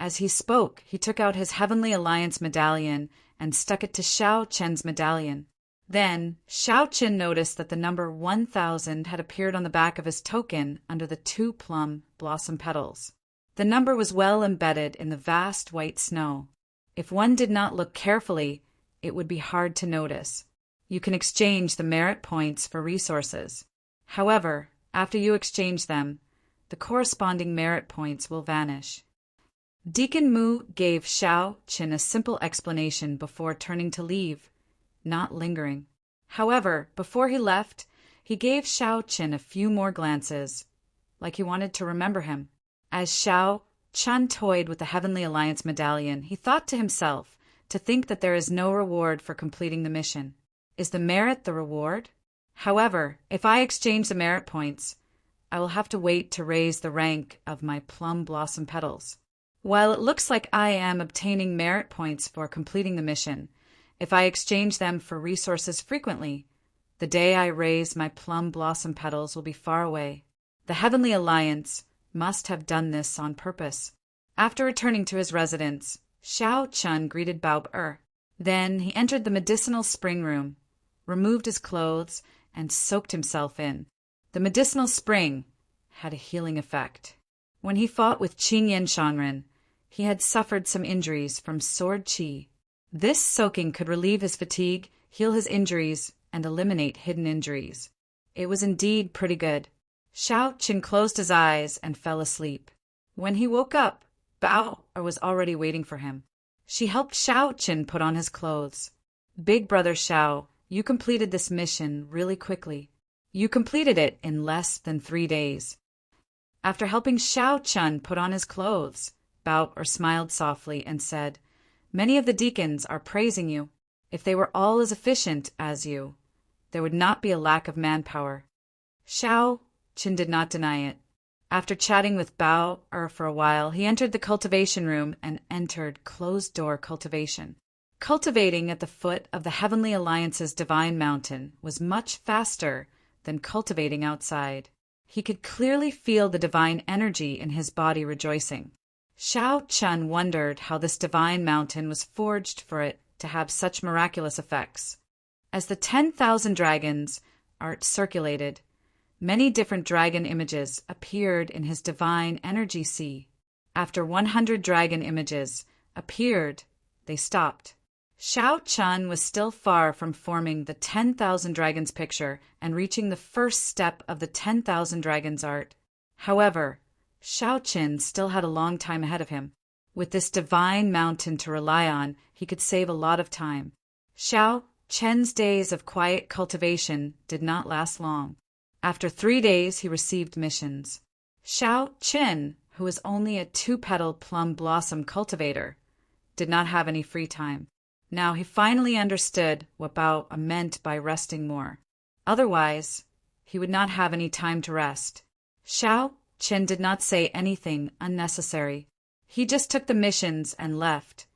As he spoke, he took out his Heavenly Alliance medallion and stuck it to Shao Qian's medallion. Then, Shao Qian noticed that the number 1,000 had appeared on the back of his token under the 2 plum blossom petals. The number was well embedded in the vast white snow. If one did not look carefully, it would be hard to notice. You can exchange the merit points for resources. However, after you exchange them, the corresponding merit points will vanish. Deacon Mu gave Shao Qian a simple explanation before turning to leave, not lingering. However, before he left, he gave Shao Qian a few more glances, like he wanted to remember him. As Shao Qian toyed with the Heavenly Alliance medallion, he thought to himself, to think that there is no reward for completing the mission. Is the merit the reward? However, if I exchange the merit points, I will have to wait to raise the rank of my plum blossom petals. While it looks like I am obtaining merit points for completing the mission, if I exchange them for resources frequently, the day I raise my plum blossom petals will be far away. The Heavenly Alliance must have done this on purpose. After returning to his residence, Shao Qian greeted Bao. Then he entered the medicinal spring room, removed his clothes, and soaked himself in. The medicinal spring had a healing effect. When he fought with Qin Yen Shanren, he had suffered some injuries from sword qi. This soaking could relieve his fatigue, heal his injuries, and eliminate hidden injuries. It was indeed pretty good. Xiao Qin closed his eyes and fell asleep. When he woke up, Bao was already waiting for him. She helped Xiao Qin put on his clothes. Big brother Xiao, you completed this mission really quickly. You completed it in less than 3 days. After helping Xiao Qin put on his clothes, Bao smiled softly and said, "Many of the deacons are praising you. If they were all as efficient as you, there would not be a lack of manpower." Xiao Qin did not deny it. After chatting with Bao for a while, he entered the cultivation room and entered closed-door cultivation. Cultivating at the foot of the Heavenly Alliance's Divine Mountain was much faster than cultivating outside. He could clearly feel the divine energy in his body rejoicing. Xiao Qin wondered how this divine mountain was forged for it to have such miraculous effects. As the 10,000 dragons art circulated, many different dragon images appeared in his divine energy sea. After 100 dragon images appeared, they stopped. Xiao Qin was still far from forming the 10,000 dragons picture and reaching the first step of the 10,000 dragons art. However, Xiao Qin still had a long time ahead of him. With this divine mountain to rely on, he could save a lot of time. Xiao Qin's days of quiet cultivation did not last long. After 3 days, he received missions. Xiao Qin, who was only a 2-petal plum blossom cultivator, did not have any free time. Now he finally understood what Bao meant by resting more. Otherwise, he would not have any time to rest. Xiao Qin did not say anything unnecessary. He just took the missions and left,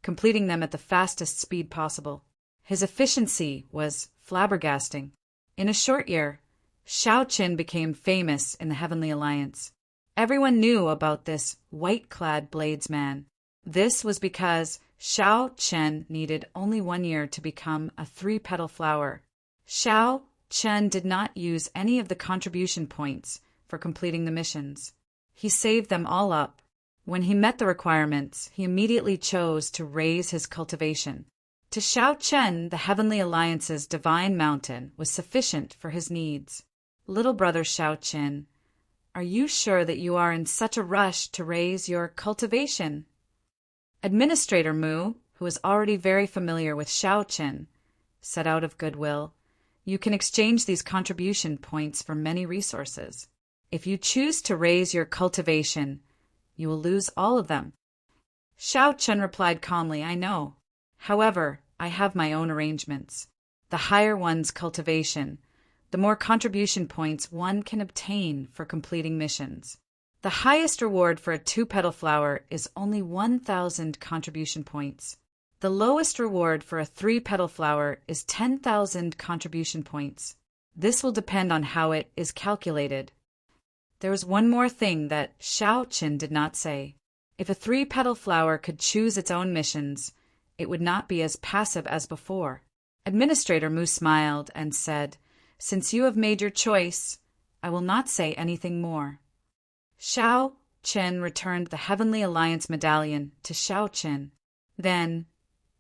completing them at the fastest speed possible. His efficiency was flabbergasting. In a short year, Xiao Qin became famous in the Heavenly Alliance. Everyone knew about this white-clad bladesman. This was because Xiao Qin needed only 1 year to become a 3-petal flower. Xiao Qin did not use any of the contribution points for completing the missions. He saved them all up. When he met the requirements, he immediately chose to raise his cultivation. To Xiao Qin, the Heavenly Alliance's divine mountain was sufficient for his needs. Little brother Xiao Qin, are you sure that you are in such a rush to raise your cultivation? Administrator Mu, who was already very familiar with Xiao Qin, said out of goodwill, "You can exchange these contribution points for many resources. If you choose to raise your cultivation, you will lose all of them." Xiao Qin replied calmly, "I know. However, I have my own arrangements. The higher one's cultivation, the more contribution points one can obtain for completing missions. The highest reward for a 2-petal flower is only 1,000 contribution points. The lowest reward for a 3-petal flower is 10,000 contribution points. This will depend on how it is calculated." There was one more thing that Xiao Qin did not say. If a 3-petal flower could choose its own missions, it would not be as passive as before. Administrator Mu smiled and said, "Since you have made your choice, I will not say anything more." Xiao Qin returned the Heavenly Alliance medallion to Xiao Qin. Then,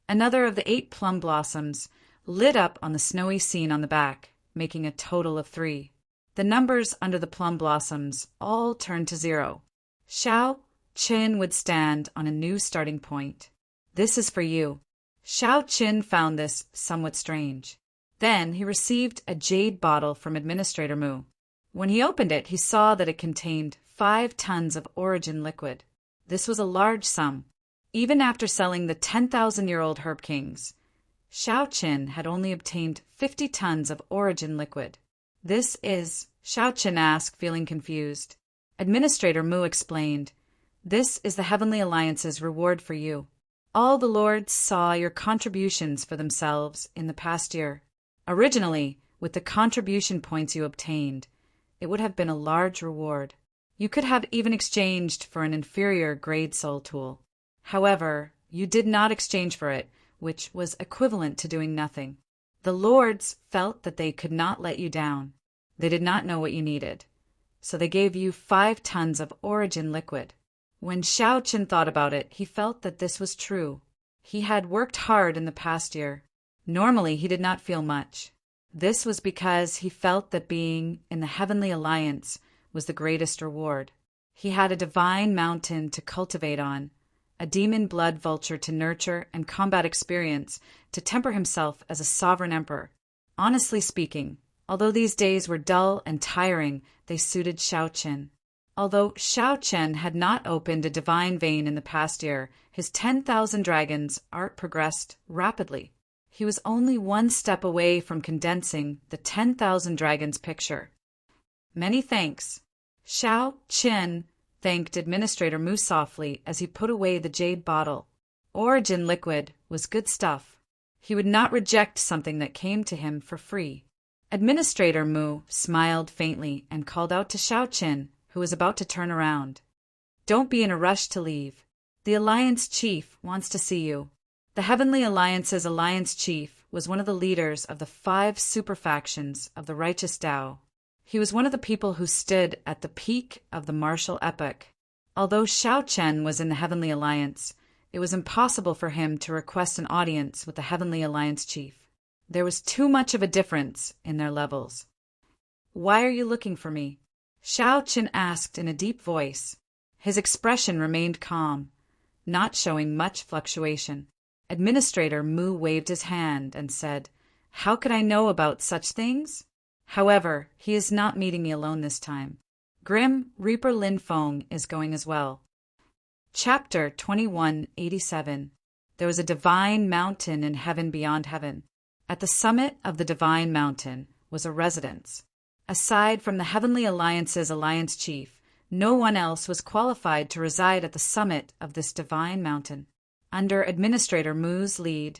another of the 8 plum blossoms lit up on the snowy scene on the back, making a total of 3. The numbers under the plum blossoms all turned to 0. Xiao Qin would stand on a new starting point. "This is for you." Xiao Qin found this somewhat strange. Then he received a jade bottle from Administrator Mu. When he opened it, he saw that it contained 5 tons of origin liquid. This was a large sum. Even after selling the 10,000-year-old herb kings, Xiao Qin had only obtained 50 tons of origin liquid. "This is," Xiao Qin asked, feeling confused. Administrator Mu explained, "This is the Heavenly Alliance's reward for you. All the lords saw your contributions for themselves in the past year. Originally, with the contribution points you obtained, it would have been a large reward. You could have even exchanged for an inferior grade soul tool. However, you did not exchange for it, which was equivalent to doing nothing. The lords felt that they could not let you down. They did not know what you needed, so they gave you 5 tons of origin liquid. When Xiao Qin thought about it, he felt that this was true. He had worked hard in the past year. Normally, he did not feel much. This was because he felt that being in the Heavenly Alliance was the greatest reward. He had a divine mountain to cultivate on, a demon blood vulture to nurture and combat experience to temper himself as a sovereign emperor. Honestly speaking, although these days were dull and tiring, they suited Xiao Qin. Although Xiao Qian had not opened a divine vein in the past year, his 10,000 dragons art progressed rapidly. He was only one step away from condensing the 10,000 dragons picture. Many thanks. Xiao Qian thanked Administrator Mu softly as he put away the jade bottle. Origin liquid was good stuff. He would not reject something that came to him for free. Administrator Mu smiled faintly and called out to Xiao Qin, who was about to turn around. Don't be in a rush to leave. The Alliance Chief wants to see you. The Heavenly Alliance's Alliance Chief was one of the leaders of the 5 super factions of the Righteous Tao. He was one of the people who stood at the peak of the martial epoch. Although Xiao Qian was in the Heavenly Alliance, it was impossible for him to request an audience with the Heavenly Alliance Chief. There was too much of a difference in their levels. Why are you looking for me? Xiao Qian asked in a deep voice. His expression remained calm, not showing much fluctuation. Administrator Mu waved his hand and said, How could I know about such things? However, he is not meeting me alone this time. Grim Reaper Lin Feng is going as well. Chapter 2187. There was a divine mountain in heaven beyond heaven. At the summit of the divine mountain was a residence. Aside from the Heavenly Alliance's Alliance Chief, no one else was qualified to reside at the summit of this divine mountain. Under Administrator Mu's lead,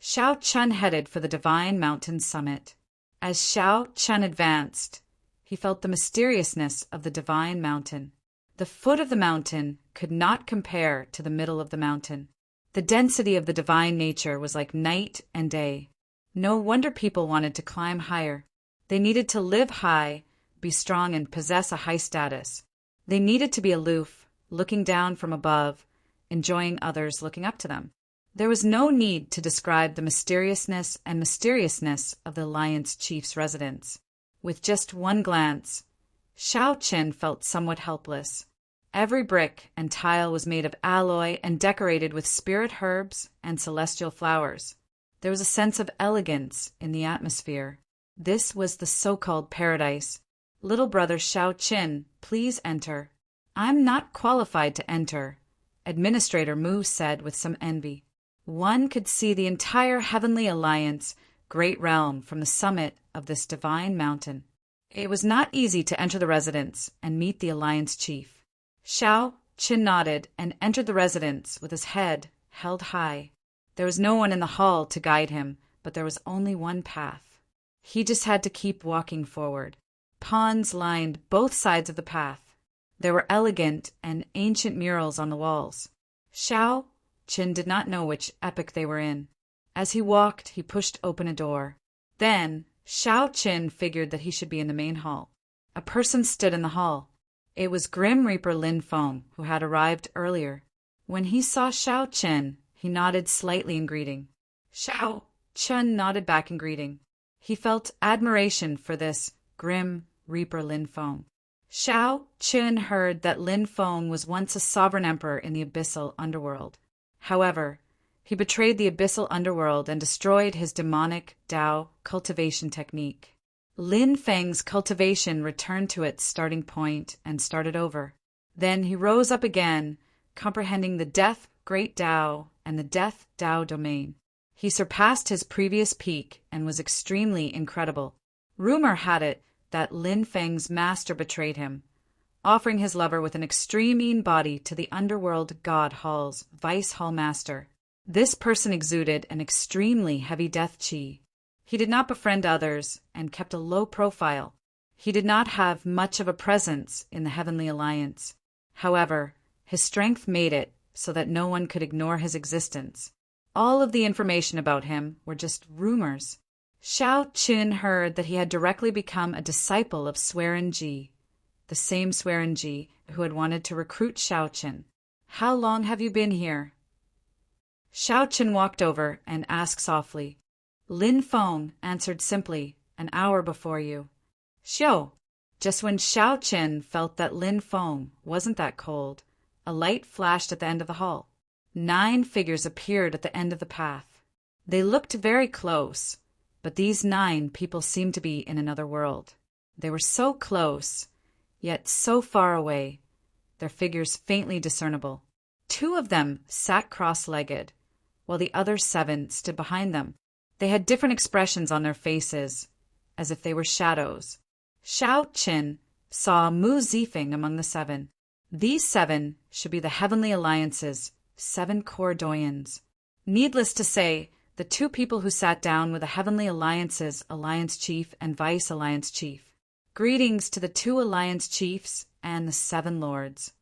Xiao Qian headed for the divine mountain summit. As Xiao Qian advanced, he felt the mysteriousness of the divine mountain. The foot of the mountain could not compare to the middle of the mountain. The density of the divine nature was like night and day. No wonder people wanted to climb higher. They needed to live high, be strong, and possess a high status. They needed to be aloof, looking down from above, enjoying others looking up to them. There was no need to describe the mysteriousness of the Alliance Chief's residence. With just one glance, Xiao Qian felt somewhat helpless. Every brick and tile was made of alloy and decorated with spirit herbs and celestial flowers. There was a sense of elegance in the atmosphere. This was the so-called paradise. Little brother Xiao Qian, please enter. I'm not qualified to enter, Administrator Mu said with some envy. One could see the entire Heavenly Alliance, great realm from the summit of this divine mountain. It was not easy to enter the residence and meet the Alliance Chief. Xiao Qian nodded and entered the residence with his head held high. There was no one in the hall to guide him, but there was only one path. He just had to keep walking forward. Pawns lined both sides of the path. There were elegant and ancient murals on the walls. Xiao Qian did not know which epoch they were in. As he walked, he pushed open a door. Then, Xiao Qian figured that he should be in the main hall. A person stood in the hall. It was Grim Reaper Lin Feng, who had arrived earlier. When he saw Xiao Qian, he nodded slightly in greeting. Xiao Qian nodded back in greeting. He felt admiration for this Grim Reaper Lin Feng. Xiao Qian heard that Lin Feng was once a sovereign emperor in the abyssal underworld. However, he betrayed the abyssal underworld and destroyed his demonic Tao cultivation technique. Lin Feng's cultivation returned to its starting point and started over. Then he rose up again, comprehending the Death Great Tao and the Death Tao domain. He surpassed his previous peak and was extremely incredible. Rumor had it that Lin Feng's master betrayed him, offering his lover with an extreme body to the underworld god hall's vice hall master. This person exuded an extremely heavy death chi. He did not befriend others and kept a low profile. He did not have much of a presence in the Heavenly Alliance. However, his strength made it so that no one could ignore his existence. All of the information about him were just rumors. Xiao Qin heard that he had directly become a disciple of Swearenji, the same Swearenji who had wanted to recruit Xiao Qin. How long have you been here? Xiao Qin walked over and asked softly. Lin Feng answered simply, an hour before you. Xiao. Just when Xiao Qin felt that Lin Feng wasn't that cold, a light flashed at the end of the hall. 9 figures appeared at the end of the path. They looked very close, but these 9 people seemed to be in another world. They were so close, yet so far away, their figures faintly discernible. 2 of them sat cross-legged, while the other 7 stood behind them. They had different expressions on their faces, as if they were shadows. Xiao Qin saw Mu Zifeng among the 7. These 7 should be the Heavenly Alliance's 7 core doyens. Needless to say, the 2 people who sat down were the Heavenly Alliance's Alliance Chief and Vice Alliance Chief. Greetings to the 2 Alliance Chiefs and the 7 Lords.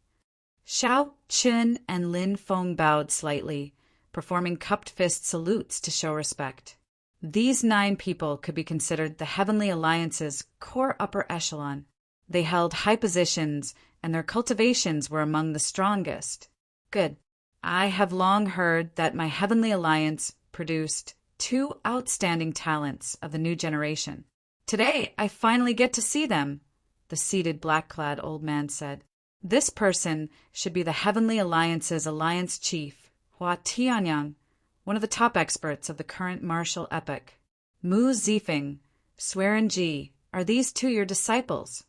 Xiao Qin and Lin Feng bowed slightly, performing cupped fist salutes to show respect. These 9 people could be considered the Heavenly Alliance's core upper echelon. They held high positions, and their cultivations were among the strongest. Good. I have long heard that my Heavenly Alliance produced 2 outstanding talents of the new generation. Today, I finally get to see them, the seated black-clad old man said. This person should be the Heavenly Alliance's Alliance Chief, Hua Tianyang, one of the top experts of the current martial epoch. Mu Zifeng, Swearenji, are these 2 your disciples?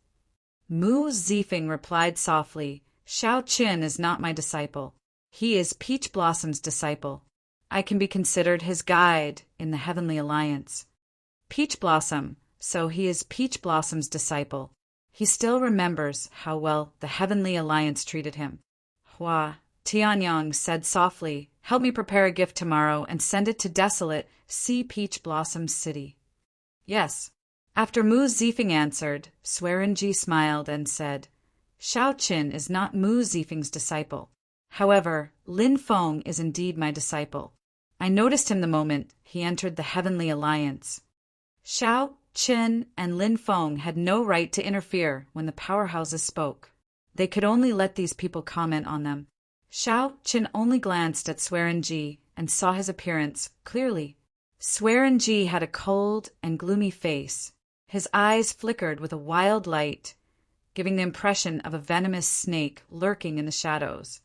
Mu Zifeng replied softly, Xiao Qin is not my disciple. He is Peach Blossom's disciple. I can be considered his guide in the Heavenly Alliance. Peach Blossom, so he is Peach Blossom's disciple. He still remembers how well the Heavenly Alliance treated him. Hua Tianyang said softly, help me prepare a gift tomorrow and send it to desolate Sea Peach Blossom City. Yes. After Mu Zifeng answered, Swearenji smiled and said, Xiao Qin is not Mu Zifeng's disciple. However, Lin Feng is indeed my disciple. I noticed him the moment he entered the Heavenly Alliance. Xiao Qin and Lin Feng had no right to interfere when the powerhouses spoke. They could only let these people comment on them. Xiao Qin only glanced at Swearenji and saw his appearance clearly. Swearenji had a cold and gloomy face. His eyes flickered with a wild light, giving the impression of a venomous snake lurking in the shadows.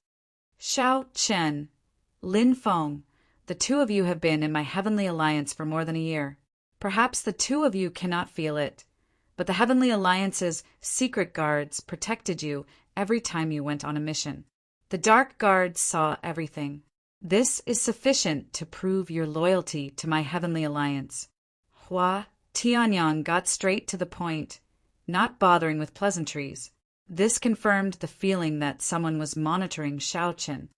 Xiao Qin, Lin Feng, the 2 of you have been in my Heavenly Alliance for more than a year. Perhaps the 2 of you cannot feel it, but the Heavenly Alliance's secret guards protected you every time you went on a mission. The Dark Guards saw everything. This is sufficient to prove your loyalty to my Heavenly Alliance. Hua Tianyang got straight to the point, not bothering with pleasantries. This confirmed the feeling that someone was monitoring Xiao Qin.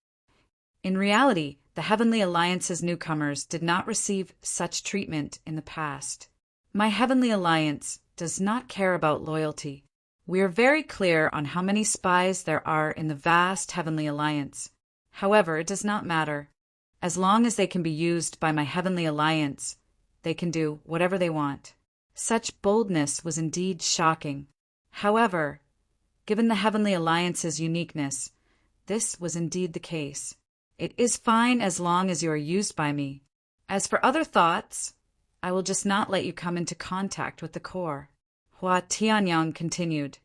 In reality, the Heavenly Alliance's newcomers did not receive such treatment in the past. My Heavenly Alliance does not care about loyalty. We are very clear on how many spies there are in the vast Heavenly Alliance. However, it does not matter. As long as they can be used by my Heavenly Alliance, they can do whatever they want. Such boldness was indeed shocking. However, given the Heavenly Alliance's uniqueness, this was indeed the case. It is fine as long as you are used by me. As for other thoughts, I will just not let you come into contact with the core. Hua Tianyang continued.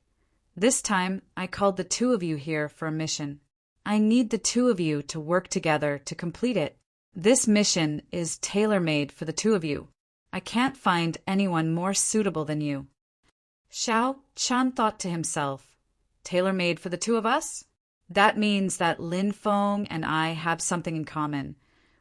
This time, I called the 2 of you here for a mission. I need the 2 of you to work together to complete it. This mission is tailor-made for the 2 of you. I can't find anyone more suitable than you. Xiao Qin thought to himself, tailor-made for the 2 of us? That means that Lin Feng and I have something in common,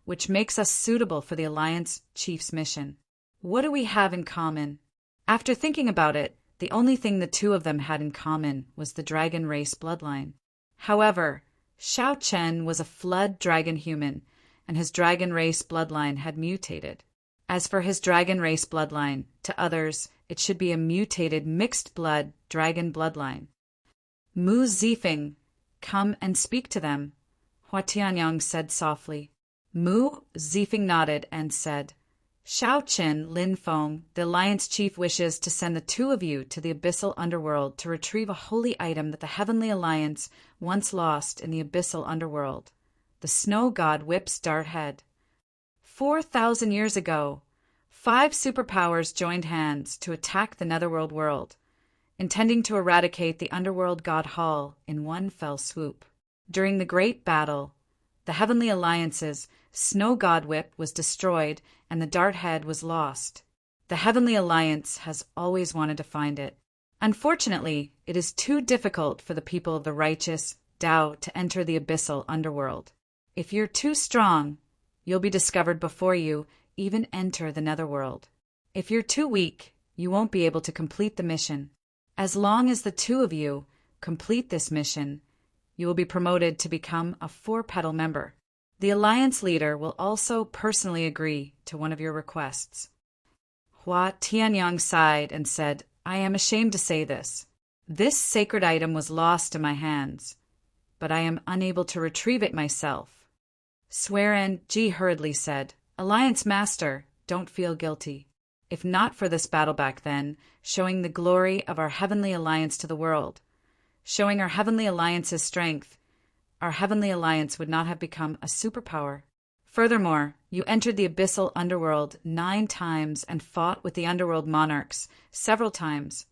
which makes us suitable for the Alliance Chief's mission. What do we have in common? After thinking about it, the only thing the 2 of them had in common was the dragon race bloodline. However, Xiao Qin was a flood dragon human, and his dragon race bloodline had mutated. As for his dragon race bloodline, to others, it should be a mutated mixed blood dragon bloodline. Mu Zifeng, come and speak to them, Hua Tianyang said softly. Mu Zifeng nodded and said, Shao Qin, Lin Feng, the Alliance chief wishes to send the two of you to the abyssal underworld to retrieve a holy item that the Heavenly Alliance once lost in the abyssal underworld. The snow god Whip's dart head. 4,000 years ago, 5 superpowers joined hands to attack the Netherworld world, intending to eradicate the underworld god Hall in one fell swoop. During the Great Battle, the Heavenly Alliance's Snow God Whip was destroyed and the dart head was lost. The Heavenly Alliance has always wanted to find it. Unfortunately, it is too difficult for the people of the righteous Tao to enter the abyssal underworld. If you're too strong, you'll be discovered before you even enter the netherworld. If you're too weak, you won't be able to complete the mission. As long as the two of you complete this mission, you will be promoted to become a 4-petal member. The Alliance leader will also personally agree to one of your requests. Hua Tianyang sighed and said, I am ashamed to say this. This sacred item was lost in my hands, but I am unable to retrieve it myself. Swearin Ji hurriedly said, Alliance Master, don't feel guilty. If not for this battle back then, showing the glory of our Heavenly Alliance to the world, showing our Heavenly Alliance's strength, our Heavenly Alliance would not have become a superpower. Furthermore, you entered the abyssal underworld 9 times and fought with the underworld monarchs several times,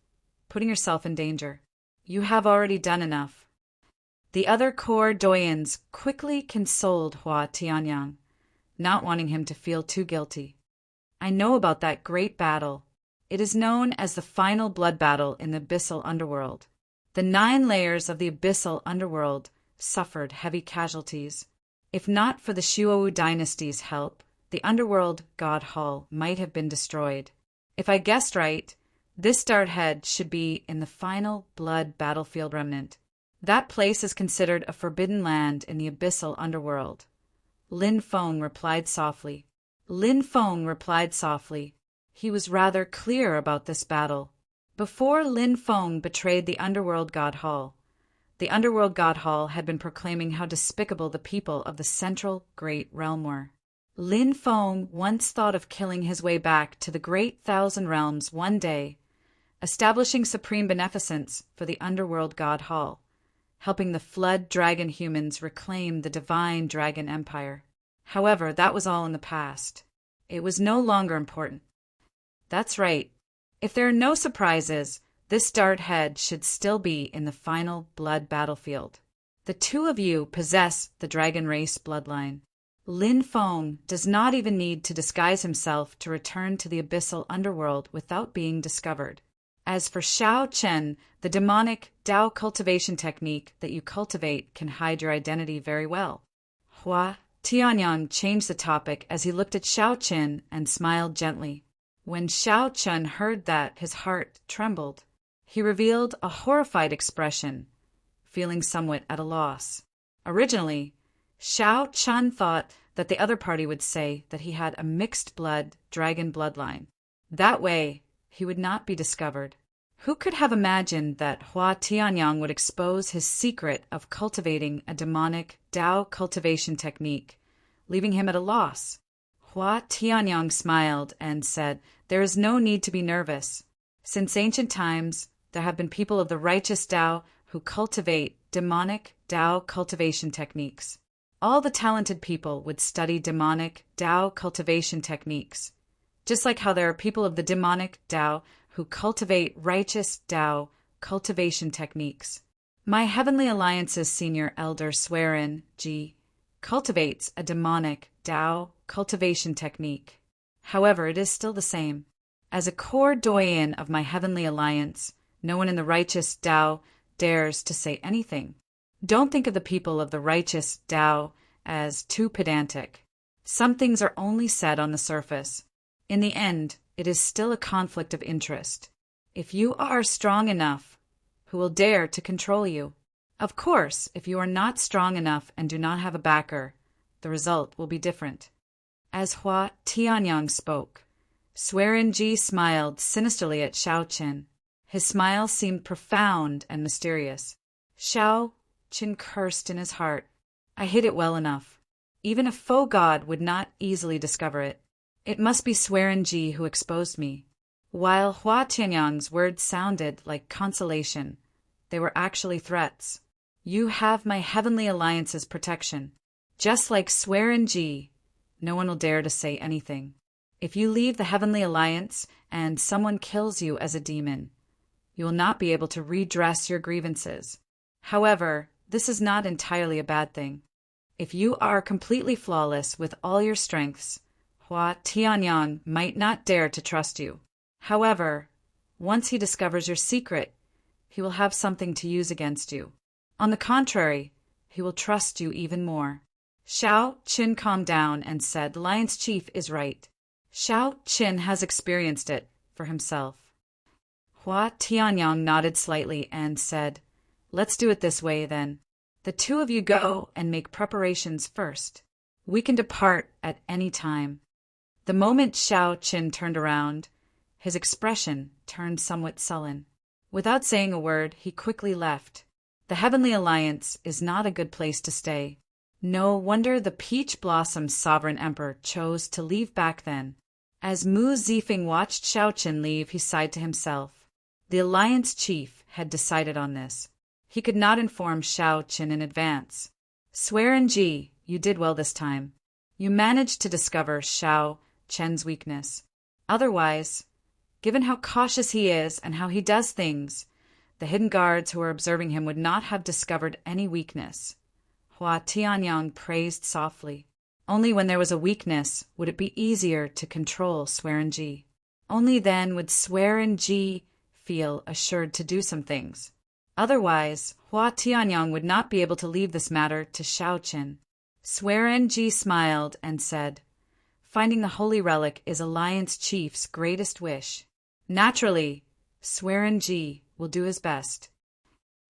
putting yourself in danger. You have already done enough. The other core doyens quickly consoled Hua Tianyang, not wanting him to feel too guilty. I know about that great battle. It is known as the final blood battle in the abyssal underworld. The 9 layers of the abyssal underworld suffered heavy casualties. If not for the Shuou dynasty's help, the underworld god Hall might have been destroyed. If I guessed right, this dart head should be in the final blood battlefield remnant. That place is considered a forbidden land in the abyssal underworld. Lin Feng replied softly. He was rather clear about this battle. Before Lin Feng betrayed the underworld god Hall, the underworld god Hall had been proclaiming how despicable the people of the central Great Realm were. Lin Feng once thought of killing his way back to the Great Thousand Realms one day, establishing supreme beneficence for the underworld god Hall, helping the flood dragon humans reclaim the divine dragon empire. However, that was all in the past. It was no longer important. That's right. If there are no surprises, this dart head should still be in the final blood battlefield. The two of you possess the dragon race bloodline. Lin Feng does not even need to disguise himself to return to the abyssal underworld without being discovered. As for Shao Chen, the demonic Tao cultivation technique that you cultivate can hide your identity very well. Hua Tianyang changed the topic as he looked at Shao Chen and smiled gently. When Shao Chen heard that, his heart trembled. He revealed a horrified expression, feeling somewhat at a loss. Originally, Shao Chen thought that the other party would say that he had a mixed-blood dragon bloodline. That way, he would not be discovered. Who could have imagined that Hua Tianyang would expose his secret of cultivating a demonic Tao cultivation technique, leaving him at a loss? Hua Tianyang smiled and said, There is no need to be nervous. Since ancient times, there have been people of the righteous Tao who cultivate demonic Tao cultivation techniques. All the talented people would study demonic Tao cultivation techniques, just like how there are people of the demonic Tao who cultivate righteous Tao cultivation techniques. My Heavenly Alliance's senior elder Swearin Ji cultivates a demonic Tao cultivation technique. However, it is still the same. As a core doyen of my Heavenly Alliance, no one in the righteous Tao dares to say anything. Don't think of the people of the righteous Tao as too pedantic. Some things are only said on the surface. In the end, it is still a conflict of interest. If you are strong enough, who will dare to control you? Of course, if you are not strong enough and do not have a backer, the result will be different. As Hua Tianyang spoke, Swearin Ji smiled sinisterly at Shao Chen. His smile seemed profound and mysterious. Shao Chen cursed in his heart. I hid it well enough. Even a faux god would not easily discover it. It must be Swearenji who exposed me. While Hua Tianyang's words sounded like consolation, they were actually threats. You have my Heavenly Alliance's protection. Just like Swearenji, no one will dare to say anything. If you leave the Heavenly Alliance and someone kills you as a demon, you will not be able to redress your grievances. However, this is not entirely a bad thing. If you are completely flawless with all your strengths, Hua Tianyang might not dare to trust you. However, once he discovers your secret, he will have something to use against you. On the contrary, he will trust you even more. Shao Qin calmed down and said, "The Lion's Chief is right. Shao Qin has experienced it for himself." Hua Tianyang nodded slightly and said, "Let's do it this way, then. The two of you go and make preparations first. We can depart at any time." The moment Shao Qin turned around, his expression turned somewhat sullen. Without saying a word, he quickly left. The Heavenly Alliance is not a good place to stay. No wonder the Peach Blossom's sovereign emperor chose to leave back then. As Mu Zifeng watched Shao Qin leave, he sighed to himself. The Alliance chief had decided on this. He could not inform Shao Qin in advance. Swearenji, you did well this time. You managed to discover Shao Qin's weakness. Otherwise, given how cautious he is and how he does things, the hidden guards who were observing him would not have discovered any weakness. Hua Tianyang praised softly. Only when there was a weakness would it be easier to control Swearenji. Only then would Swearenji feel assured to do some things. Otherwise, Hua Tianyang would not be able to leave this matter to Shao Qin. Swearenji smiled and said, "Finding the holy relic is Alliance Chief's greatest wish. Naturally, Swearenji will do his best."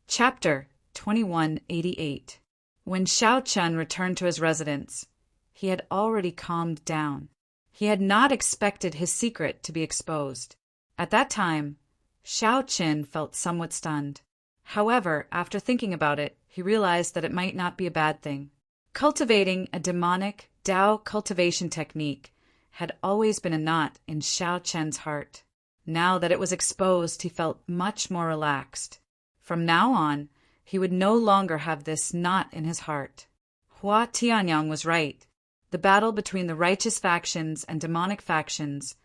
Chapter 2188. When Shao Chen returned to his residence, he had already calmed down. He had not expected his secret to be exposed. At that time, Shao Chen felt somewhat stunned. However, after thinking about it, he realized that it might not be a bad thing. Cultivating a demonic Dao cultivation technique had always been a knot in Shao Chen's heart. Now that it was exposed, he felt much more relaxed. From now on, he would no longer have this knot in his heart. Hua Tianyang was right. The battle between the righteous factions and demonic factions,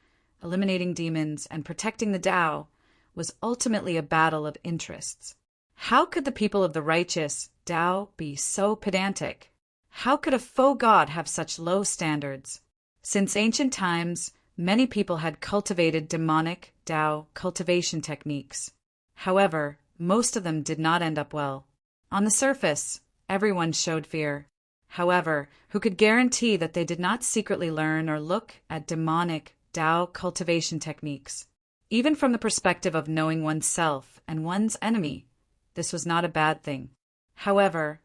eliminating demons and protecting the Dao, was ultimately a battle of interests. How could the people of the righteous Dao be so pedantic? How could a faux god have such low standards? Since ancient times, many people had cultivated demonic Dao cultivation techniques. However, most of them did not end up well. On the surface, everyone showed fear. However, who could guarantee that they did not secretly learn or look at demonic Dao cultivation techniques? Even from the perspective of knowing oneself and one's enemy, this was not a bad thing. However,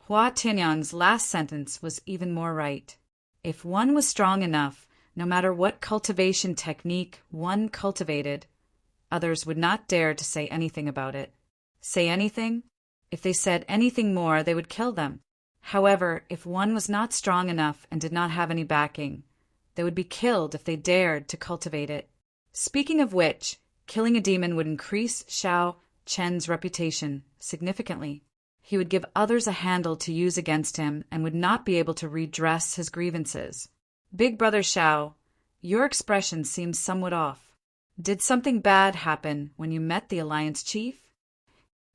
Hua Tianyang's last sentence was even more right. If one was strong enough, no matter what cultivation technique one cultivated, others would not dare to say anything about it. Say anything? If they said anything more, they would kill them. However, if one was not strong enough and did not have any backing, they would be killed if they dared to cultivate it. Speaking of which, killing a demon would increase Shao Chen's reputation significantly. He would give others a handle to use against him and would not be able to redress his grievances. Big Brother Shao, your expression seems somewhat off. Did something bad happen when you met the Alliance Chief?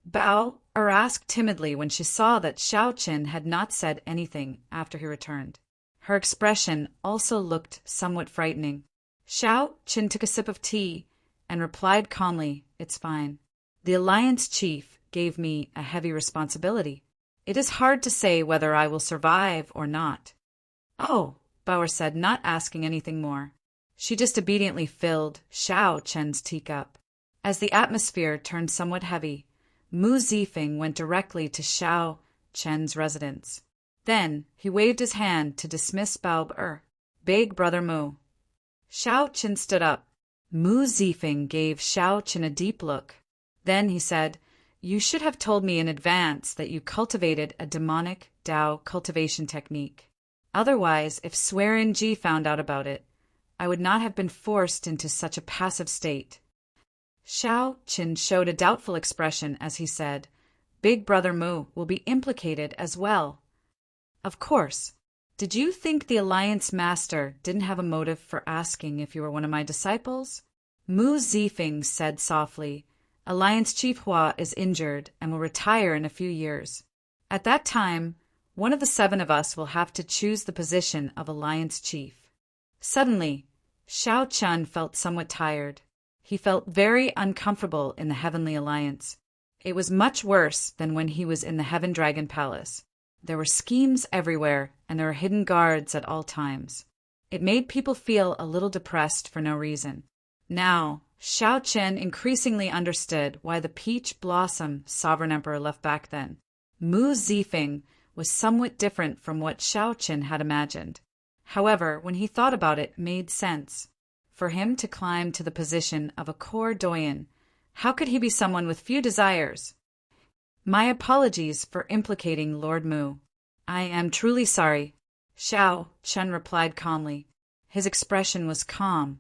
Bao Er asked timidly when she saw that Shao Qin had not said anything after he returned. Her expression also looked somewhat frightening. Shao Qin took a sip of tea and replied calmly, "It's fine. The Alliance Chief gave me a heavy responsibility. It is hard to say whether I will survive or not." "Oh," Bauer said, not asking anything more. She just obediently filled Shao Chen's teacup. As the atmosphere turned somewhat heavy, Mu Zifeng went directly to Shao Chen's residence. Then he waved his hand to dismiss Bao Er. "Big Brother Mu." Shao Chen stood up. Mu Zifeng gave Shao Chen a deep look. Then he said, "You should have told me in advance that you cultivated a demonic Dao cultivation technique. Otherwise, if Swearenji found out about it, I would not have been forced into such a passive state. Xiao Qin showed a doubtful expression as he said, Big Brother Mu will be implicated as well. Of course. Did you think the Alliance Master didn't have a motive for asking if you were one of my disciples? Mu Zifeng said softly, Alliance Chief Hua is injured and will retire in a few years. At that time, one of the 7 of us will have to choose the position of Alliance Chief. Suddenly, Xiao Chun felt somewhat tired. He felt very uncomfortable in the Heavenly Alliance. It was much worse than when he was in the Heaven Dragon Palace. There were schemes everywhere, and there were hidden guards at all times. It made people feel a little depressed for no reason. Now, Xiao Chen increasingly understood why the Peach Blossom Sovereign Emperor left back then. Mu Zifeng was somewhat different from what Xiao Chen had imagined. However, when he thought about it, it made sense. For him to climb to the position of a core doyen, how could he be someone with few desires? My apologies for implicating Lord Mu. I am truly sorry. Xiao Chen replied calmly. His expression was calm,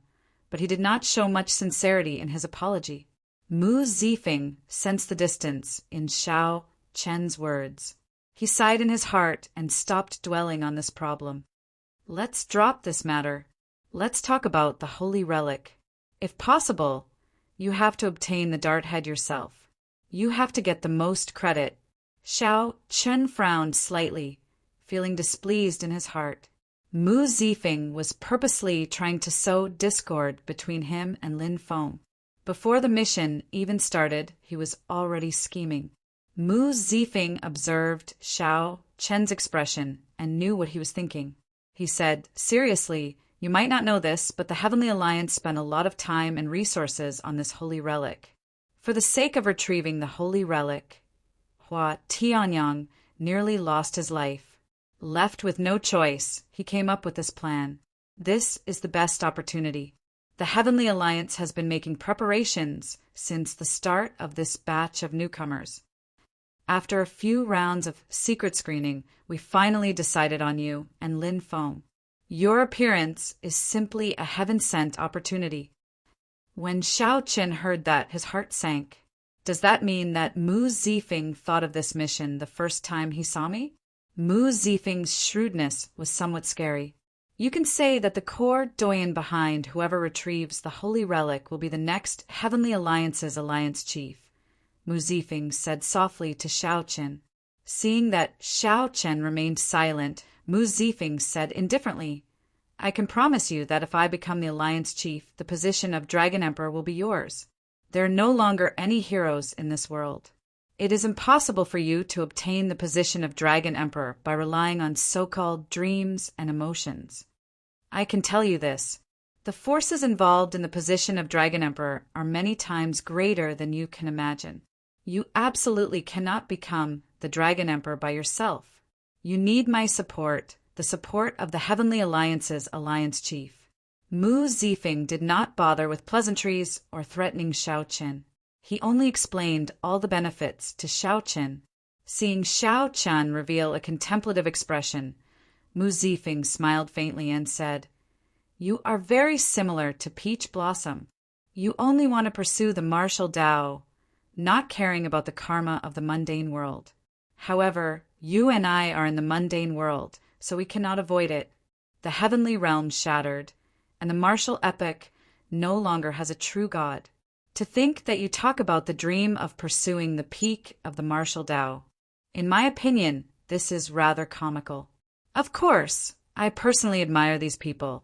but he did not show much sincerity in his apology. Mu Zifeng sensed the distance in Xiao Chen's words. He sighed in his heart and stopped dwelling on this problem. Let's drop this matter. Let's talk about the holy relic. If possible, you have to obtain the dart head yourself. You have to get the most credit. Xiao Chen frowned slightly, feeling displeased in his heart. Mu Zifeng was purposely trying to sow discord between him and Lin Feng. Before the mission even started, he was already scheming. Mu Zifeng observed Xiao Chen's expression and knew what he was thinking. He said, Seriously, you might not know this, but the Heavenly Alliance spent a lot of time and resources on this holy relic. For the sake of retrieving the holy relic, Hua Tianyang nearly lost his life. Left with no choice, he came up with this plan. This is the best opportunity. The Heavenly Alliance has been making preparations since the start of this batch of newcomers. After a few rounds of secret screening, we finally decided on you and Lin Feng. Your appearance is simply a heaven-sent opportunity. When Xiao Chen heard that, his heart sank. Does that mean that Mu Zifeng thought of this mission the first time he saw me? Mu Zifeng's shrewdness was somewhat scary. You can say that the core doyen behind whoever retrieves the holy relic will be the next Heavenly Alliance's alliance chief, Mu Zifeng said softly to Xiao Chen. Seeing that Xiao Chen remained silent, Mu Zifeng said indifferently, I can promise you that if I become the Alliance Chief, the position of Dragon Emperor will be yours. There are no longer any heroes in this world. It is impossible for you to obtain the position of Dragon Emperor by relying on so-called dreams and emotions. I can tell you this. The forces involved in the position of Dragon Emperor are many times greater than you can imagine. You absolutely cannot become the Dragon Emperor by yourself. You need my support, the support of the Heavenly Alliance's Alliance Chief. Mu Zifeng did not bother with pleasantries or threatening Xiao Chen. He only explained all the benefits to Xiao Chen. Seeing Xiao Chen reveal a contemplative expression, Mu Zifeng smiled faintly and said, You are very similar to Peach Blossom. You only want to pursue the martial Tao, not caring about the karma of the mundane world. However, you and I are in the mundane world, so we cannot avoid it. The heavenly realm shattered, and the martial epic no longer has a true god. To think that you talk about the dream of pursuing the peak of the martial Tao. In my opinion, this is rather comical. Of course, I personally admire these people,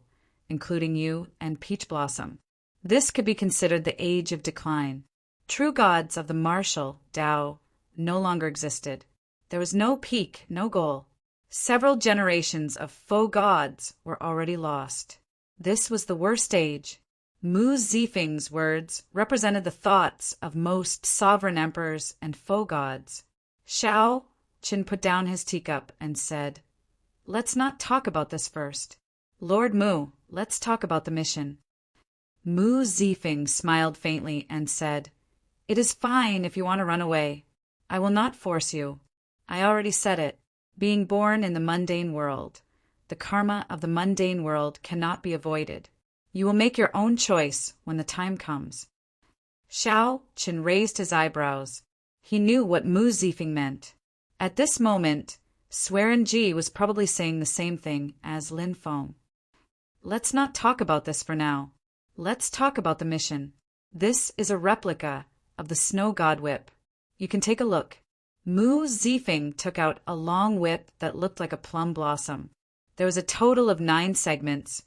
including you and Peach Blossom. This could be considered the age of decline. True gods of the martial Tao no longer existed. There was no peak, no goal. Several generations of faux gods were already lost. This was the worst age. Mu Zifeng's words represented the thoughts of most sovereign emperors and faux gods. Xiao Qin put down his teacup and said, Let's not talk about this first. Lord Mu, let's talk about the mission. Mu Zifeng smiled faintly and said, It is fine if you want to run away. I will not force you. I already said it. Being born in the mundane world, the karma of the mundane world cannot be avoided. You will make your own choice when the time comes. Xiao Qin raised his eyebrows. He knew what Mu Zifeng meant. At this moment, Swearenji was probably saying the same thing as Lin Feng. Let's not talk about this for now. Let's talk about the mission. This is a replica of the Snow God Whip. You can take a look. Mu Zifeng took out a long whip that looked like a plum blossom. There was a total of 9 segments,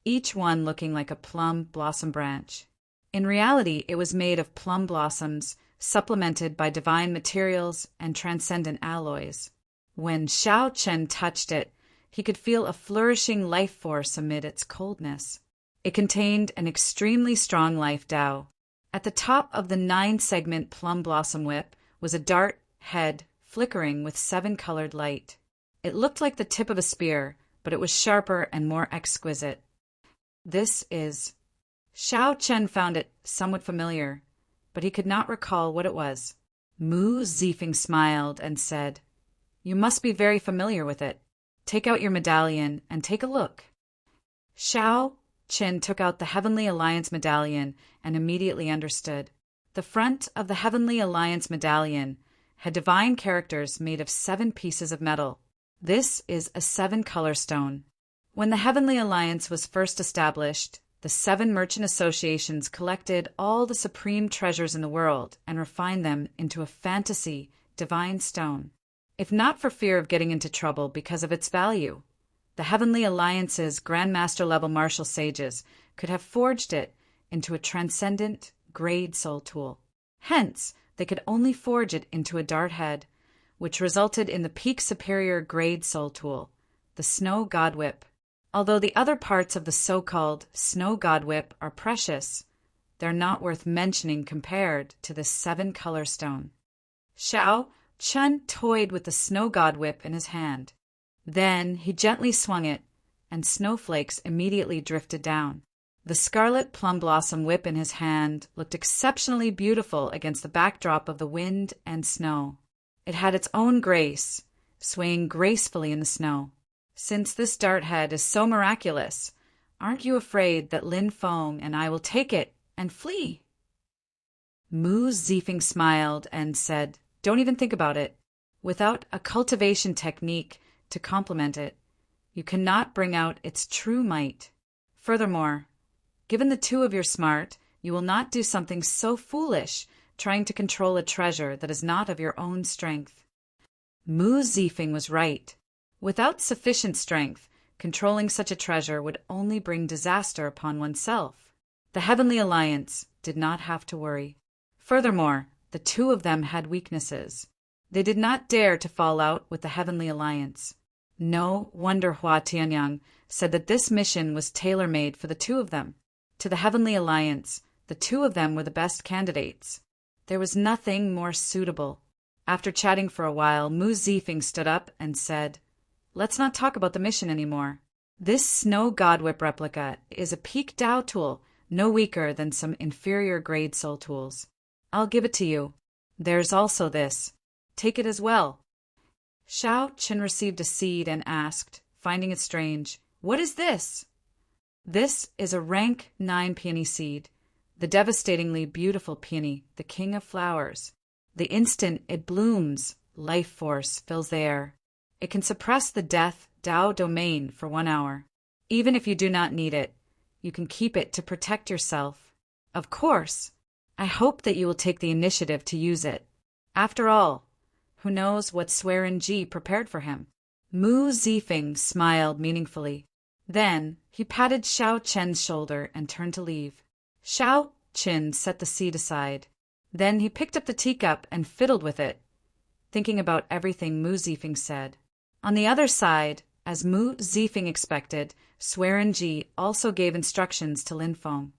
each one looking like a plum blossom branch. In reality, it was made of plum blossoms, supplemented by divine materials and transcendent alloys. When Xiao Chen touched it, he could feel a flourishing life force amid its coldness. It contained an extremely strong life Tao. At the top of the 9-segment plum blossom whip was a dart head flickering with 7-colored light. It looked like the tip of a spear, but it was sharper and more exquisite. This is... Xiao Chen found it somewhat familiar, but he could not recall what it was. Mu Zifeng smiled and said, "You must be very familiar with it. Take out your medallion and take a look." Xiao Chen took out the Heavenly Alliance medallion and immediately understood. The front of the Heavenly Alliance medallion had divine characters made of 7 pieces of metal. This is a 7-color stone. When the Heavenly Alliance was first established, the 7 merchant associations collected all the supreme treasures in the world and refined them into a fantasy divine stone. If not for fear of getting into trouble because of its value, the Heavenly Alliance's Grandmaster-level martial sages could have forged it into a transcendent grade soul tool. Hence, they could only forge it into a dart head, which resulted in the peak superior grade soul tool, the Snow God Whip. Although the other parts of the so-called Snow God Whip are precious, they're not worth mentioning compared to this 7-color stone. Xiao Chen toyed with the Snow God Whip in his hand. Then he gently swung it, and snowflakes immediately drifted down. The scarlet plum blossom whip in his hand looked exceptionally beautiful against the backdrop of the wind and snow. It had its own grace, swaying gracefully in the snow. Since this dart head is so miraculous, aren't you afraid that Lin Feng and I will take it and flee? Mu Zifeng smiled and said, "Don't even think about it. Without a cultivation technique to complement it, you cannot bring out its true might. Furthermore, given the 2 of your smart, you will not do something so foolish trying to control a treasure that is not of your own strength." Mu Zifeng was right. Without sufficient strength, controlling such a treasure would only bring disaster upon oneself. The Heavenly Alliance did not have to worry. Furthermore, the 2 of them had weaknesses. They did not dare to fall out with the Heavenly Alliance. No wonder Hua Tianyang said that this mission was tailor-made for the 2 of them. To the Heavenly Alliance, the 2 of them were the best candidates. There was nothing more suitable. After chatting for a while, Mu Zifeng stood up and said, "Let's not talk about the mission anymore. This Snow God Whip replica is a peak Tao tool, no weaker than some inferior grade soul tools. I'll give it to you. There's also this. Take it as well." Xiao Chen received a seed and asked, finding it strange, "What is this?" "This is a rank 9 peony seed, the devastatingly beautiful peony, the king of flowers. The instant it blooms, life force fills the air. It can suppress the death Tao domain for 1 hour. Even if you do not need it, you can keep it to protect yourself. Of course, I hope that you will take the initiative to use it. After all, who knows what Swearenji prepared for him?" Mu Zifeng smiled meaningfully. Then he patted Xiao Chen's shoulder and turned to leave. Xiao Chen set the seed aside. Then he picked up the teacup and fiddled with it, thinking about everything Mu Zifeng said. On the other side, as Mu Zifeng expected, Swearenji also gave instructions to Lin Feng.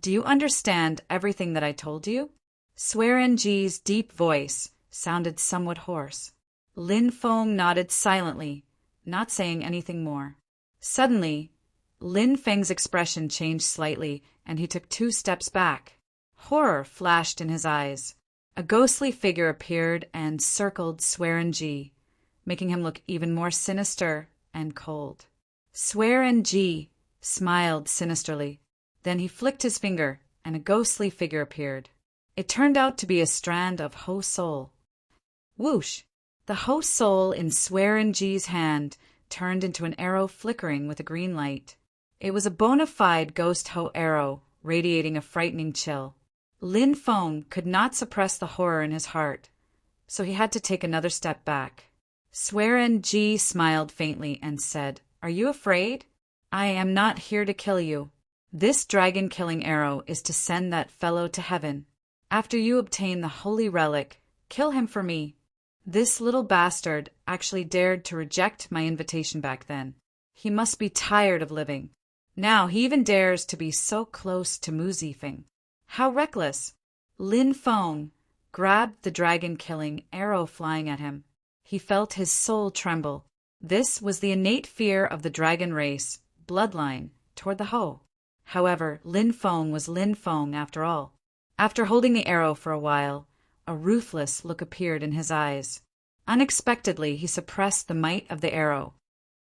"Do you understand everything that I told you?" Swearenji's deep voice sounded somewhat hoarse. Lin Feng nodded silently, not saying anything more. Suddenly, Lin Feng's expression changed slightly, and he took 2 steps back. Horror flashed in his eyes. A ghostly figure appeared and circled Swearenji, making him look even more sinister and cold. Swearenji smiled sinisterly. Then he flicked his finger, and a ghostly figure appeared. It turned out to be a strand of Ho Soul. Whoosh! The Ho Soul in Swearengee's hand turned into an arrow flickering with a green light. It was a bona fide ghost Ho arrow, radiating a frightening chill. Lin Feng could not suppress the horror in his heart, so he had to take another step back. Swearengee smiled faintly and said, "Are you afraid? I am not here to kill you. This dragon-killing arrow is to send that fellow to heaven. After you obtain the holy relic, kill him for me." This little bastard actually dared to reject my invitation back then. He must be tired of living. Now he even dares to be so close to Mu Zifeng. How reckless! Lin Feng grabbed the dragon-killing arrow flying at him. He felt his soul tremble. This was the innate fear of the dragon race, bloodline, toward the Ho. However, Lin Feng was Lin Feng after all. After holding the arrow for a while, a ruthless look appeared in his eyes. Unexpectedly, he suppressed the might of the arrow.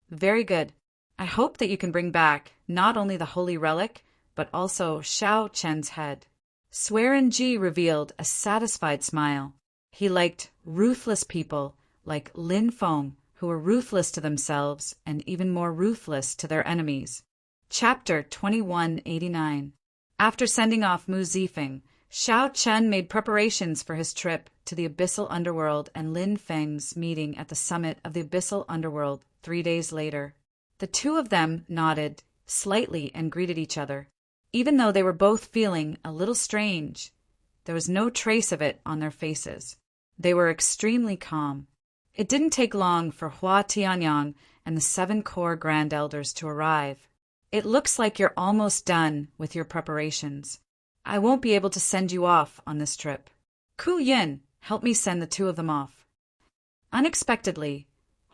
"Very good. I hope that you can bring back not only the holy relic, but also Xiao Chen's head." Swearengee revealed a satisfied smile. He liked ruthless people like Lin Feng, who were ruthless to themselves and even more ruthless to their enemies. Chapter 2189. After sending off Mu Zifeng, Xiao Chen made preparations for his trip to the Abyssal Underworld and Lin Feng's meeting at the summit of the Abyssal Underworld 3 days later. The two of them nodded slightly and greeted each other. Even though they were both feeling a little strange, there was no trace of it on their faces. They were extremely calm. It didn't take long for Hua Tianyang and the 7 core Grand Elders to arrive. "It looks like you're almost done with your preparations. I won't be able to send you off on this trip. Ku Yin, help me send the two of them off." Unexpectedly,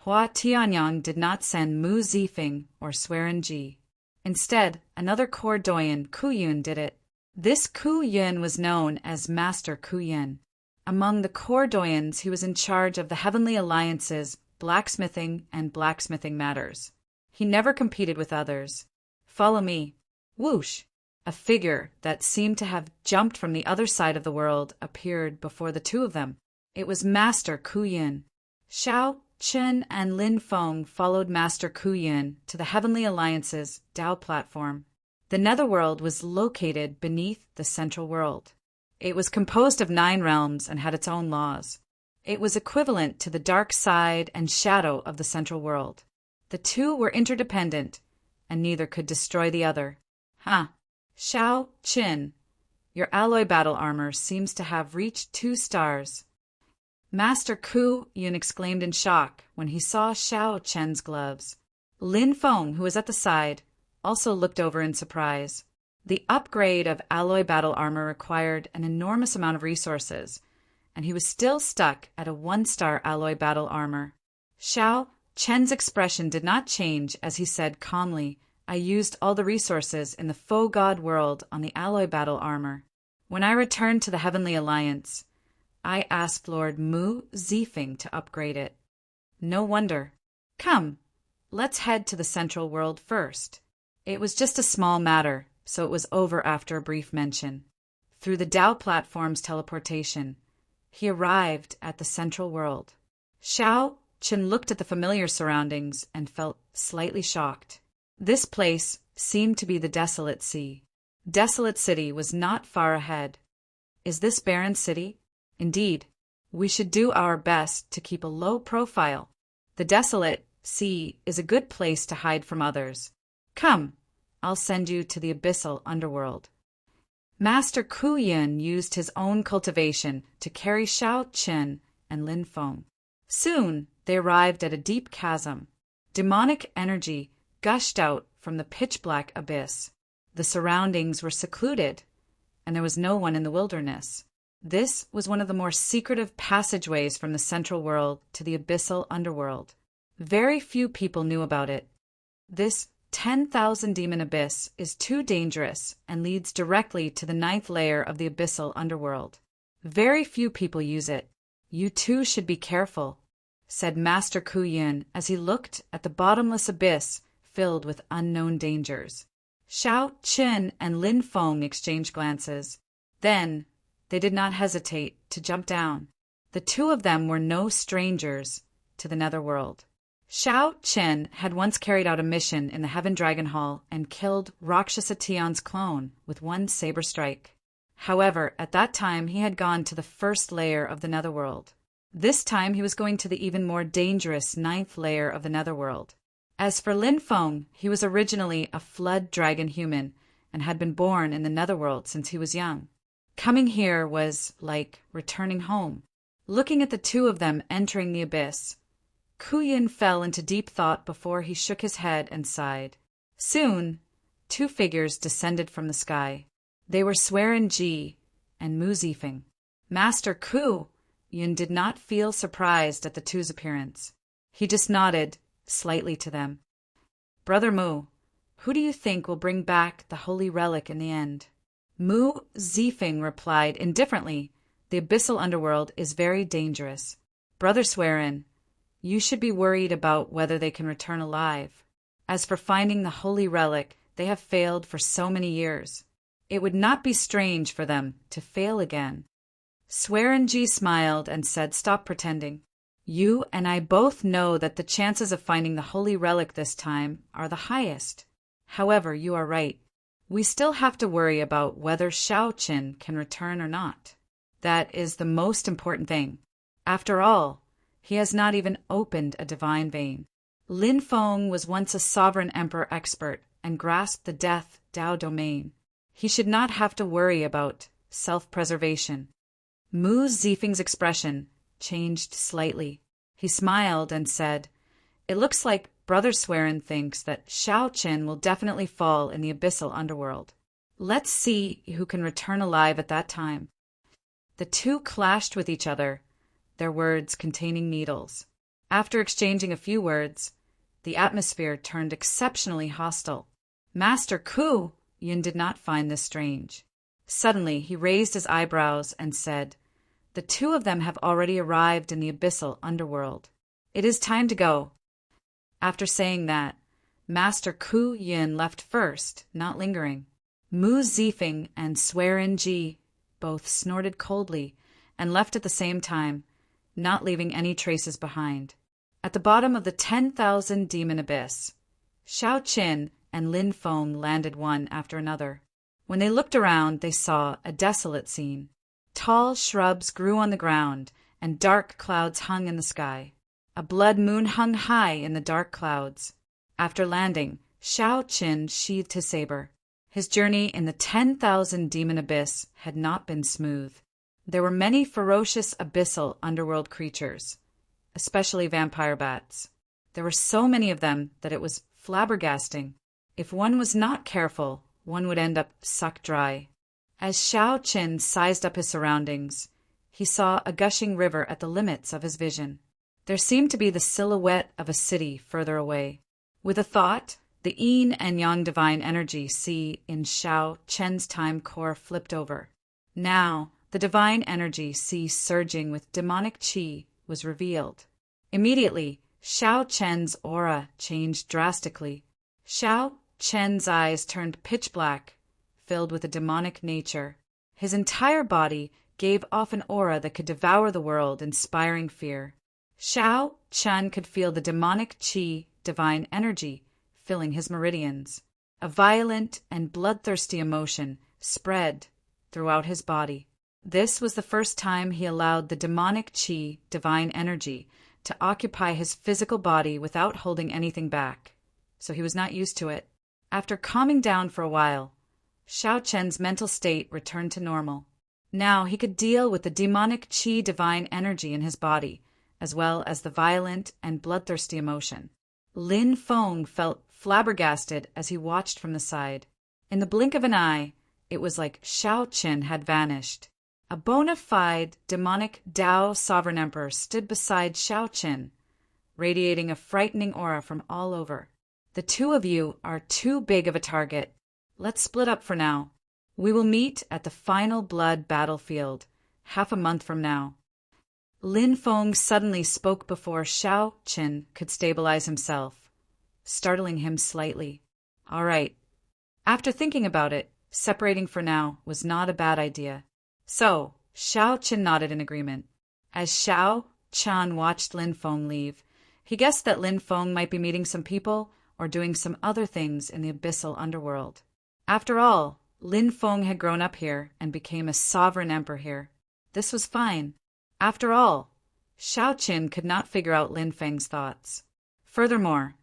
Hua Tianyang did not send Mu Zifeng or Swearengee. Instead, another core doyen, Ku Yun, did it. This Ku Yun was known as Master Ku Yin. Among the core doyens, he was in charge of the Heavenly Alliance's blacksmithing and blacksmithing matters. He never competed with others. "Follow me." Whoosh! A figure that seemed to have jumped from the other side of the world appeared before the two of them. It was Master Ku Yin. Xiao Chen and Lin Feng followed Master Ku Yin to the Heavenly Alliance's Dao platform. The Netherworld was located beneath the Central World. It was composed of 9 realms and had its own laws. It was equivalent to the dark side and shadow of the Central World. The two were interdependent, and neither could destroy the other. Xiao Chen, your alloy battle armor seems to have reached 2 stars. Master Ku Yun exclaimed in shock when he saw Xiao Chen's gloves. Lin Feng, who was at the side, also looked over in surprise. The upgrade of alloy battle armor required an enormous amount of resources, and he was still stuck at a 1-star alloy battle armor. Xiao Chen's expression did not change as he said calmly, "I used all the resources in the faux god world on the alloy battle armor. When I returned to the Heavenly Alliance, I asked Lord Mu Zifeng to upgrade it. No wonder. Come, let's head to the Central World first." It was just a small matter, so it was over after a brief mention. Through the Dao platform's teleportation, he arrived at the Central World. Xiao Chen looked at the familiar surroundings and felt slightly shocked. This place seemed to be the Desolate Sea. Desolate City was not far ahead. Is this barren city? Indeed, we should do our best to keep a low profile. The Desolate Sea is a good place to hide from others. Come, I'll send you to the Abyssal Underworld. Master Ku Yin used his own cultivation to carry Xiao Chen and Lin Feng. Soon, they arrived at a deep chasm. Demonic energy gushed out from the pitch-black abyss. The surroundings were secluded, and there was no one in the wilderness. This was one of the more secretive passageways from the Central World to the Abyssal Underworld. Very few people knew about it. This 10,000 demon abyss is too dangerous and leads directly to the 9th layer of the Abyssal Underworld. Very few people use it. You too should be careful, said Master Ku Yin as he looked at the bottomless abyss filled with unknown dangers. Xiao Qin and Lin Feng exchanged glances. Then, they did not hesitate to jump down. The two of them were no strangers to the netherworld. Xiao Qin had once carried out a mission in the Heaven Dragon Hall and killed Rakshasa Tion's clone with one saber strike. However, at that time he had gone to the first layer of the netherworld. This time he was going to the even more dangerous 9th layer of the netherworld. As for Lin Feng, he was originally a flood dragon human and had been born in the netherworld since he was young. Coming here was like returning home. Looking at the two of them entering the abyss, Ku Yin fell into deep thought before he shook his head and sighed. Soon, two figures descended from the sky. They were Swearin Ji and Mu Zifeng. Master Ku Yin did not feel surprised at the two's appearance. He just nodded slightly to them. Brother Mu, who do you think will bring back the holy relic in the end? Mu Zifeng replied indifferently, the abyssal underworld is very dangerous. Brother Swearin, you should be worried about whether they can return alive. As for finding the holy relic, they have failed for so many years. It would not be strange for them to fail again. Swearin Ji smiled and said, stop pretending. You and I both know that the chances of finding the holy relic this time are the highest. However, you are right. We still have to worry about whether Xiao Qin can return or not. That is the most important thing. After all, he has not even opened a divine vein. Lin Feng was once a sovereign emperor expert and grasped the death Dao domain. He should not have to worry about self-preservation. Mu Zifeng's expression changed slightly. He smiled and said, it looks like Brother Swearin thinks that Xiao Qin will definitely fall in the abyssal underworld. Let's see who can return alive at that time. The two clashed with each other, their words containing needles. After exchanging a few words, the atmosphere turned exceptionally hostile. Master Ku Yin did not find this strange. Suddenly, he raised his eyebrows and said, the two of them have already arrived in the abyssal underworld. It is time to go. After saying that, Master Ku Yin left first, not lingering. Mu Zifeng and Swearin Ji both snorted coldly and left at the same time, not leaving any traces behind. At the bottom of the 10,000 demon abyss, Xiao Qin and Lin Feng landed one after another. When they looked around, they saw a desolate scene. Tall shrubs grew on the ground, and dark clouds hung in the sky. A blood moon hung high in the dark clouds. After landing, Xiao Qin sheathed his saber. His journey in the 10,000 demon abyss had not been smooth. There were many ferocious abyssal underworld creatures, especially vampire bats. There were so many of them that it was flabbergasting. If one was not careful, one would end up sucked dry. As Xiao Qin sized up his surroundings, he saw a gushing river at the limits of his vision. There seemed to be the silhouette of a city further away. With a thought, the yin and yang divine energy C in Xiao Qin's time core flipped over. Now, the divine energy C surging with demonic qi was revealed. Immediately, Xiao Qin's aura changed drastically. Xiao Qin's eyes turned pitch black, filled with a demonic nature. His entire body gave off an aura that could devour the world, inspiring fear. Xiao Qin could feel the demonic qi, divine energy, filling his meridians. A violent and bloodthirsty emotion spread throughout his body. This was the first time he allowed the demonic qi, divine energy, to occupy his physical body without holding anything back, so he was not used to it. After calming down for a while, Xiao Qin's mental state returned to normal. Now he could deal with the demonic qi divine energy in his body, as well as the violent and bloodthirsty emotion. Lin Feng felt flabbergasted as he watched from the side. In the blink of an eye, it was like Xiao Qin had vanished. A bona fide demonic Dao sovereign emperor stood beside Xiao Qin, radiating a frightening aura from all over. The two of you are too big of a target. Let's split up for now. We will meet at the final blood battlefield, half a month from now. Lin Feng suddenly spoke before Xiao Qin could stabilize himself, startling him slightly. All right. After thinking about it, separating for now was not a bad idea. So, Xiao Qin nodded in agreement. As Xiao Qian watched Lin Feng leave, he guessed that Lin Feng might be meeting some people or doing some other things in the abyssal underworld. After all, Lin Feng had grown up here and became a sovereign emperor here. This was fine. After all, Xiao Qin could not figure out Lin Feng's thoughts. Furthermore,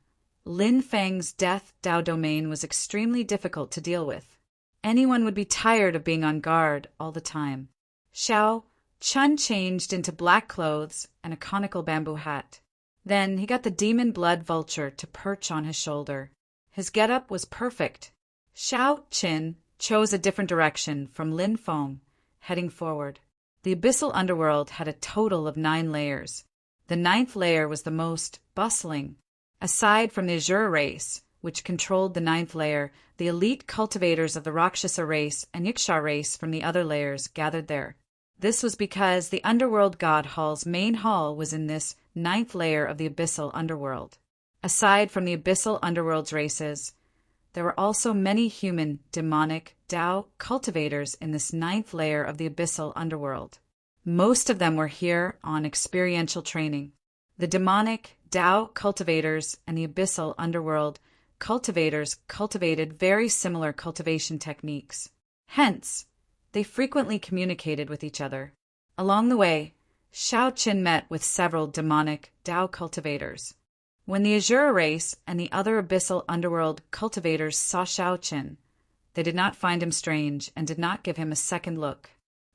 Lin Feng's death Dao domain was extremely difficult to deal with. Anyone would be tired of being on guard all the time. Xiao Chun changed into black clothes and a conical bamboo hat. Then he got the demon blood vulture to perch on his shoulder. His getup was perfect. Xiao Qin chose a different direction from Lin Feng, heading forward. The abyssal underworld had a total of 9 layers. The 9th layer was the most bustling. Aside from the Azura race, which controlled the 9th layer, the elite cultivators of the Rakshasa race and Yiksha race from the other layers gathered there. This was because the Underworld God Hall's main hall was in this 9th layer of the abyssal underworld. Aside from the abyssal underworld's races, there were also many human, demonic, Dao cultivators in this 9th layer of the abyssal underworld. Most of them were here on experiential training. The demonic, Dao cultivators and the abyssal underworld cultivators cultivated very similar cultivation techniques. Hence, they frequently communicated with each other. Along the way, Xiao Qin met with several demonic Dao cultivators. When the Azura race and the other abyssal underworld cultivators saw Xiao Qin, they did not find him strange and did not give him a second look.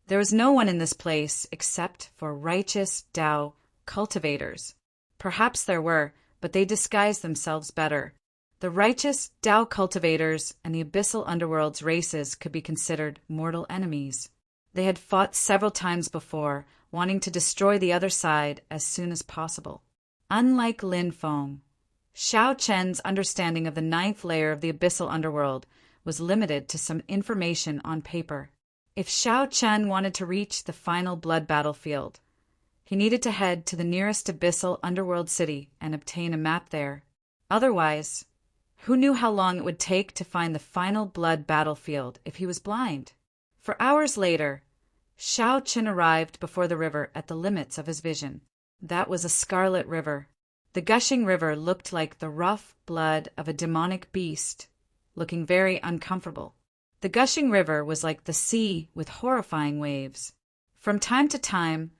There was no one in this place except for righteous Dao cultivators. Perhaps there were, but they disguised themselves better. The righteous Dao cultivators and the abyssal underworld's races could be considered mortal enemies. They had fought several times before, wanting to destroy the other side as soon as possible. Unlike Lin Feng, Xiao Chen's understanding of the 9th layer of the abyssal underworld was limited to some information on paper. If Xiao Chen wanted to reach the final blood battlefield, he needed to head to the nearest abyssal underworld city and obtain a map there. Otherwise, who knew how long it would take to find the final blood battlefield if he was blind? For hours later, Xiao Chen arrived before the river at the limits of his vision. That was a scarlet river. The gushing river looked like the rough blood of a demonic beast, looking very uncomfortable. The gushing river was like the sea with horrifying waves. From time to time,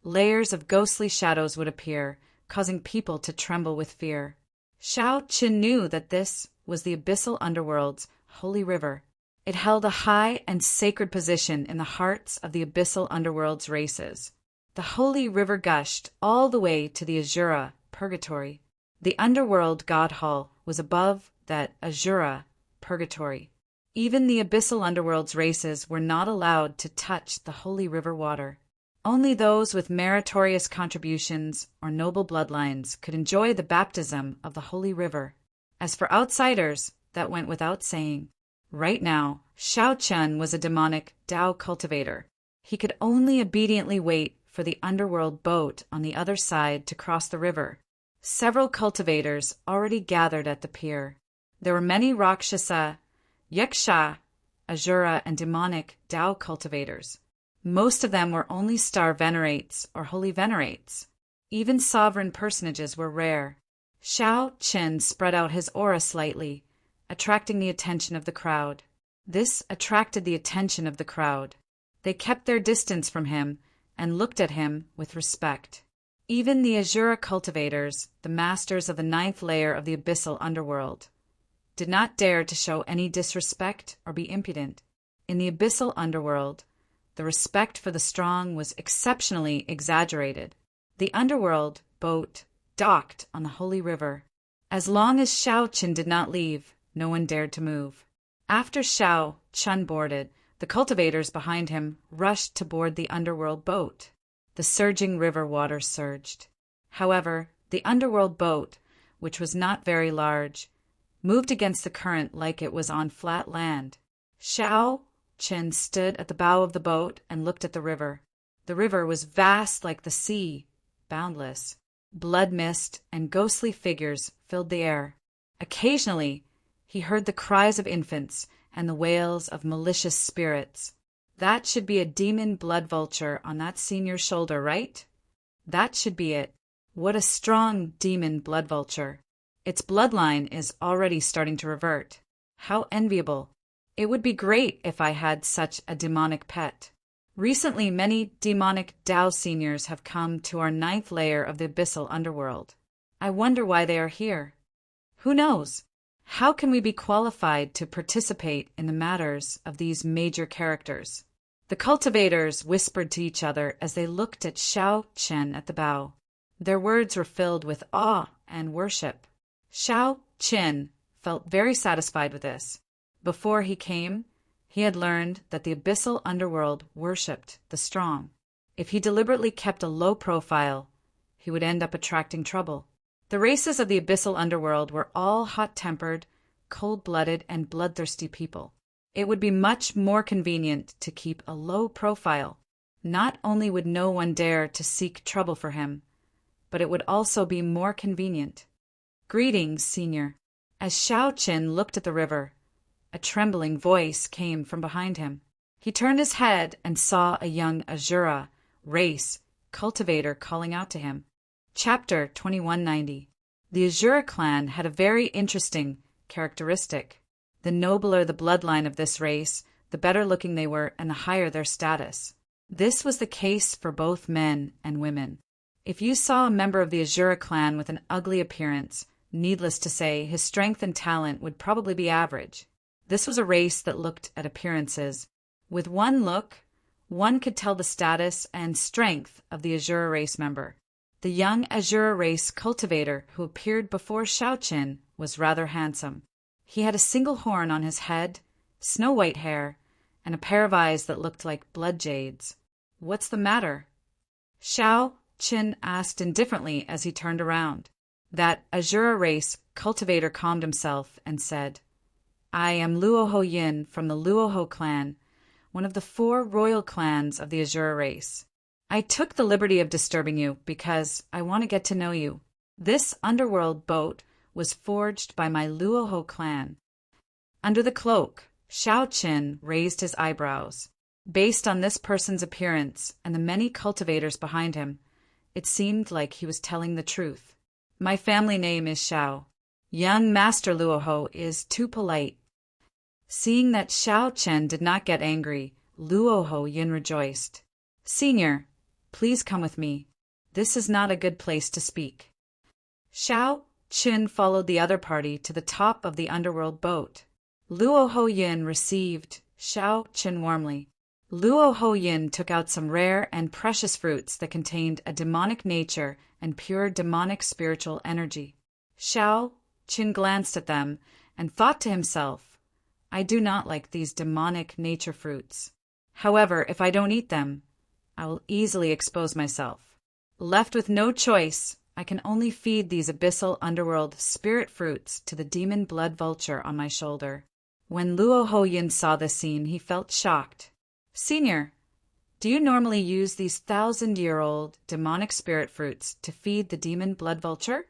layers of ghostly shadows would appear, causing people to tremble with fear. Xiao Qin knew that this was the abyssal underworld's holy river. It held a high and sacred position in the hearts of the abyssal underworld's races. The holy river gushed all the way to the Azura purgatory. The underworld God Hall was above that Azura purgatory. Even the abyssal underworld's races were not allowed to touch the holy river water. Only those with meritorious contributions or noble bloodlines could enjoy the baptism of the holy river. As for outsiders, that went without saying. Right now, Xiao Chen was a demonic Dao cultivator. He could only obediently wait for the underworld boat on the other side to cross the river. Several cultivators already gathered at the pier. There were many Rakshasa, Yaksha, Azura, and demonic Dao cultivators. Most of them were only star venerates or holy venerates. Even sovereign personages were rare. Xiao Qin spread out his aura slightly, attracting the attention of the crowd. This attracted the attention of the crowd. They kept their distance from him and looked at him with respect. Even the Azura cultivators, the masters of the 9th layer of the abyssal underworld, did not dare to show any disrespect or be impudent. In the abyssal underworld, the respect for the strong was exceptionally exaggerated. The underworld boat docked on the holy river. As long as Xiao Qin did not leave, no one dared to move. After Xiao Chen boarded, the cultivators behind him rushed to board the underworld boat. The surging river water surged. However, the underworld boat, which was not very large, moved against the current like it was on flat land. Xiao Chen stood at the bow of the boat and looked at the river. The river was vast like the sea, boundless. Blood mist and ghostly figures filled the air. Occasionally, he heard the cries of infants and the wails of malicious spirits. That should be a demon blood vulture on that senior's shoulder, right? That should be it. What a strong demon blood vulture. Its bloodline is already starting to revert. How enviable. It would be great if I had such a demonic pet. Recently, many demonic Dao seniors have come to our 9th layer of the abyssal underworld. I wonder why they are here. Who knows? How can we be qualified to participate in the matters of these major characters? The cultivators whispered to each other as they looked at Xiao Chen at the bow. Their words were filled with awe and worship. Xiao Chen felt very satisfied with this. Before he came, he had learned that the abyssal underworld worshipped the strong. If he deliberately kept a low profile, he would end up attracting trouble. The races of the abyssal underworld were all hot-tempered, cold-blooded, and bloodthirsty people. It would be much more convenient to keep a low profile. Not only would no one dare to seek trouble for him, but it would also be more convenient. Greetings, Senior. As Xiao Chen looked at the river, a trembling voice came from behind him. He turned his head and saw a young Azura race cultivator calling out to him. Chapter 2190. The Azura clan had a very interesting characteristic. The nobler the bloodline of this race, the better looking they were and the higher their status. This was the case for both men and women. If you saw a member of the Azura clan with an ugly appearance, needless to say, his strength and talent would probably be average. This was a race that looked at appearances. With one look, one could tell the status and strength of the Azura race member. The young Azura race cultivator who appeared before Xiao Chen was rather handsome. He had a single horn on his head, snow-white hair, and a pair of eyes that looked like blood jades. What's the matter? Xiao Chen asked indifferently as he turned around. That Azura race cultivator calmed himself and said, I am Luoho Yin from the Luoho clan, one of the 4 royal clans of the Azura race. I took the liberty of disturbing you because I want to get to know you. This underworld boat was forged by my Luoho clan. Under the cloak, Xiao Chen raised his eyebrows. Based on this person's appearance and the many cultivators behind him, it seemed like he was telling the truth. My family name is Xiao. Young Master Luoho is too polite. Seeing that Xiao Chen did not get angry, Luoho Yin rejoiced. Senior, please come with me. This is not a good place to speak. Xiao Chen followed the other party to the top of the underworld boat. Luoho Yin received Xiao Chen warmly. Luoho Yin took out some rare and precious fruits that contained a demonic nature and pure demonic spiritual energy. Xiao Chen glanced at them and thought to himself, I do not like these demonic nature fruits. However, if I don't eat them, I will easily expose myself. Left with no choice, I can only feed these abyssal underworld spirit fruits to the demon blood vulture on my shoulder. When Luoho Yin saw this scene, he felt shocked. Senior, do you normally use these 1,000-year-old demonic spirit fruits to feed the demon blood vulture?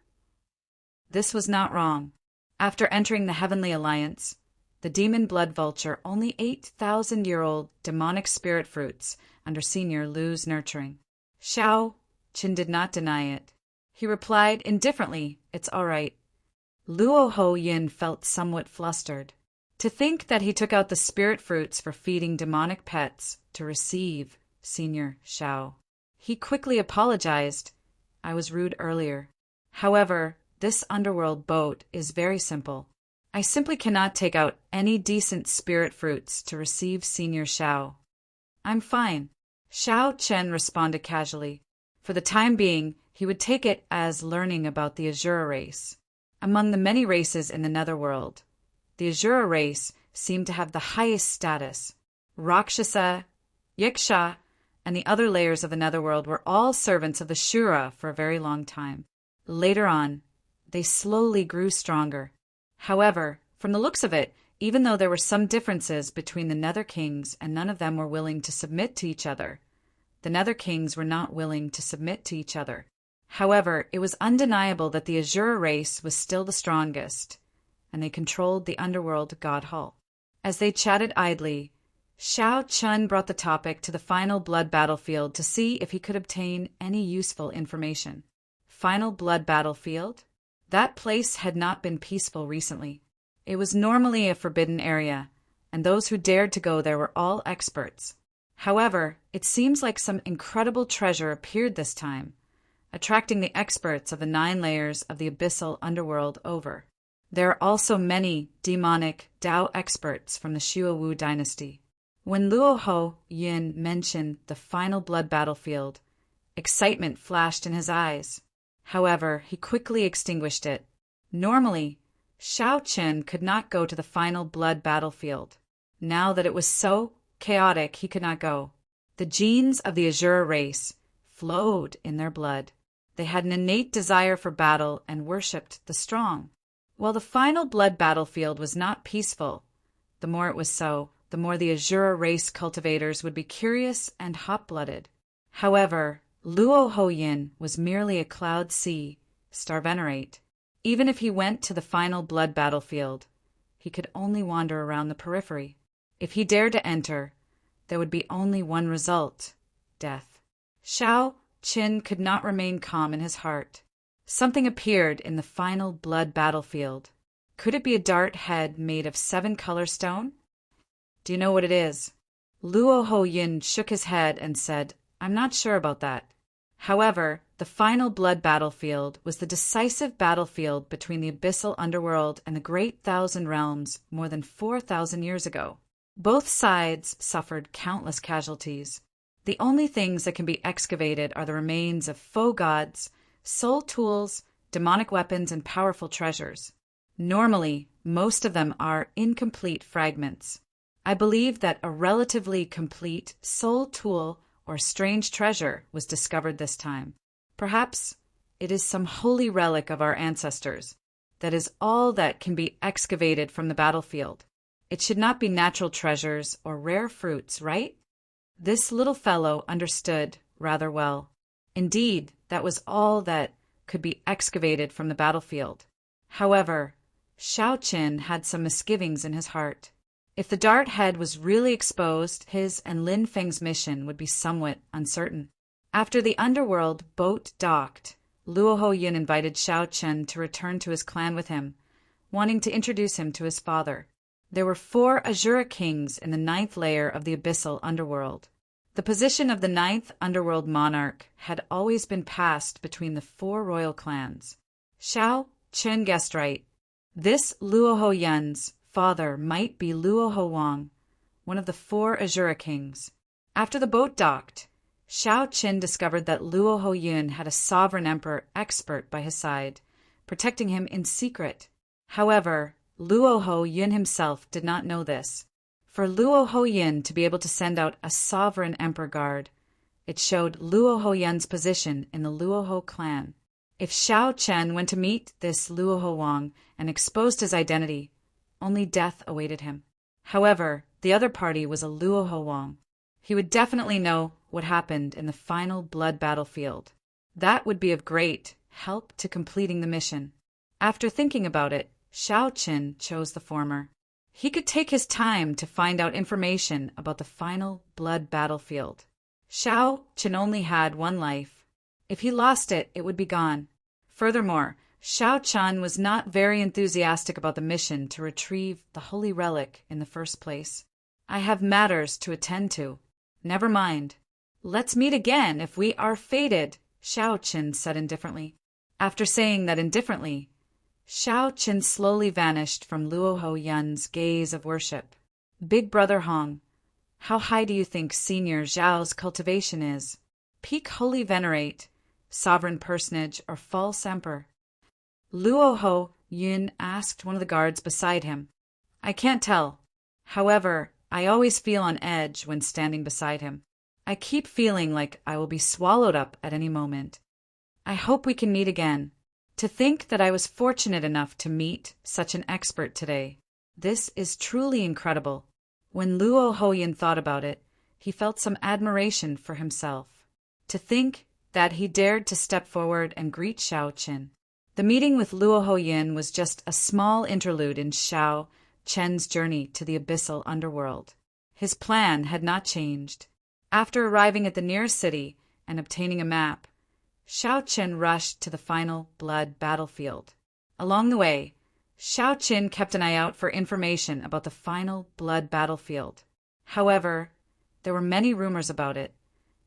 This was not wrong. After entering the Heavenly Alliance, the demon blood vulture only ate 1,000-year-old demonic spirit fruits under Senior Lu's nurturing. Xiao Chen did not deny it. He replied indifferently, It's all right. Luoho Yin felt somewhat flustered. To think that he took out the spirit fruits for feeding demonic pets to receive Senior Xiao. He quickly apologized. I was rude earlier. However, this underworld boat is very simple. I simply cannot take out any decent spirit fruits to receive Senior Xiao. I'm fine. Xiao Chen responded casually. For the time being, he would take it as learning about the Azura race. Among the many races in the netherworld, the Azura race seemed to have the highest status. Rakshasa, Yiksha, and the other layers of the netherworld were all servants of the Shura for a very long time. Later on, they slowly grew stronger. However, from the looks of it, even though there were some differences between the Nether Kings and none of them were willing to submit to each other, the Nether Kings were not willing to submit to each other. However, it was undeniable that the Azura race was still the strongest, and they controlled the underworld god hall. As they chatted idly, Xiao Chun brought the topic to the final blood battlefield to see if he could obtain any useful information. Final blood battlefield? That place had not been peaceful recently. It was normally a forbidden area, and those who dared to go there were all experts. However, it seems like some incredible treasure appeared this time, attracting the experts of the 9 layers of the abyssal underworld over. There are also many demonic Dao experts from the Xuewu dynasty. When Luoho Yin mentioned the final blood battlefield, excitement flashed in his eyes. However, he quickly extinguished it. Normally, Xiao Qin could not go to the final blood battlefield. Now that it was so chaotic, he could not go. The genes of the Azura race flowed in their blood. They had an innate desire for battle and worshipped the strong. While the final blood battlefield was not peaceful, the more it was so, the more the Azura race cultivators would be curious and hot-blooded. However, Luo Hoyin was merely a Cloud C star venerate. Even if he went to the final blood battlefield, he could only wander around the periphery. If he dared to enter, there would be only one result: death. Xiao Qin could not remain calm in his heart. Something appeared in the final blood battlefield. Could it be a dart head made of 7-color stone? Do you know what it is? Luo Hoyin shook his head and said, I'm not sure about that. However, the final blood battlefield was the decisive battlefield between the abyssal underworld and the Great Thousand Realms more than 4,000 years ago. Both sides suffered countless casualties. The only things that can be excavated are the remains of faux gods, soul tools, demonic weapons, and powerful treasures. Normally, most of them are incomplete fragments. I believe that a relatively complete soul tool or strange treasure was discovered this time. Perhaps it is some holy relic of our ancestors. That is all that can be excavated from the battlefield. It should not be natural treasures or rare fruits, right? This little fellow understood rather well. Indeed, that was all that could be excavated from the battlefield. However, Xiao Qin had some misgivings in his heart. If the dart head was really exposed, his and Lin Feng's mission would be somewhat uncertain. After the underworld boat docked, Luo Hoyin invited Xiao Qin to return to his clan with him, wanting to introduce him to his father. There were 4 Azura kings in the 9th layer of the abyssal underworld. The position of the 9th underworld monarch had always been passed between the 4 royal clans. Xiao Qin guessed right. This Luo Hoyin's father might be Luo Howang, one of the 4 Azura kings. After the boat docked, Xiao Qin discovered that Luo Hoyin had a sovereign emperor expert by his side, protecting him in secret. However, Luo Hoyin himself did not know this. For Luo Hoyin to be able to send out a sovereign emperor guard, it showed Luo Hoyin's position in the Luoho clan. If Xiao Chen went to meet this Luo Howang and exposed his identity, only death awaited him. However, the other party was a Luo Howang. He would definitely know what happened in the final blood battlefield. That would be of great help to completing the mission. After thinking about it, Xiao Qin chose the former. He could take his time to find out information about the final blood battlefield. Xiao Qin only had 1 life. If he lost it, it would be gone. Furthermore, Xiao Chen was not very enthusiastic about the mission to retrieve the holy relic in the first place. I have matters to attend to. Never mind. Let's meet again if we are fated, Xiao Qin said indifferently. After saying that indifferently, Xiao Qin slowly vanished from Luo Hoyin's gaze of worship. Big Brother Hong, how high do you think Senior Zhao's cultivation is? Peak Holy Venerate, Sovereign Personage, or False Emperor? Luo Hoyin asked one of the guards beside him. I can't tell. However, I always feel on edge when standing beside him. I keep feeling like I will be swallowed up at any moment. I hope we can meet again. To think that I was fortunate enough to meet such an expert today. This is truly incredible. When Luo Hoyin thought about it, he felt some admiration for himself. To think that he dared to step forward and greet Xiao Qin. The meeting with Luo Hoyin was just a small interlude in Xiao Chen's journey to the abyssal underworld. His plan had not changed. After arriving at the nearest city and obtaining a map, Xiao Chen rushed to the final blood battlefield. Along the way, Xiao Chen kept an eye out for information about the final blood battlefield. However, there were many rumors about it.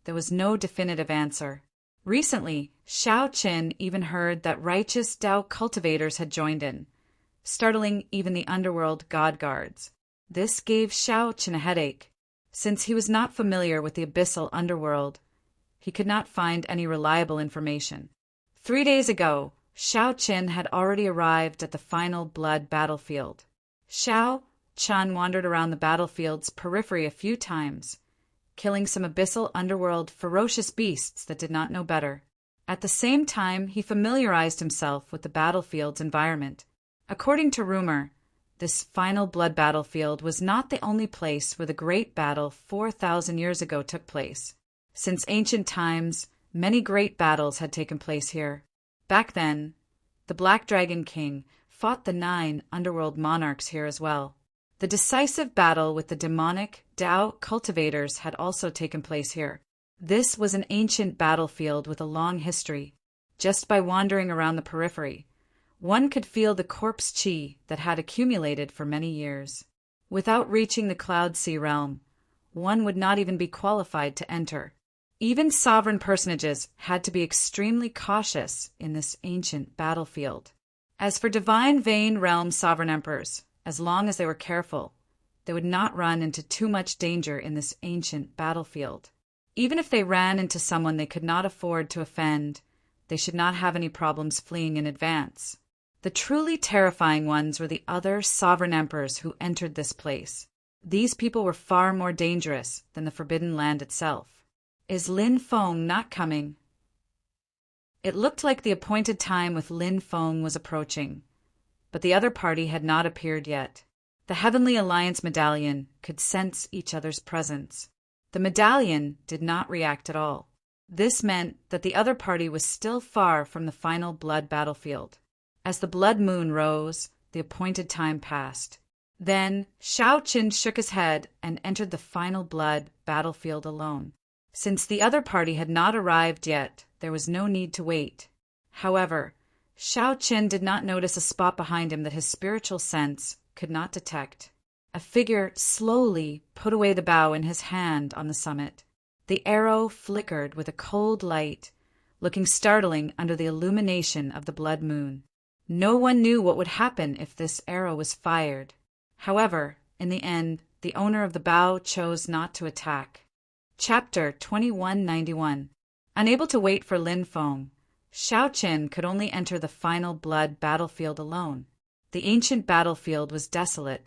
There was no definitive answer. Recently, Xiao Chen even heard that righteous Dao cultivators had joined in, startling even the underworld god guards. This gave Xiao Chen a headache. Since he was not familiar with the abyssal underworld, he could not find any reliable information. 3 days ago, Xiao Chen had already arrived at the final blood battlefield. Xiao Chen wandered around the battlefield's periphery a few times, killing some abyssal underworld ferocious beasts that did not know better. At the same time, he familiarized himself with the battlefield's environment. According to rumor, this final blood battlefield was not the only place where the great battle 4,000 years ago took place. Since ancient times, many great battles had taken place here. Back then, the Black Dragon King fought the 9 underworld monarchs here as well. The decisive battle with the demonic Dao cultivators had also taken place here. This was an ancient battlefield with a long history. Just by wandering around the periphery, one could feel the corpse qi that had accumulated for many years. Without reaching the Cloud Sea realm, one would not even be qualified to enter. Even sovereign personages had to be extremely cautious in this ancient battlefield. As for Divine Vein Realm sovereign emperors, as long as they were careful, they would not run into too much danger in this ancient battlefield. Even if they ran into someone they could not afford to offend, they should not have any problems fleeing in advance. The truly terrifying ones were the other sovereign emperors who entered this place. These people were far more dangerous than the Forbidden Land itself. Is Lin Feng not coming? It looked like the appointed time with Lin Feng was approaching, but the other party had not appeared yet. The Heavenly Alliance medallion could sense each other's presence. The medallion did not react at all. This meant that the other party was still far from the final blood battlefield. As the blood moon rose, the appointed time passed. Then Xiao Chen shook his head and entered the final blood battlefield alone. Since the other party had not arrived yet, there was no need to wait. However, Xiao Chen did not notice a spot behind him that his spiritual sense could not detect. A figure slowly put away the bow in his hand on the summit. The arrow flickered with a cold light, looking startling under the illumination of the blood moon. No one knew what would happen if this arrow was fired. However, in the end, the owner of the bow chose not to attack. Chapter 2191. Unable to wait for Lin Feng, Xiao Chen could only enter the final blood battlefield alone. The ancient battlefield was desolate.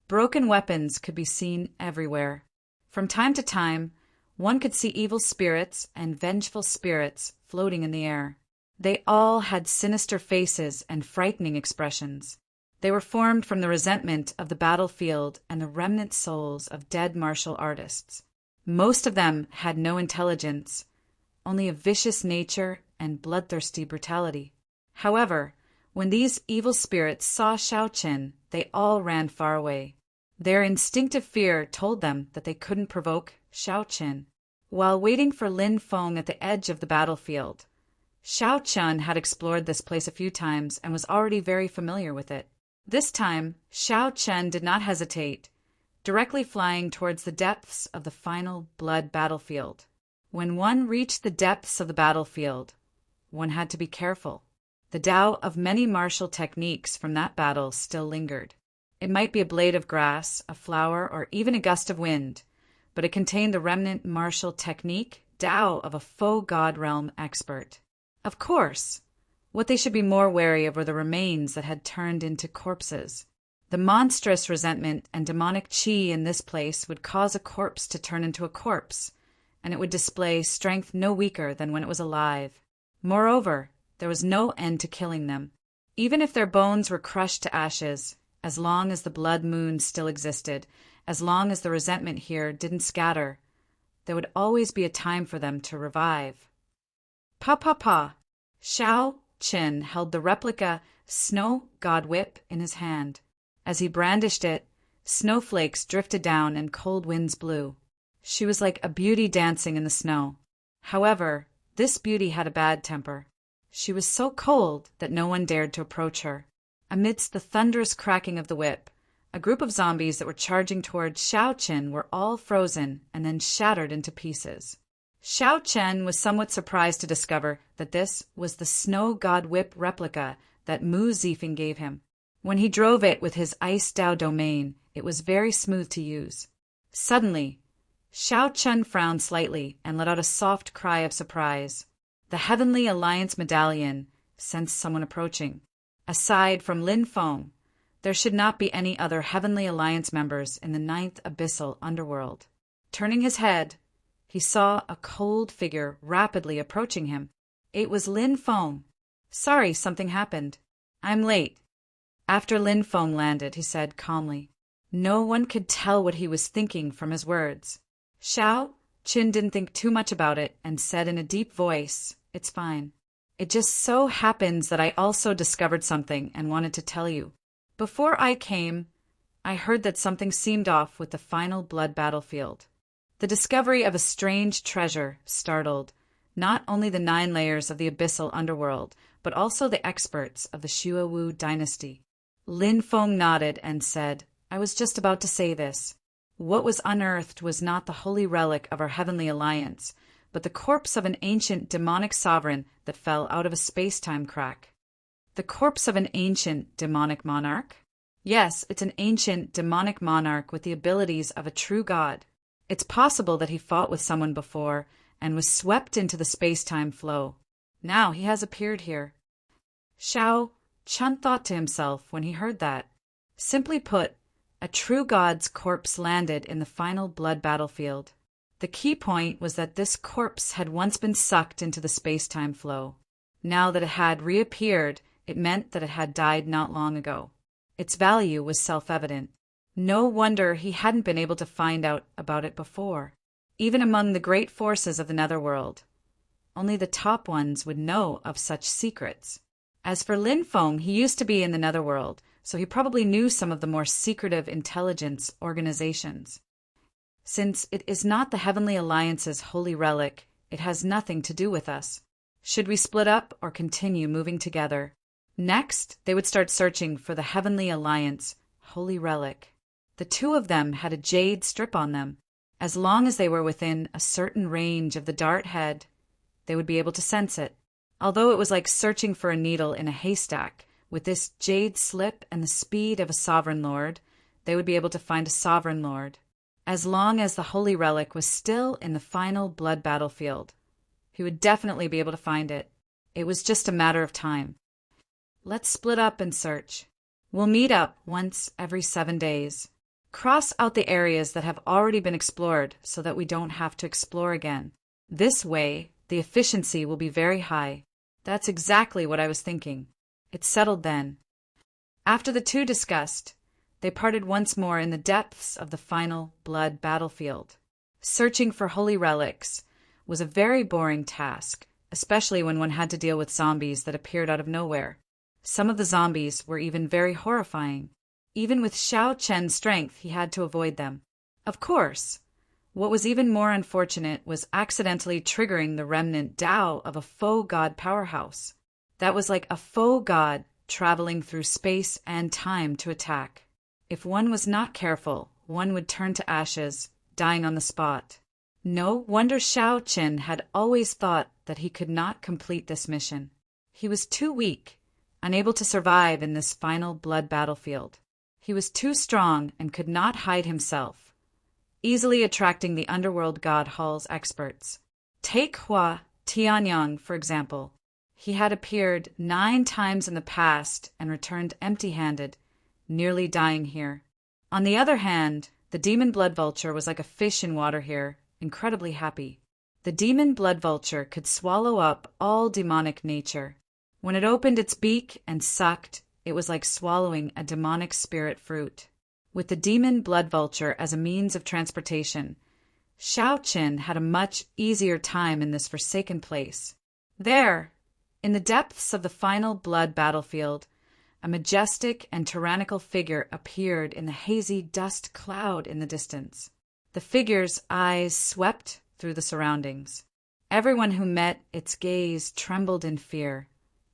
Broken weapons could be seen everywhere. From time to time, one could see evil spirits and vengeful spirits floating in the air. They all had sinister faces and frightening expressions. They were formed from the resentment of the battlefield and the remnant souls of dead martial artists. Most of them had no intelligence, only a vicious nature and bloodthirsty brutality. However, when these evil spirits saw Xiao Chen, they all ran far away. Their instinctive fear told them that they couldn't provoke Xiao Chen. While waiting for Lin Feng at the edge of the battlefield, Xiao Chen had explored this place a few times and was already very familiar with it. This time, Xiao Chen did not hesitate, directly flying towards the depths of the final blood battlefield. When one reached the depths of the battlefield, one had to be careful. The Tao of many martial techniques from that battle still lingered. It might be a blade of grass, a flower, or even a gust of wind, but it contained the remnant martial technique Tao of a faux god realm expert. Of course, what they should be more wary of were the remains that had turned into corpses. The monstrous resentment and demonic qi in this place would cause a corpse to turn into a corpse, and it would display strength no weaker than when it was alive. Moreover, there was no end to killing them. Even if their bones were crushed to ashes, as long as the blood moon still existed, as long as the resentment here didn't scatter, there would always be a time for them to revive. Pa. Xiao Chen held the replica snow god whip in his hand. As he brandished it, snowflakes drifted down and cold winds blew. She was like a beauty dancing in the snow. However, this beauty had a bad temper. She was so cold that no one dared to approach her. Amidst the thunderous cracking of the whip, a group of zombies that were charging toward Xiao Chen were all frozen and then shattered into pieces. Xiao Chen was somewhat surprised to discover that this was the snow god whip replica that Mu Zifeng gave him. When he drove it with his Ice Dao domain, it was very smooth to use. Suddenly, Xiao Chen frowned slightly and let out a soft cry of surprise. The Heavenly Alliance medallion sensed someone approaching. Aside from Lin Feng, there should not be any other Heavenly Alliance members in the 9th Abyssal Underworld. Turning his head, he saw a cold figure rapidly approaching him. It was Lin Feng. "Sorry, something happened. I'm late." After Lin Feng landed, he said calmly. No one could tell what he was thinking from his words. Xiao Chen didn't think too much about it and said in a deep voice, "It's fine. It just so happens that I also discovered something and wanted to tell you. Before I came, I heard that something seemed off with the final blood battlefield. The discovery of a strange treasure startled not only the 9 layers of the abyssal underworld, but also the experts of the Xuewu dynasty." Lin Feng nodded and said, "I was just about to say this. What was unearthed was not the holy relic of our Heavenly Alliance, but the corpse of an ancient demonic sovereign that fell out of a space-time crack." "The corpse of an ancient demonic monarch?" "Yes, it's an ancient demonic monarch with the abilities of a true god. It's possible that he fought with someone before and was swept into the space-time flow. Now he has appeared here." Xiao Chen thought to himself when he heard that. Simply put, a true god's corpse landed in the final blood battlefield. The key point was that this corpse had once been sucked into the space-time flow. Now that it had reappeared, it meant that it had died not long ago. Its value was self-evident. No wonder he hadn't been able to find out about it before. Even among the great forces of the Netherworld, only the top ones would know of such secrets. As for Lin Feng, he used to be in the Netherworld, so he probably knew some of the more secretive intelligence organizations. Since it is not the Heavenly Alliance's holy relic, it has nothing to do with us. Should we split up or continue moving together? Next, they would start searching for the Heavenly Alliance holy relic. The 2 of them had a jade strip on them. As long as they were within a certain range of the dart head, they would be able to sense it. Although it was like searching for a needle in a haystack, with this jade slip and the speed of a sovereign lord, they would be able to find a sovereign lord. As long as the holy relic was still in the final blood battlefield, he would definitely be able to find it. It was just a matter of time. "Let's split up and search. We'll meet up once every 7 days. Cross out the areas that have already been explored so that we don't have to explore again. This way, the efficiency will be very high." "That's exactly what I was thinking." It settled then. After the 2 discussed, they parted once more in the depths of the final blood battlefield. Searching for holy relics was a very boring task, especially when one had to deal with zombies that appeared out of nowhere. Some of the zombies were even very horrifying. Even with Xiao Chen's strength, he had to avoid them. Of course, what was even more unfortunate was accidentally triggering the remnant Dao of a faux god powerhouse. That was like a faux god traveling through space and time to attack. If one was not careful, one would turn to ashes, dying on the spot. No wonder Xiao Chen had always thought that he could not complete this mission. He was too weak, unable to survive in this final blood battlefield. He was too strong and could not hide himself, easily attracting the underworld god Hall's experts. Take Hua Tianyang, for example. He had appeared 9 times in the past and returned empty-handed, nearly dying here. On the other hand, the demon blood vulture was like a fish in water here, incredibly happy. The demon blood vulture could swallow up all demonic nature. When it opened its beak and sucked, it was like swallowing a demonic spirit fruit. With the demon blood vulture as a means of transportation, Xiao Chen had a much easier time in this forsaken place. There, in the depths of the final blood battlefield, A majestic and tyrannical figure appeared in the hazy dust cloud in the distance. The figure's eyes swept through the surroundings. Everyone who met its gaze trembled in fear,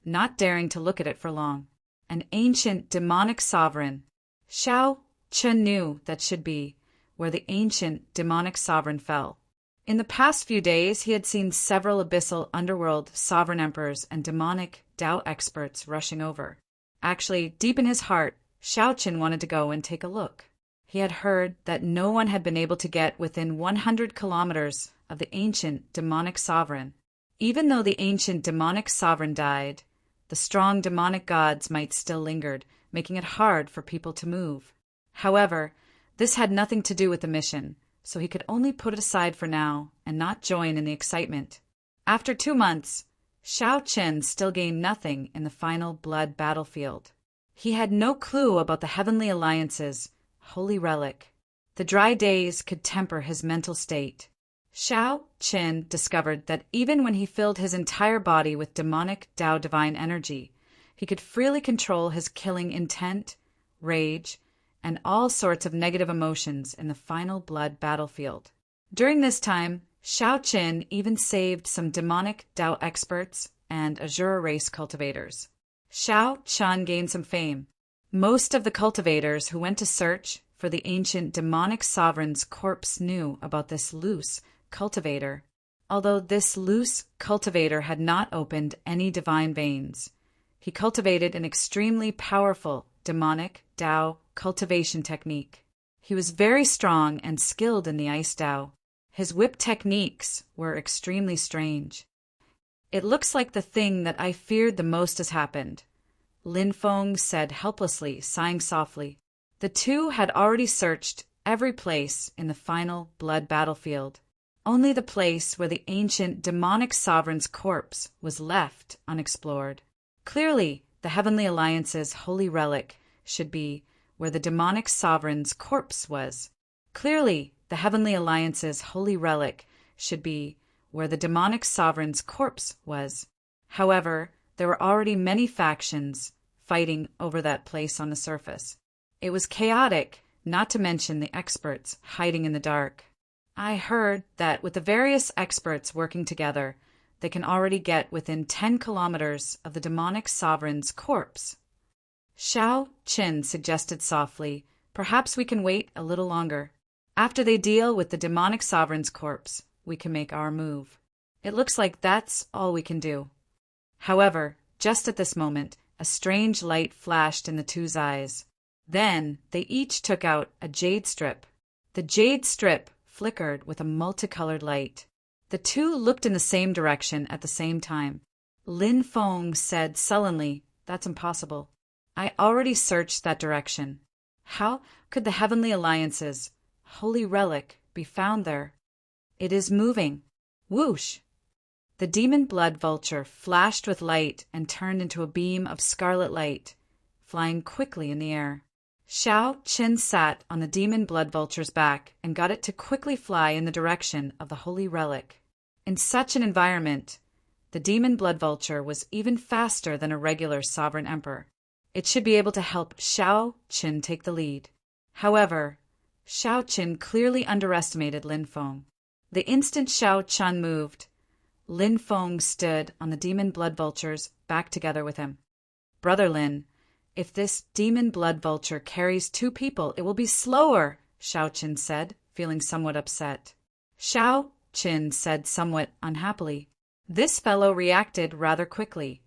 not daring to look at it for long. An ancient demonic sovereign. Xiao Chen knew that should be where the ancient demonic sovereign fell. In the past few days, he had seen several abyssal underworld sovereign emperors and demonic Dao experts rushing over. Actually, deep in his heart, Xiao Chen wanted to go and take a look. He had heard that no one had been able to get within 100 kilometers of the ancient demonic sovereign. Even though the ancient demonic sovereign died, the strong demonic gods might still linger, making it hard for people to move. However, this had nothing to do with the mission, so he could only put it aside for now and not join in the excitement. After 2 months, Xiao Chen still gained nothing in the final blood battlefield. He had no clue about the Heavenly Alliance's holy relic. The dry days could temper his mental state. Xiao Chen discovered that even when he filled his entire body with demonic Dao divine energy, he could freely control his killing intent, rage, and all sorts of negative emotions in the final blood battlefield. During this time, Xiao Chen even saved some demonic Dao experts and Azura race cultivators. Xiao Chen gained some fame. Most of the cultivators who went to search for the ancient demonic sovereign's corpse knew about this loose cultivator, although this loose cultivator had not opened any divine veins. He cultivated an extremely powerful demonic Dao cultivation technique. He was very strong and skilled in the ice Dao. His whip techniques were extremely strange. "It looks like the thing that I feared the most has happened," Lin Feng said helplessly, sighing softly. The two had already searched every place in the final blood battlefield. Only the place where the ancient demonic sovereign's corpse was left unexplored. Clearly, the Heavenly Alliance's holy relic should be where the demonic sovereign's corpse was. Clearly, the Heavenly Alliance's holy relic should be where the demonic sovereign's corpse was. However, there were already many factions fighting over that place on the surface. It was chaotic, not to mention the experts hiding in the dark. I heard that with the various experts working together, they can already get within 10 kilometers of the demonic sovereign's corpse. Xiao Chen suggested softly, "Perhaps we can wait a little longer. After they deal with the demonic sovereign's corpse, we can make our move. It looks like that's all we can do." However, just at this moment, a strange light flashed in the two's eyes. Then they each took out a jade strip. The jade strip flickered with a multicolored light. The two looked in the same direction at the same time. Lin Feng said sullenly, "That's impossible. I already searched that direction. How could the Heavenly Alliance's holy relic be found there? It is moving." Whoosh! The demon blood vulture flashed with light and turned into a beam of scarlet light, flying quickly in the air. Xiao Chen sat on the demon blood vulture's back and got it to quickly fly in the direction of the holy relic. In such an environment, the demon blood vulture was even faster than a regular sovereign emperor. It should be able to help Xiao Chen take the lead. However, Xiao Chen clearly underestimated Lin Feng. The instant Xiao Chen moved, Lin Feng stood on the demon blood vulture's back together with him. "Brother Lin, if this demon blood vulture carries 2 people, it will be slower," Xiao Chen said, feeling somewhat upset. Xiao Chen said somewhat unhappily. This fellow reacted rather quickly,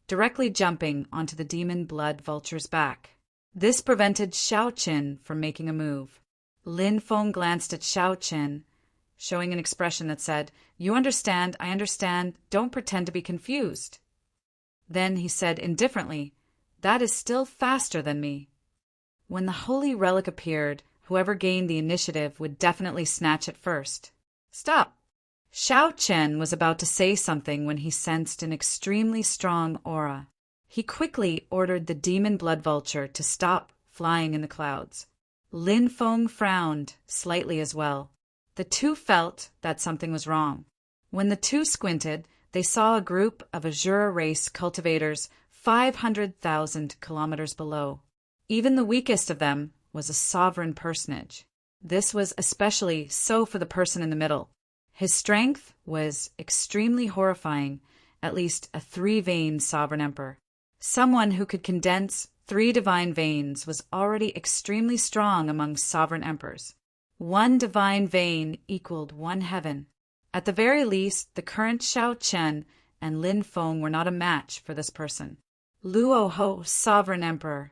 directly jumping onto the demon blood vulture's back. This prevented Xiao Chen from making a move. Lin Feng glanced at Xiao Chen, showing an expression that said, "You understand, I understand, don't pretend to be confused." Then he said indifferently, "That is still faster than me." When the holy relic appeared, whoever gained the initiative would definitely snatch it first. "Stop!" Xiao Chen was about to say something when he sensed an extremely strong aura. He quickly ordered the demon blood vulture to stop flying in the clouds. Lin Feng frowned slightly as well. The two felt that something was wrong. When the two squinted, they saw a group of Azura race cultivators 500,000 kilometers below. Even the weakest of them was a sovereign personage. This was especially so for the person in the middle. His strength was extremely horrifying, at least a 3-vein sovereign emperor. Someone who could condense 3 divine veins was already extremely strong among sovereign emperors. 1 divine vein equaled 1 heaven. At the very least, the current Xiao Chen and Lin Feng were not a match for this person. Luo Ho, sovereign emperor.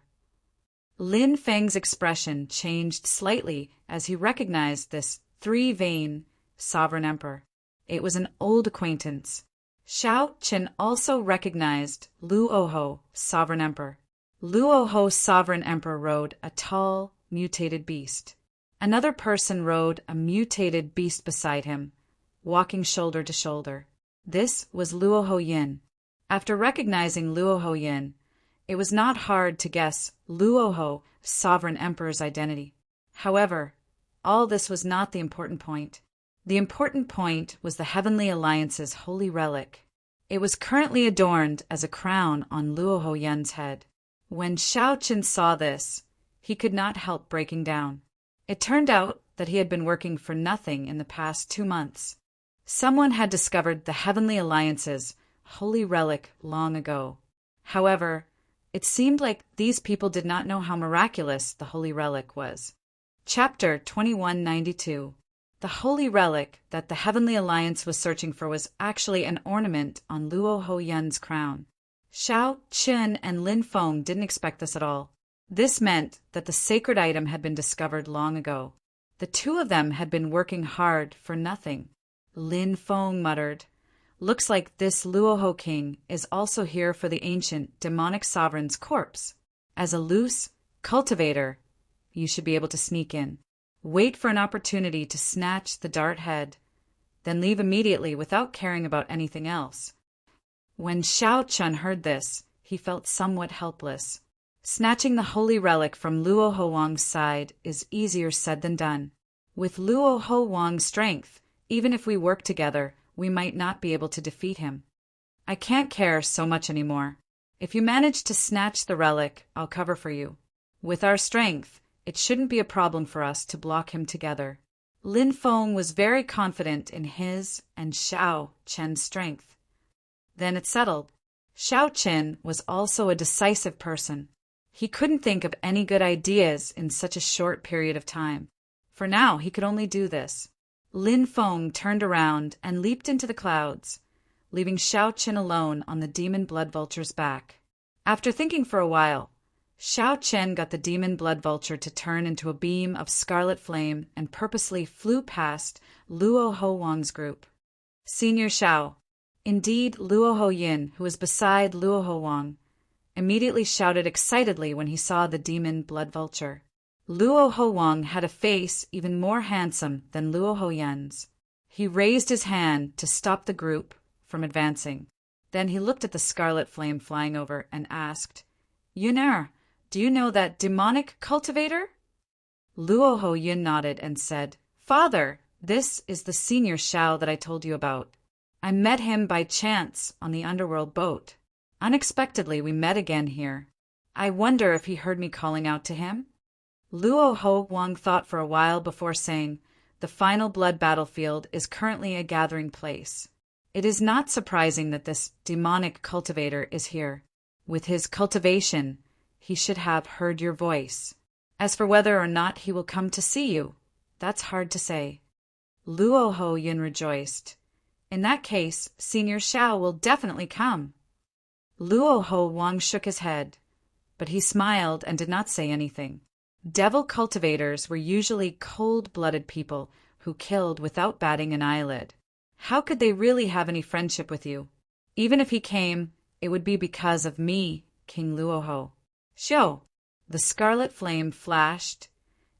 Lin Feng's expression changed slightly as he recognized this 3-vein sovereign emperor. It was an old acquaintance. Xiao Chen also recognized Luo Ho, sovereign emperor. Luo Ho, sovereign emperor, rode a tall, mutated beast. Another person rode a mutated beast beside him, walking shoulder to shoulder. This was Luo Ho Yin. After recognizing Luo Ho Yin, it was not hard to guess Luo Ho, sovereign emperor's identity. However, all this was not the important point. The important point was the Heavenly Alliance's holy relic. It was currently adorned as a crown on Luo Ho Yin's head. When Xiao Chen saw this, he could not help breaking down. It turned out that he had been working for nothing in the past 2 months. Someone had discovered the Heavenly Alliance's holy relic long ago. However, it seemed like these people did not know how miraculous the holy relic was. Chapter 2192. The holy relic that the Heavenly Alliance was searching for was actually an ornament on Luo Ho Yin's crown. Xiao Chen and Lin Feng didn't expect this at all. This meant that the sacred item had been discovered long ago. The 2 of them had been working hard for nothing. Lin Feng muttered, "Looks like this Luo Ho king is also here for the ancient demonic sovereign's corpse. As a loose cultivator, you should be able to sneak in. Wait for an opportunity to snatch the dart head, then leave immediately without caring about anything else." When Xiao Chen heard this, he felt somewhat helpless. Snatching the holy relic from Luo Ho Wang's side is easier said than done. With Luo Ho Wang's strength, even if we work together, we might not be able to defeat him. I can't care so much anymore. If you manage to snatch the relic, I'll cover for you. With our strength, it shouldn't be a problem for us to block him together. Lin Feng was very confident in his and Xiao Chen's strength. Then it settled. Xiao Chen was also a decisive person. He couldn't think of any good ideas in such a short period of time. For now, he could only do this. Lin Feng turned around and leaped into the clouds, leaving Xiao Chen alone on the demon blood vulture's back. After thinking for a while, Xiao Chen got the demon blood vulture to turn into a beam of scarlet flame and purposely flew past Luo Ho Wang's group. Senior Xiao, indeed Luo Ho Yin, who was beside Luo Ho Wang, immediately shouted excitedly when he saw the demon blood vulture. Luo Ho Wang had a face even more handsome than Luo Ho Yin's. He raised his hand to stop the group from advancing. Then he looked at the scarlet flame flying over and asked, "Yuner, do you know that demonic cultivator?" Luo Ho Yin nodded and said, "Father, this is the senior Xiao that I told you about. I met him by chance on the underworld boat. Unexpectedly, we met again here. I wonder if he heard me calling out to him?" Luo Ho Wang thought for a while before saying, "The final blood battlefield is currently a gathering place. It is not surprising that this demonic cultivator is here. With his cultivation, he should have heard your voice. As for whether or not he will come to see you, that's hard to say." Luo Ho Yin rejoiced. "In that case, Senior Xiao will definitely come." Luo Ho Wang shook his head, but he smiled and did not say anything. Devil cultivators were usually cold-blooded people who killed without batting an eyelid. How could they really have any friendship with you? Even if he came, it would be because of me, King Luo Ho. Xiao! The scarlet flame flashed,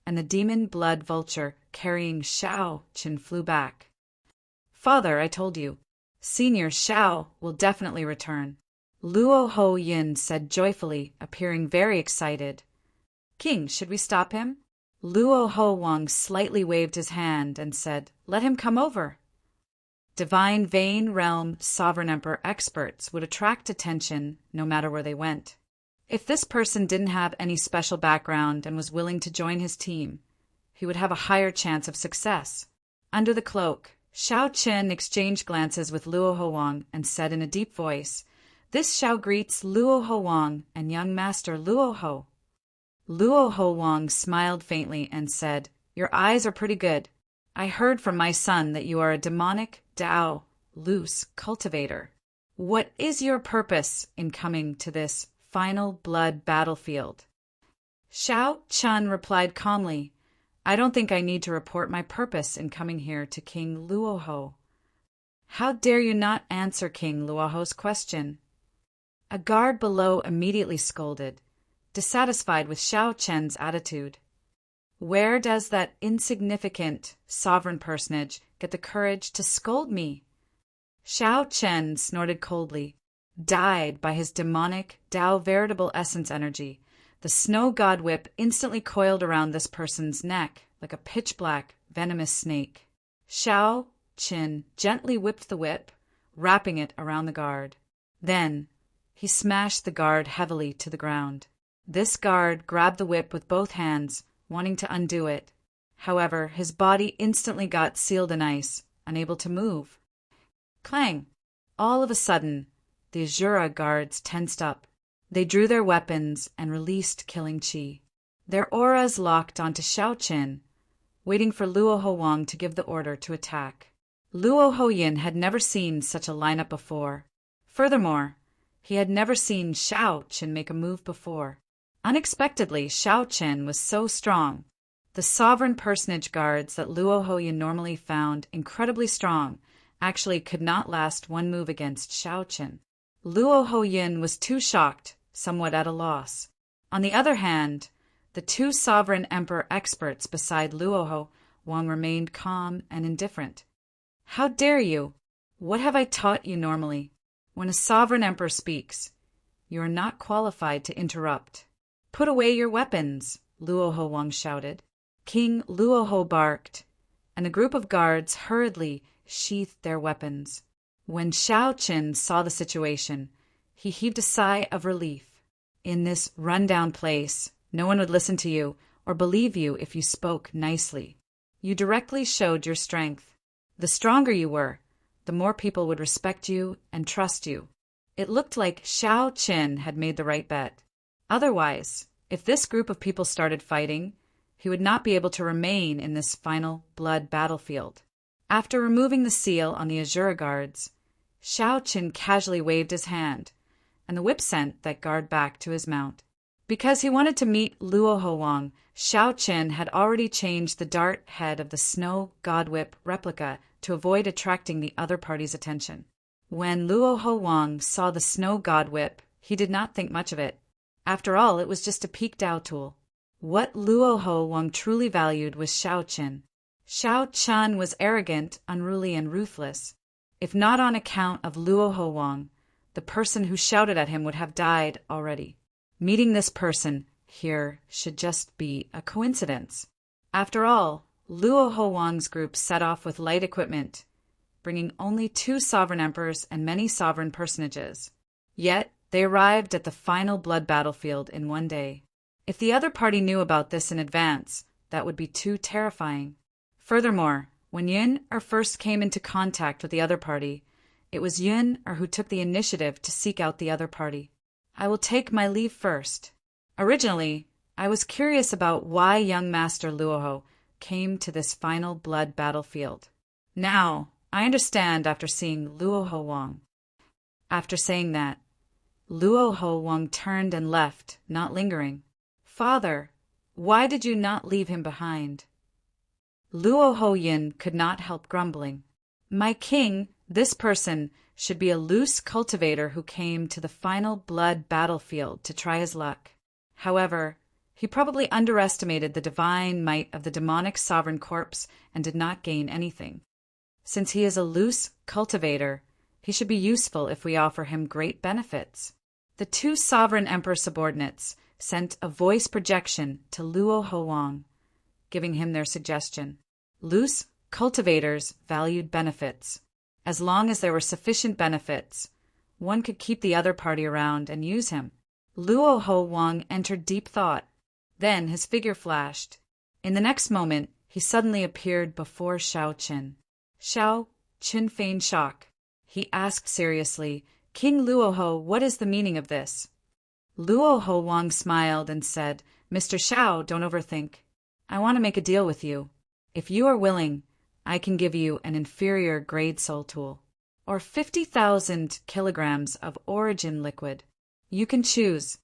and the demon blood vulture carrying Xiao Chen flew back. "Father, I told you, Senior Xiao will definitely return," Luo Ho Yin said joyfully, appearing very excited. "King, should we stop him?" Luo Ho Wang slightly waved his hand and said, "Let him come over." Divine Vein Realm Sovereign Emperor experts would attract attention no matter where they went. If this person didn't have any special background and was willing to join his team, he would have a higher chance of success. Under the cloak, Xiao Qin exchanged glances with Luo Huang and said in a deep voice, "This Xiao greets Luo Huang and young master Luo Ho." Luo Huang smiled faintly and said, "Your eyes are pretty good. I heard from my son that you are a demonic Dao, loose cultivator. What is your purpose in coming to this final blood battlefield?" Xiao Chun replied calmly, "I don't think I need to report my purpose in coming here to King Luoho." "How dare you not answer King Luoho's question?" A guard below immediately scolded, dissatisfied with Xiao Chen's attitude. "Where does that insignificant sovereign personage get the courage to scold me?" Xiao Chen snorted coldly, dyed by his demonic Dao veritable essence energy. The snow god whip instantly coiled around this person's neck like a pitch-black, venomous snake. Xiao Qin gently whipped the whip, wrapping it around the guard. Then, he smashed the guard heavily to the ground. This guard grabbed the whip with both hands, wanting to undo it. However, his body instantly got sealed in ice, unable to move. Clang! All of a sudden, the Azura guards tensed up. They drew their weapons and released killing chi. Their auras locked onto Xiao Qin, waiting for Luo Huang to give the order to attack. Luo Hoyin had never seen such a lineup before. Furthermore, he had never seen Xiao Qin make a move before. Unexpectedly, Xiao Qin was so strong. The sovereign personage guards that Luo Hoyin normally found incredibly strong actually could not last one move against Xiao Qin. Luo Hoyin was too shocked, somewhat at a loss. On the other hand, the two sovereign emperor experts beside Luo Huang remained calm and indifferent. "How dare you? What have I taught you normally? When a sovereign emperor speaks, you are not qualified to interrupt." "Put away your weapons," Luo Huang shouted. King Luo barked, and the group of guards hurriedly sheathed their weapons. When Xiao Qin saw the situation, he heaved a sigh of relief. In this rundown place, no one would listen to you or believe you if you spoke nicely. You directly showed your strength. The stronger you were, the more people would respect you and trust you. It looked like Xiao Qin had made the right bet. Otherwise, if this group of people started fighting, he would not be able to remain in this final blood battlefield. After removing the seal on the Azura guards, Xiao Qin casually waved his hand, and the whip sent that guard back to his mount. Because he wanted to meet Luo Huang, Xiao Qin had already changed the dart head of the snow god whip replica to avoid attracting the other party's attention. When Luo Huang saw the snow god whip, he did not think much of it. After all, it was just a peak Dao tool. What Luo Huang truly valued was Xiao Qin. Xiao Chun was arrogant, unruly, and ruthless. If not on account of Luo Huang, the person who shouted at him would have died already. Meeting this person here should just be a coincidence. After all, Luo Huang's group set off with light equipment, bringing only 2 sovereign emperors and many sovereign personages. Yet, they arrived at the final blood battlefield in one day. If the other party knew about this in advance, that would be too terrifying. Furthermore, when Yun-Er first came into contact with the other party, it was Yun-Er who took the initiative to seek out the other party. "I will take my leave first. Originally, I was curious about why young Master Luoho came to this final blood battlefield. Now, I understand after seeing Luo Huang." After saying that, Luo Huang turned and left, not lingering. "Father, why did you not leave him behind?" Luo Hoyin could not help grumbling. "My king, this person should be a loose cultivator who came to the final blood battlefield to try his luck. However, he probably underestimated the divine might of the demonic sovereign corpse and did not gain anything. Since he is a loose cultivator, he should be useful if we offer him great benefits." The 2 sovereign emperor subordinates sent a voice projection to Luo Huang, giving him their suggestion. Loose cultivators valued benefits. As long as there were sufficient benefits, one could keep the other party around and use him. Luo Ho Wang entered deep thought. Then his figure flashed. In the next moment, he suddenly appeared before Shao Chen. Shao Chen feigned shock. He asked seriously, "King Luo Ho, what is the meaning of this?" Luo Ho Wang smiled and said, "Mr. Shao, don't overthink. I want to make a deal with you. If you are willing, I can give you an inferior grade soul tool, or 50,000 kilograms of origin liquid. You can choose."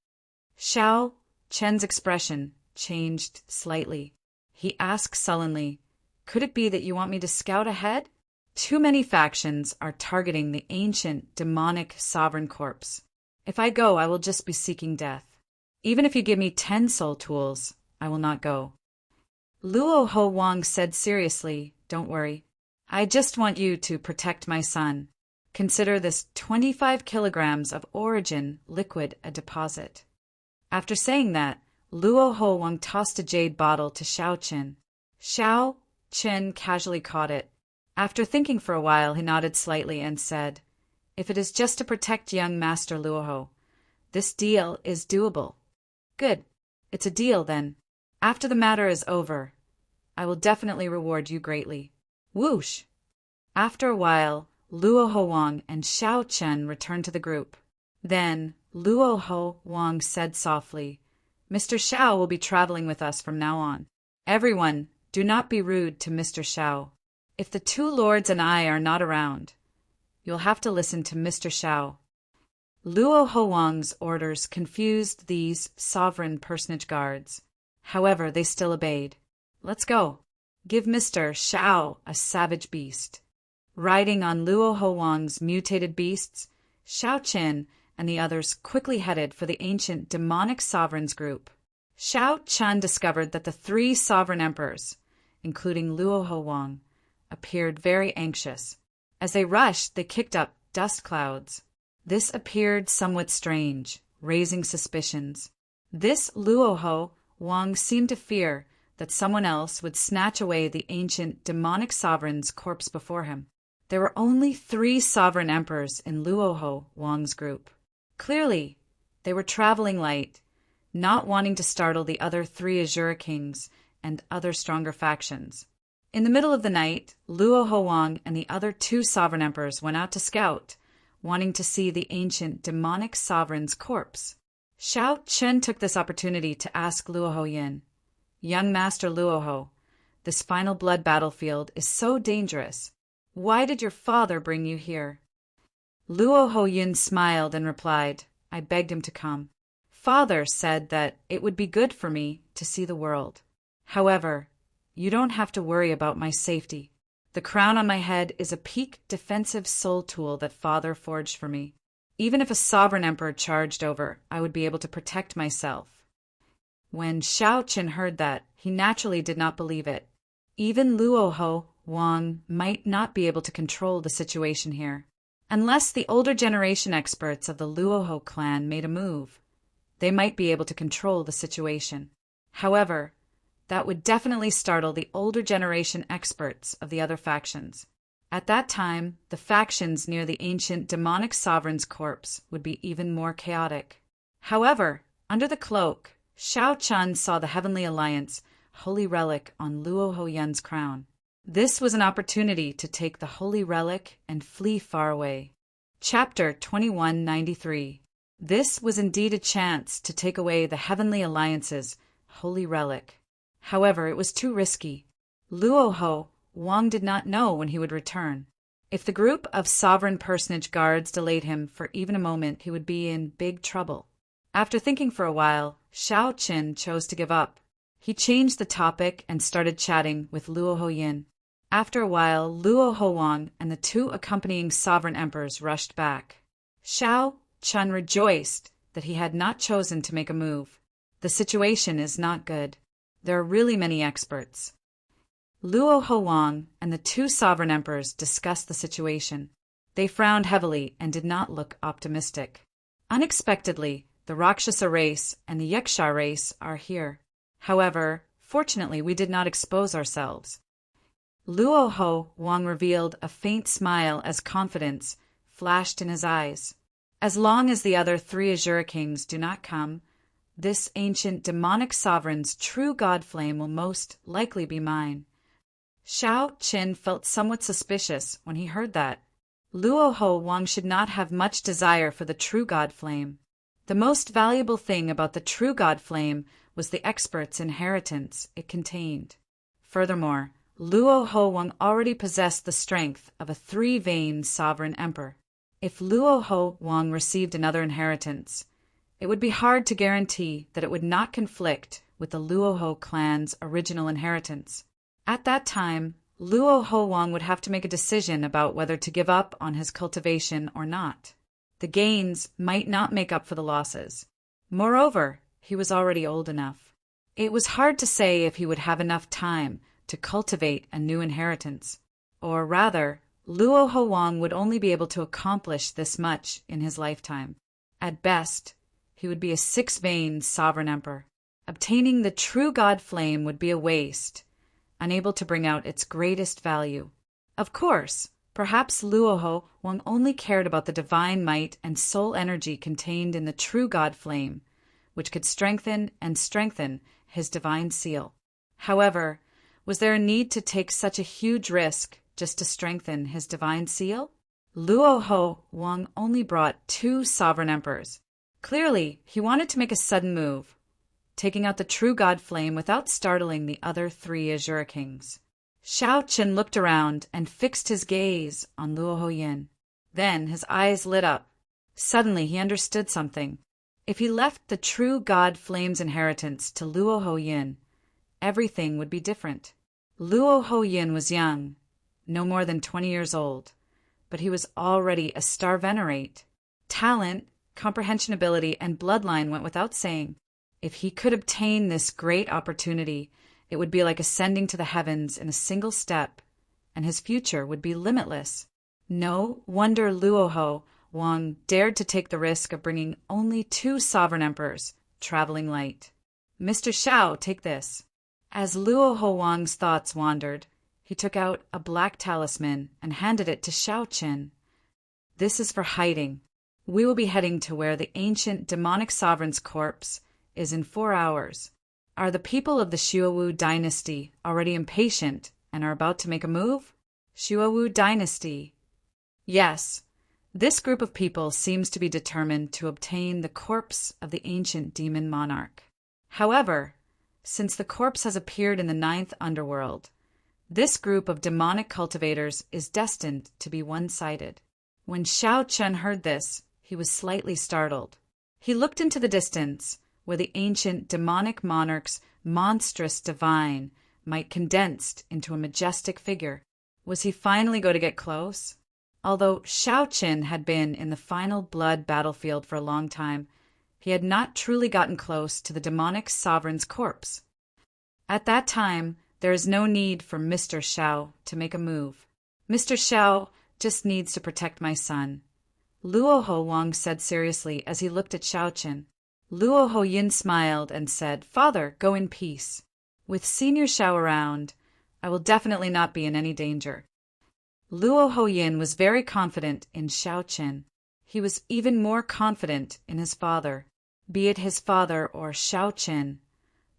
Shao Chen's expression changed slightly. He asked sullenly, "Could it be that you want me to scout ahead? Too many factions are targeting the ancient demonic sovereign corpse. If I go, I will just be seeking death. Even if you give me 10 soul tools, I will not go." Luo Ho Wang said seriously, "Don't worry. I just want you to protect my son. Consider this 25 kilograms of origin liquid a deposit." After saying that, Luo Ho Wang tossed a jade bottle to Shao Chen. Shao Chen casually caught it. After thinking for a while, he nodded slightly and said, "If it is just to protect young Master Luo Ho, this deal is doable." "Good. It's a deal, then. After the matter is over, I will definitely reward you greatly." Whoosh! After a while, Luo Ho Wang and Shao Chen returned to the group. Then Luo Ho Wang said softly, "Mr. Shao will be traveling with us from now on. Everyone, do not be rude to Mr. Shao. If the two lords and I are not around, you'll have to listen to Mr. Shao." Luo Ho Wang's orders confused these sovereign personage guards. However, they still obeyed. "Let's go. Give Mr. Shao a savage beast." Riding on Luo Ho Wang's mutated beasts, Shao Chen and the others quickly headed for the ancient demonic sovereigns group. Shao Chen discovered that the 3 sovereign emperors, including Luo Ho Wang, appeared very anxious. As they rushed, they kicked up dust clouds. This appeared somewhat strange, raising suspicions. This Luo Ho Wang seemed to fear that someone else would snatch away the ancient demonic sovereign's corpse before him. There were only 3 sovereign emperors in Luo Ho Wang's group. Clearly, they were traveling light, not wanting to startle the other 3 Azure kings and other stronger factions. In the middle of the night, Luo Ho Wang and the other 2 sovereign emperors went out to scout, wanting to see the ancient demonic sovereign's corpse. Shao Chen took this opportunity to ask Luo Ho Yin, "Young Master Luo Ho, this final blood battlefield is so dangerous. Why did your father bring you here?" Luo Ho Yin smiled and replied, "I begged him to come. Father said that it would be good for me to see the world. However, you don't have to worry about my safety. The crown on my head is a peak defensive soul tool that Father forged for me. Even if a sovereign emperor charged over, I would be able to protect myself." When Shao Chen heard that, he naturally did not believe it. Even Luo Ho Wang might not be able to control the situation here. Unless the older generation experts of the Luo Ho clan made a move, they might be able to control the situation. However, that would definitely startle the older generation experts of the other factions. At that time, the factions near the ancient demonic sovereign's corpse would be even more chaotic. However, under the cloak, Shao Chen saw the Heavenly Alliance holy relic on Luo Ho Yun's crown. This was an opportunity to take the holy relic and flee far away. Chapter 2193. This was indeed a chance to take away the Heavenly Alliance's holy relic. However, it was too risky. Luo Ho Wang did not know when he would return. If the group of sovereign personage guards delayed him for even a moment, he would be in big trouble. After thinking for a while, Shao Chen chose to give up. He changed the topic and started chatting with Luo Ho Yin. After a while, Luo Ho Wang and the 2 accompanying sovereign emperors rushed back. Shao Chen rejoiced that he had not chosen to make a move. The situation is not good. There are really many experts. Luo Ho Wang and the 2 sovereign emperors discussed the situation. They frowned heavily and did not look optimistic. Unexpectedly, the Rakshasa race and the Yaksha race are here. However, fortunately, we did not expose ourselves. Luoho Wang revealed a faint smile as confidence flashed in his eyes. As long as the other three Azure Kings do not come, this ancient demonic sovereign's true god flame will most likely be mine. Shao Qin felt somewhat suspicious when he heard that. Luoho Wang should not have much desire for the true god flame. The most valuable thing about the true god flame was the expert's inheritance it contained. Furthermore, Luoho Wang already possessed the strength of a three-vein sovereign emperor. If Luoho Wang received another inheritance, it would be hard to guarantee that it would not conflict with the Luoho clan's original inheritance. At that time, Luoho Wang would have to make a decision about whether to give up on his cultivation or not. The gains might not make up for the losses. Moreover, he was already old enough. It was hard to say if he would have enough time to cultivate a new inheritance. Or rather, Luoho Wang would only be able to accomplish this much in his lifetime. At best, he would be a six-vein sovereign emperor. Obtaining the true god flame would be a waste, unable to bring out its greatest value. Of course, perhaps Luoho Wang only cared about the divine might and soul energy contained in the true god flame, which could strengthen and strengthen his divine seal. However, was there a need to take such a huge risk just to strengthen his divine seal? Luoho Wang only brought 2 sovereign emperors. Clearly, he wanted to make a sudden move, taking out the true god flame without startling the other 3 Azure Kings. Shao Qin looked around and fixed his gaze on Luoho Yin. Then his eyes lit up. Suddenly he understood something. If he left the true god flame's inheritance to Luoho Yin, everything would be different. Luoho Yin was young, no more than 20 years old, but he was already a star venerate. Talent, comprehension ability, and bloodline went without saying. If he could obtain this great opportunity, it would be like ascending to the heavens in a single step, and his future would be limitless. No wonder Luoho Wang dared to take the risk of bringing only 2 sovereign emperors, traveling light. Mr. Shao, take this. As Luoho Wang's thoughts wandered, he took out a black talisman and handed it to Shao Qin. This is for hiding. We will be heading to where the ancient demonic sovereign's corpse is in 4 hours. Are the people of the Shuawu dynasty already impatient and are about to make a move? Shuawu dynasty. Yes, this group of people seems to be determined to obtain the corpse of the ancient demon monarch. However, since the corpse has appeared in the 9th underworld, this group of demonic cultivators is destined to be one-sided. When Shao Chen heard this, he was slightly startled. He looked into the distance, where the ancient demonic monarch's monstrous divine might condensed into a majestic figure. Was he finally going to get close? Although Shao Qin had been in the final blood battlefield for a long time, he had not truly gotten close to the demonic sovereign's corpse. At that time, there is no need for Mr. Shao to make a move. Mr. Shao just needs to protect my son. Luoho Wang said seriously as he looked at Shao Qin. Luoho Yin smiled and said, "Father, go in peace. With Senior Shao around, I will definitely not be in any danger." Luoho Yin was very confident in Shao Qin. He was even more confident in his father. Be it his father or Shao Qin,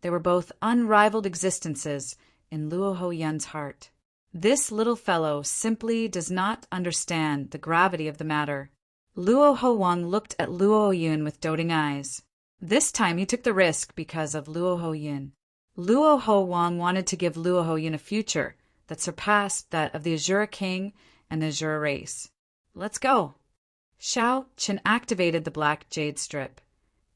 they were both unrivaled existences in Luoho Yin's heart. This little fellow simply does not understand the gravity of the matter. Luoho Wang looked at Luoho Yin with doting eyes. This time he took the risk because of Luoho Yin. Luoho Wang wanted to give Luoho Yin a future that surpassed that of the Azure King and the Azure race. Let's go. Shao Qin activated the black jade strip,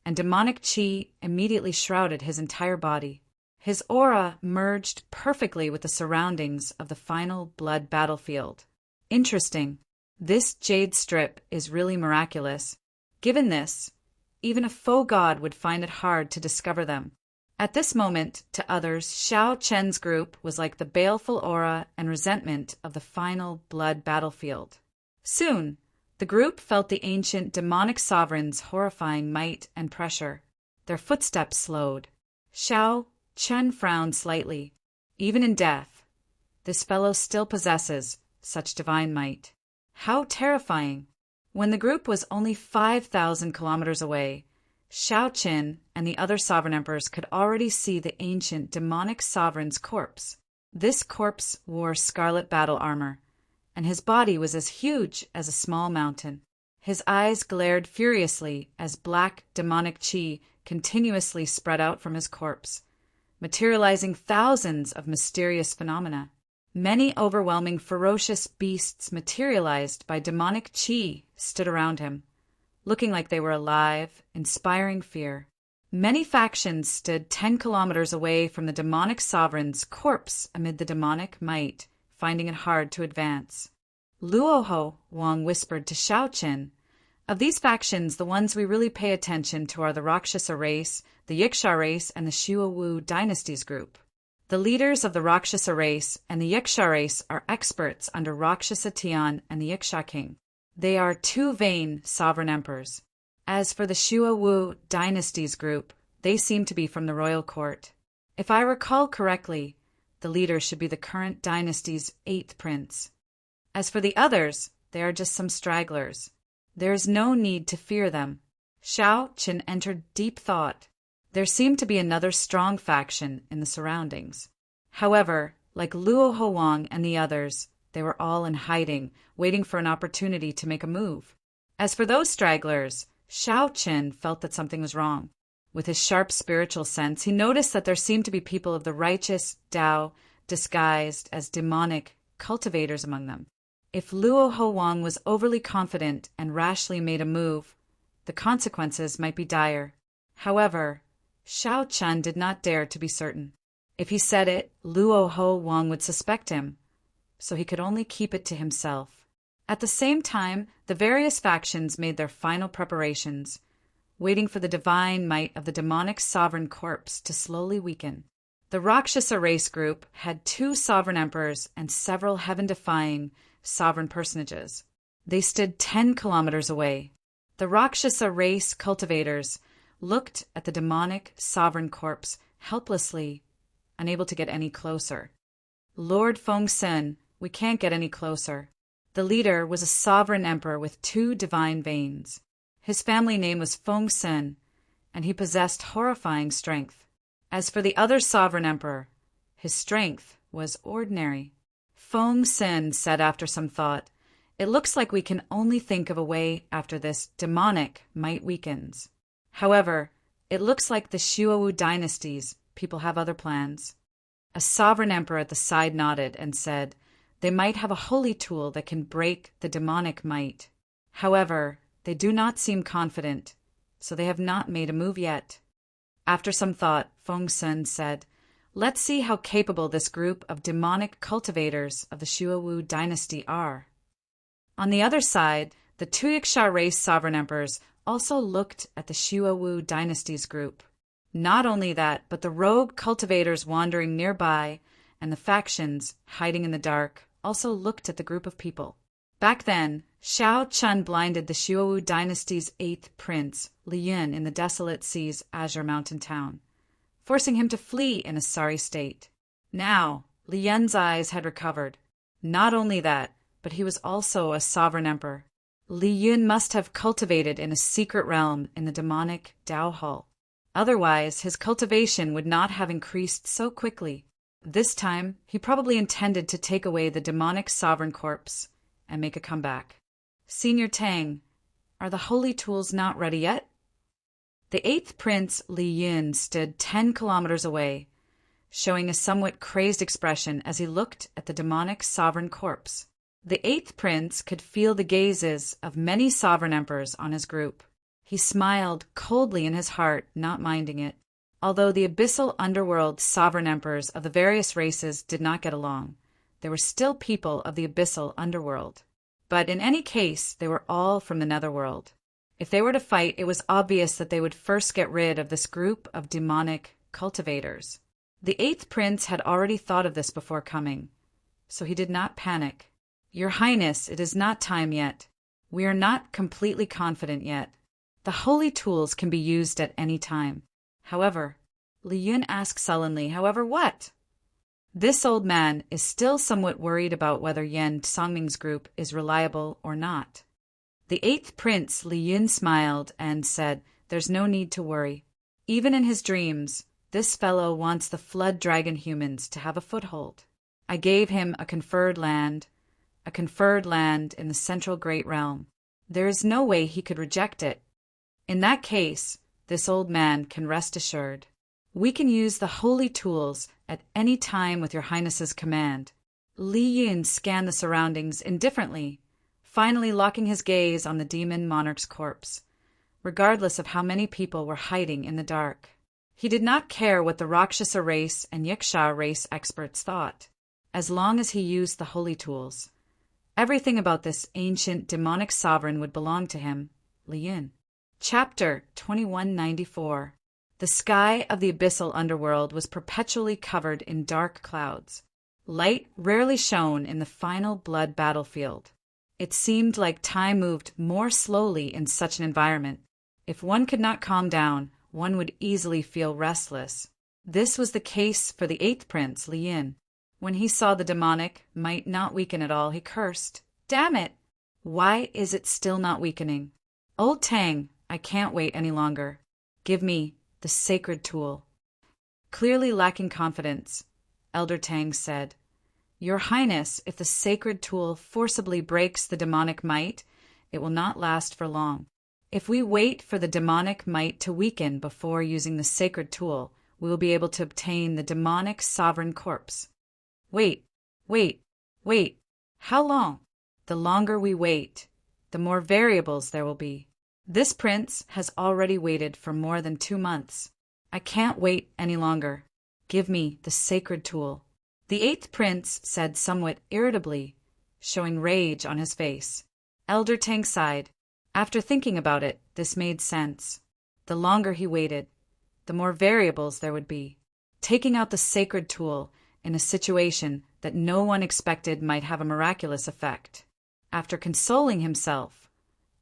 and demonic qi immediately shrouded his entire body. His aura merged perfectly with the surroundings of the final blood battlefield. Interesting. This jade strip is really miraculous. Given this, even a faux god would find it hard to discover them. At this moment, to others, Shao Chen's group was like the baleful aura and resentment of the final blood battlefield. Soon, the group felt the ancient demonic sovereign's horrifying might and pressure. Their footsteps slowed. Shao Chen frowned slightly. Even in death, This fellow still possesses such divine might. How terrifying! When the group was only 5,000 kilometers away, Shao Qin and the other sovereign emperors could already see the ancient demonic sovereign's corpse. This corpse wore scarlet battle armor, and his body was as huge as a small mountain. His eyes glared furiously as black demonic chi continuously spread out from his corpse, materializing thousands of mysterious phenomena. Many overwhelming ferocious beasts materialized by demonic chi stood around him, looking like they were alive, inspiring fear. Many factions stood 10 kilometers away from the demonic sovereign's corpse amid the demonic might, finding it hard to advance. Luoho Wang whispered to Shao Qin, "Of these factions, the ones we really pay attention to are the Rakshasa race, the Yiksha race, and the Xua Wu dynasties group. The leaders of the Rakshasa race and the Yiksha race are experts under Rakshasa Tian and the Yiksha king. They are two vain sovereign emperors. As for the Xua Wu dynasties group, they seem to be from the royal court. If I recall correctly, the leader should be the current dynasty's 8th prince. As for the others, they are just some stragglers. There is no need to fear them." Shao Qin entered deep thought. There seemed to be another strong faction in the surroundings. However, like Luo Huang and the others, they were all in hiding, waiting for an opportunity to make a move. As for those stragglers, Shao Qin felt that something was wrong. With his sharp spiritual sense, he noticed that there seemed to be people of the righteous Tao disguised as demonic cultivators among them. If Luo Huang was overly confident and rashly made a move, the consequences might be dire. However, Shao Qin did not dare to be certain. If he said it, Luo Huang would suspect him, so he could only keep it to himself. At the same time, the various factions made their final preparations, waiting for the divine might of the demonic sovereign corpse to slowly weaken. The Rakshasa race group had 2 sovereign emperors and several heaven-defying sovereign personages. They stood 10 kilometers away. The Rakshasa race cultivators looked at the demonic sovereign corpse helplessly, unable to get any closer. "Lord Feng Sen, we can't get any closer." The leader was a sovereign emperor with 2 divine veins. His family name was Feng Sen, and he possessed horrifying strength. As for the other sovereign emperor, his strength was ordinary. Feng Sen said after some thought, "It looks like we can only think of a way after this demonic might weakens. However, it looks like the Xua Wu dynasties people have other plans." A sovereign emperor at the side nodded and said, "They might have a holy tool that can break the demonic might. However, they do not seem confident, so they have not made a move yet." After some thought, Feng Sen said, "Let's see how capable this group of demonic cultivators of the Xua Wu dynasty are." On the other side, the Tuyiksha race sovereign emperors also looked at the Xua Wu dynasty's group. Not only that, but the rogue cultivators wandering nearby and the factions hiding in the dark also looked at the group of people. Back then, Shao Qin blinded the Xua Wu dynasty's 8th prince, Li Yun, in the desolate sea's azure mountain town, forcing him to flee in a sorry state. Now, Li Yun's eyes had recovered. Not only that, but he was also a sovereign emperor. Li Yun must have cultivated in a secret realm in the demonic Tao Hall. Otherwise, his cultivation would not have increased so quickly. This time, he probably intended to take away the demonic sovereign corpse and make a comeback. "Senior Tang, are the holy tools not ready yet?" The 8th prince, Li Yun, stood 10 kilometers away, showing a somewhat crazed expression as he looked at the demonic sovereign corpse. The 8th prince could feel the gazes of many sovereign emperors on his group. He smiled coldly in his heart, not minding it. Although the abyssal underworld sovereign emperors of the various races did not get along, there were still people of the abyssal underworld. But in any case, they were all from the netherworld. If they were to fight, it was obvious that they would first get rid of this group of demonic cultivators. The 8th prince had already thought of this before coming, so he did not panic. "Your Highness, it is not time yet. We are not completely confident yet. The holy tools can be used at any time. However," Li Yun asked sullenly, "however what?" This old man is still somewhat worried about whether Yan Songming's group is reliable or not. The eighth prince, Li Yun, smiled and said, "There's no need to worry. Even in his dreams, this fellow wants the flood dragon humans to have a foothold. I gave him a conferred land in the central Great Realm. There is no way he could reject it. In that case, this old man can rest assured. We can use the holy tools at any time with your highness's command." Li Yun scanned the surroundings indifferently, finally locking his gaze on the demon monarch's corpse, regardless of how many people were hiding in the dark. He did not care what the Rakshasa race and Yiksha race experts thought, as long as he used the holy tools. Everything about this ancient demonic sovereign would belong to him, Li Yun. Chapter 2194. The sky of the abyssal underworld was perpetually covered in dark clouds. Light rarely shone in the final blood battlefield. It seemed like time moved more slowly in such an environment. If one could not calm down, one would easily feel restless. This was the case for the eighth prince, Li Yin. When he saw the demonic might not weaken at all, he cursed. "Damn it! Why is it still not weakening? Old Tang, I can't wait any longer. Give me the sacred tool." Clearly lacking confidence, Elder Tang said, "Your Highness, if the sacred tool forcibly breaks the demonic might, it will not last for long. If we wait for the demonic might to weaken before using the sacred tool, we will be able to obtain the demonic sovereign corpse." Wait. How long? The longer we wait, the more variables there will be. This prince has already waited for more than 2 months. I can't wait any longer. Give me the sacred tool. The eighth prince said somewhat irritably, showing rage on his face. Elder Tang sighed. After thinking about it, this made sense. The longer he waited, the more variables there would be. Taking out the sacred tool in a situation that no one expected might have a miraculous effect. After consoling himself,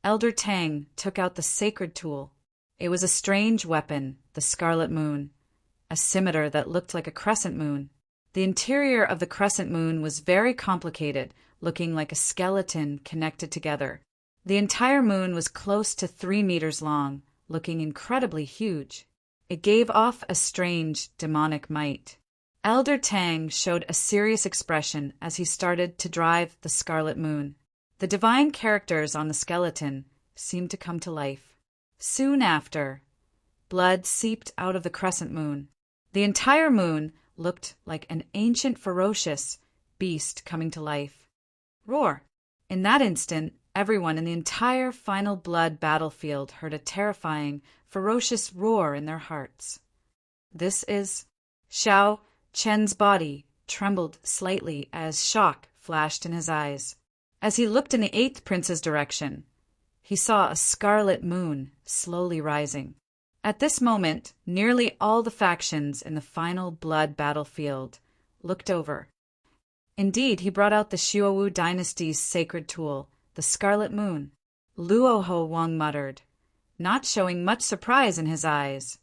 Elder Tang took out the sacred tool. It was a strange weapon, the Scarlet Moon, a scimitar that looked like a crescent moon. The interior of the crescent moon was very complicated, looking like a skeleton connected together. The entire moon was close to 3 meters long, looking incredibly huge. It gave off a strange demonic might. Elder Tang showed a serious expression as he started to drive the Scarlet Moon. The divine characters on the skeleton seemed to come to life. Soon after, blood seeped out of the crescent moon. The entire moon looked like an ancient ferocious beast coming to life. Roar! In that instant, everyone in the entire final blood battlefield heard a terrifying, ferocious roar in their hearts. This is... Xiao Chen's body trembled slightly as shock flashed in his eyes. As he looked in the eighth prince's direction, he saw a scarlet moon slowly rising. At this moment, nearly all the factions in the final blood battlefield looked over. Indeed, he brought out the Xiaowu dynasty's sacred tool, the Scarlet Moon. Luoho Wang muttered, not showing much surprise in his eyes.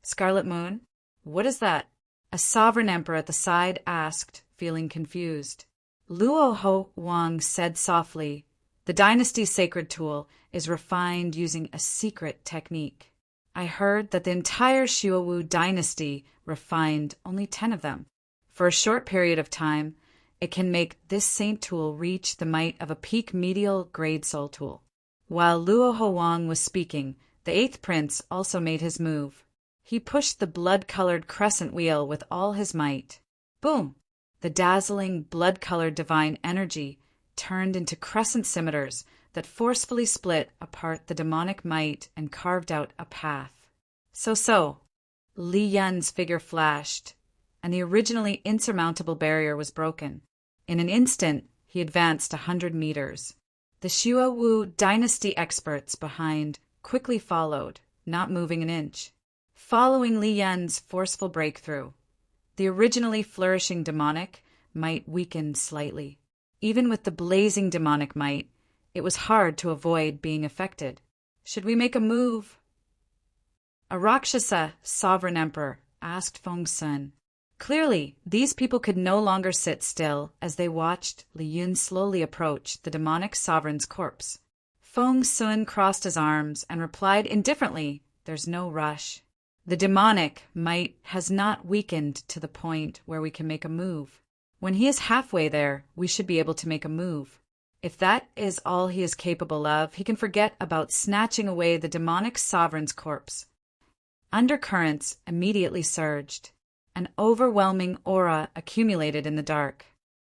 "Scarlet Moon? What is that?" A sovereign emperor at the side asked, feeling confused. Luoho Wang said softly, "The dynasty's sacred tool is refined using a secret technique. I heard that the entire Xiaowu dynasty refined only 10 of them. For a short period of time, it can make this saint tool reach the might of a peak medial grade soul tool." While Luoho Wang was speaking, the eighth prince also made his move. He pushed the blood-colored crescent wheel with all his might. Boom! The dazzling blood-colored divine energy turned into crescent scimitars that forcefully split apart the demonic might and carved out a path. So, Li Yan's figure flashed, and the originally insurmountable barrier was broken. In an instant, he advanced 100 meters. The Xiaowu dynasty experts behind quickly followed, not moving an inch. Following Li Yan's forceful breakthrough, the originally flourishing demonic might weakened slightly. Even with the blazing demonic might, it was hard to avoid being affected. "Should we make a move?" A Rakshasa sovereign emperor asked Feng Sun. Clearly, these people could no longer sit still as they watched Li Yun slowly approach the demonic sovereign's corpse. Feng Sun crossed his arms and replied indifferently, "There's no rush. The demonic might has not weakened to the point where we can make a move. When he is halfway there, we should be able to make a move. If that is all he is capable of, he can forget about snatching away the demonic sovereign's corpse." Undercurrents immediately surged. An overwhelming aura accumulated in the dark.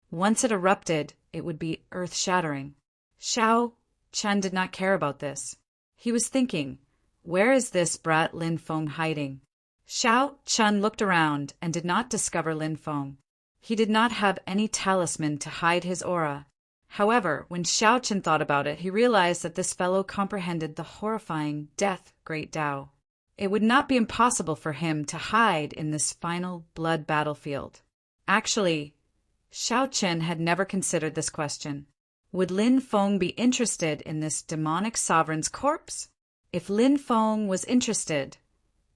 Once it erupted, it would be earth-shattering. Xiao Chen did not care about this. He was thinking, where is this brat Lin Feng hiding? Xiao Chen looked around and did not discover Lin Feng. He did not have any talisman to hide his aura. However, when Xiao Chen thought about it, he realized that this fellow comprehended the horrifying death Great Tao. It would not be impossible for him to hide in this final blood battlefield. Actually, Xiao Chen had never considered this question. Would Lin Feng be interested in this demonic sovereign's corpse? If Lin Feng was interested,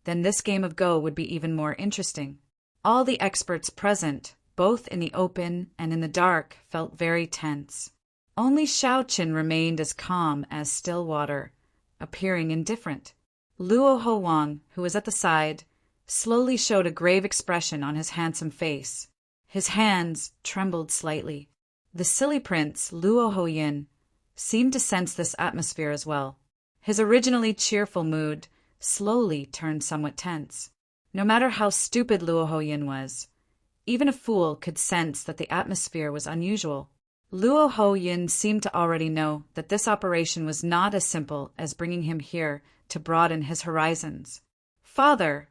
then this game of Go would be even more interesting. All the experts present, both in the open and in the dark, felt very tense. Only Xiao Chen remained as calm as still water, appearing indifferent. Luo Ho Wang, who was at the side, slowly showed a grave expression on his handsome face. His hands trembled slightly. The silly prince, Luo Ho Yin, seemed to sense this atmosphere as well. His originally cheerful mood slowly turned somewhat tense. No matter how stupid Luo Ho Yin was, even a fool could sense that the atmosphere was unusual. Luo Ho Yin seemed to already know that this operation was not as simple as bringing him here to broaden his horizons. "Father,"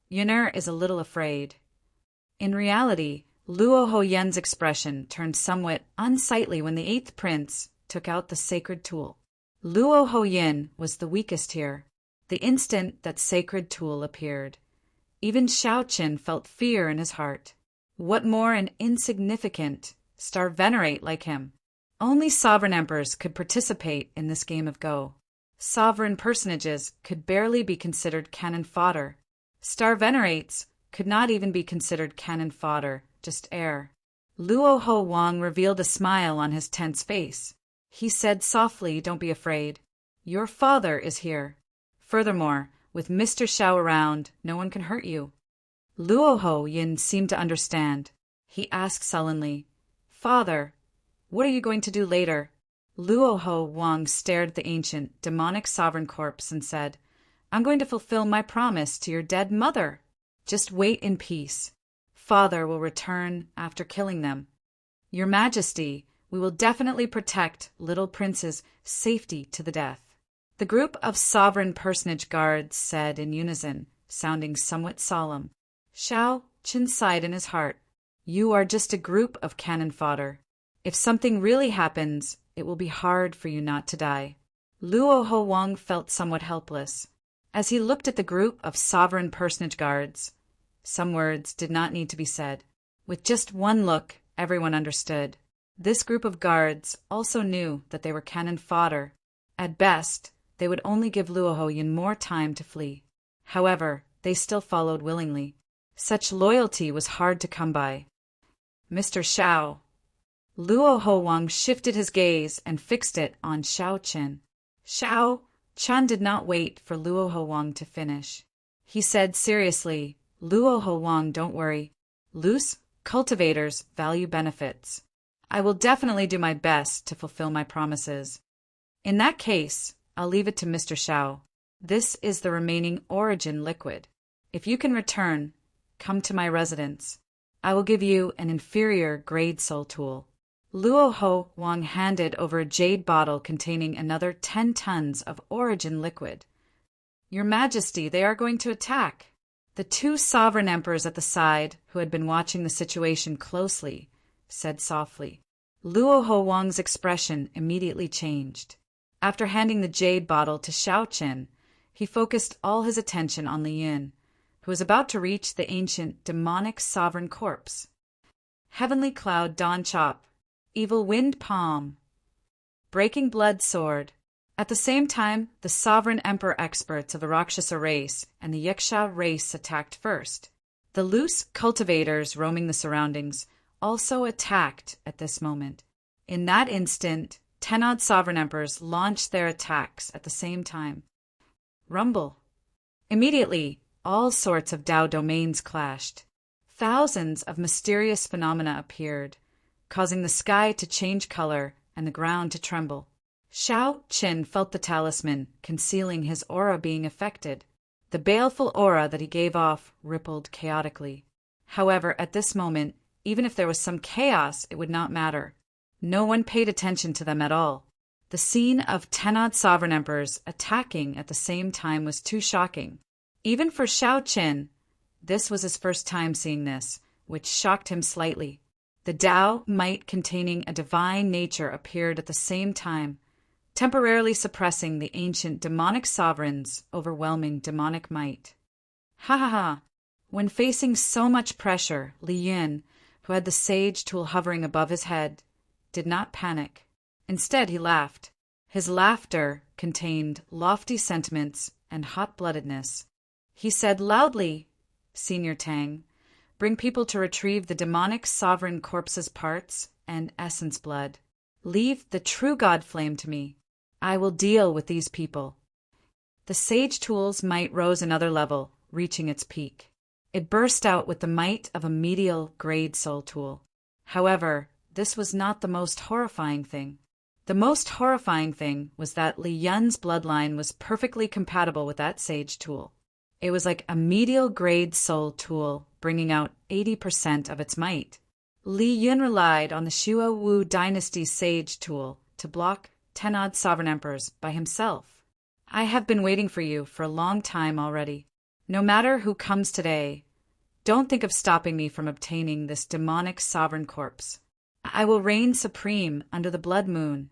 Yun'er is a little afraid. In reality, Luo Ho Yin's expression turned somewhat unsightly when the eighth prince took out the sacred tool. Luo Ho Yin was the weakest here. The instant that sacred tool appeared, even Xiao Chen felt fear in his heart. What more an insignificant star venerate like him? Only sovereign emperors could participate in this game of Go. Sovereign personages could barely be considered cannon fodder. Star venerates could not even be considered cannon fodder, just air. Luo Ho Wang revealed a smile on his tense face. He said softly, "Don't be afraid. Your father is here. Furthermore, with Mr. Xiao around, no one can hurt you." Luo Ho Yin seemed to understand. He asked sullenly, "Father, what are you going to do later?" Luo Ho Wang stared at the ancient, demonic sovereign corpse and said, "I'm going to fulfill my promise to your dead mother. Just wait in peace. Father will return after killing them. Your Majesty, we will definitely protect little prince's safety to the death." The group of sovereign personage guards said in unison, sounding somewhat solemn. Xiao Chen sighed in his heart. "You are just a group of cannon fodder. If something really happens, it will be hard for you not to die." Luo Ho Wang felt somewhat helpless. As he looked at the group of sovereign personage guards, some words did not need to be said. With just one look, everyone understood. This group of guards also knew that they were cannon fodder. At best, they would only give Luo Ho Yin more time to flee. However, they still followed willingly. Such loyalty was hard to come by. "Mr. Xiao." Luo Ho Wang shifted his gaze and fixed it on Xiao Chen. Xiao Chen did not wait for Luo Ho Wang to finish. He said seriously, "Luo Ho Wang, don't worry. Loose cultivators value benefits. I will definitely do my best to fulfill my promises. In that case, I'll leave it to Mr. Xiao. This is the remaining origin liquid. If you can return, come to my residence. I will give you an inferior grade soul tool." Luo Ho Wang handed over a jade bottle containing another 10 tons of origin liquid. "Your Majesty, they are going to attack." The two sovereign emperors at the side, who had been watching the situation closely, said softly. Luo Ho Wang's expression immediately changed. After handing the jade bottle to Xiao Chen, he focused all his attention on Li Yun, who was about to reach the ancient demonic sovereign corpse. Heavenly Cloud Dawn Chop, Evil Wind Palm, Breaking Blood Sword. At the same time, the sovereign emperor experts of the Rakshasa race and the Yaksha race attacked first. The loose cultivators roaming the surroundings also attacked at this moment. In that instant, 10 odd sovereign emperors launched their attacks at the same time. Rumble. Immediately, all sorts of Tao domains clashed. Thousands of mysterious phenomena appeared, causing the sky to change color and the ground to tremble. Shao Qin felt the talisman concealing his aura being affected. The baleful aura that he gave off rippled chaotically. However, at this moment, even if there was some chaos, it would not matter. No one paid attention to them at all. The scene of 10 odd sovereign emperors attacking at the same time was too shocking. Even for Shao Qin, this was his first time seeing this, which shocked him slightly. The Tao might containing a divine nature appeared at the same time, temporarily suppressing the ancient demonic sovereign's overwhelming demonic might. Ha ha ha! When facing so much pressure, Li Yun, who had the sage tool hovering above his head, did not panic. Instead, he laughed. His laughter contained lofty sentiments and hot-bloodedness. He said loudly, "Senior Tang, bring people to retrieve the demonic sovereign corpse's parts and essence blood. Leave the true God flame to me. I will deal with these people." The sage tool's might rose another level, reaching its peak. It burst out with the might of a medial grade soul tool. However, this was not the most horrifying thing. The most horrifying thing was that Li Yun's bloodline was perfectly compatible with that sage tool. It was like a medial grade soul tool, bringing out 80% of its might. Li Yun relied on the Xue Wu dynasty's sage tool to block 10 odd sovereign emperors by himself. I have been waiting for you for a long time already. No matter who comes today, don't think of stopping me from obtaining this demonic sovereign corpse. I will reign supreme under the blood moon.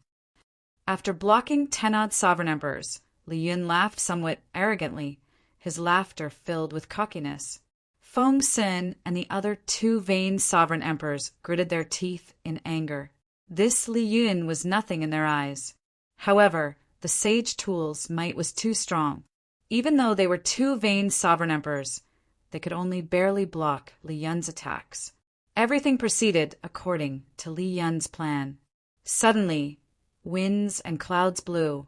After blocking 10 odd sovereign emperors, Li Yun laughed somewhat arrogantly, his laughter filled with cockiness. Feng Xin and the other 2 vain sovereign emperors gritted their teeth in anger. This Li Yun was nothing in their eyes. However, the sage tool's might was too strong. Even though they were 2 vain sovereign emperors, they could only barely block Li Yun's attacks. Everything proceeded according to Li Yun's plan. Suddenly, winds and clouds blew,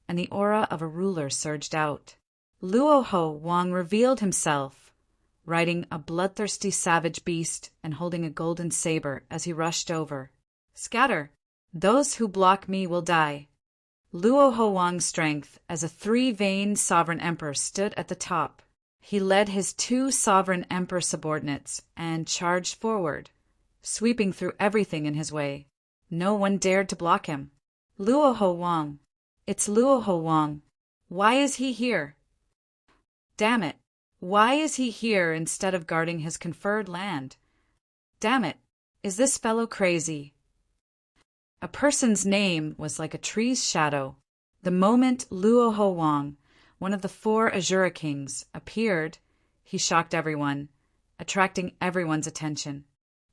and the aura of a ruler surged out. Luoho Wang revealed himself, riding a bloodthirsty savage beast and holding a golden saber as he rushed over. "Scatter! Those who block me will die." Luoho Wang's strength as a 3 vain sovereign emperor stood at the top. He led his 2 sovereign emperor subordinates and charged forward, sweeping through everything in his way. No one dared to block him. Luoho Wang. It's Luoho Wang. Why is he here? Damn it. Why is he here instead of guarding his conferred land? Damn it. Is this fellow crazy? A person's name was like a tree's shadow. The moment Luoho Wang, one of the 4 Azura kings, appeared, he shocked everyone, attracting everyone's attention.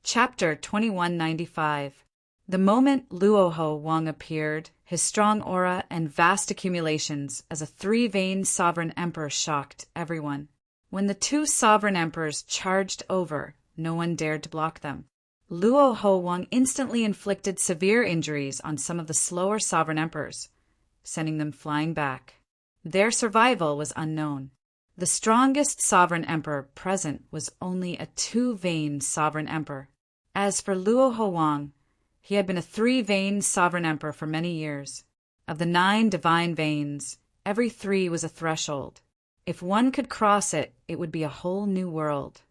Chapter 2195. The moment Luoho Wang appeared, his strong aura and vast accumulations as a 3 vain sovereign emperor shocked everyone. When the 2 sovereign emperors charged over, no one dared to block them. Luoho Wang instantly inflicted severe injuries on some of the slower sovereign emperors, sending them flying back. Their survival was unknown. The strongest sovereign emperor present was only a 2 vain sovereign emperor. As for Luoho Wang, he had been a 3 vain sovereign emperor for many years. Of the 9 divine veins, every 3 was a threshold. If one could cross it, it would be a whole new world.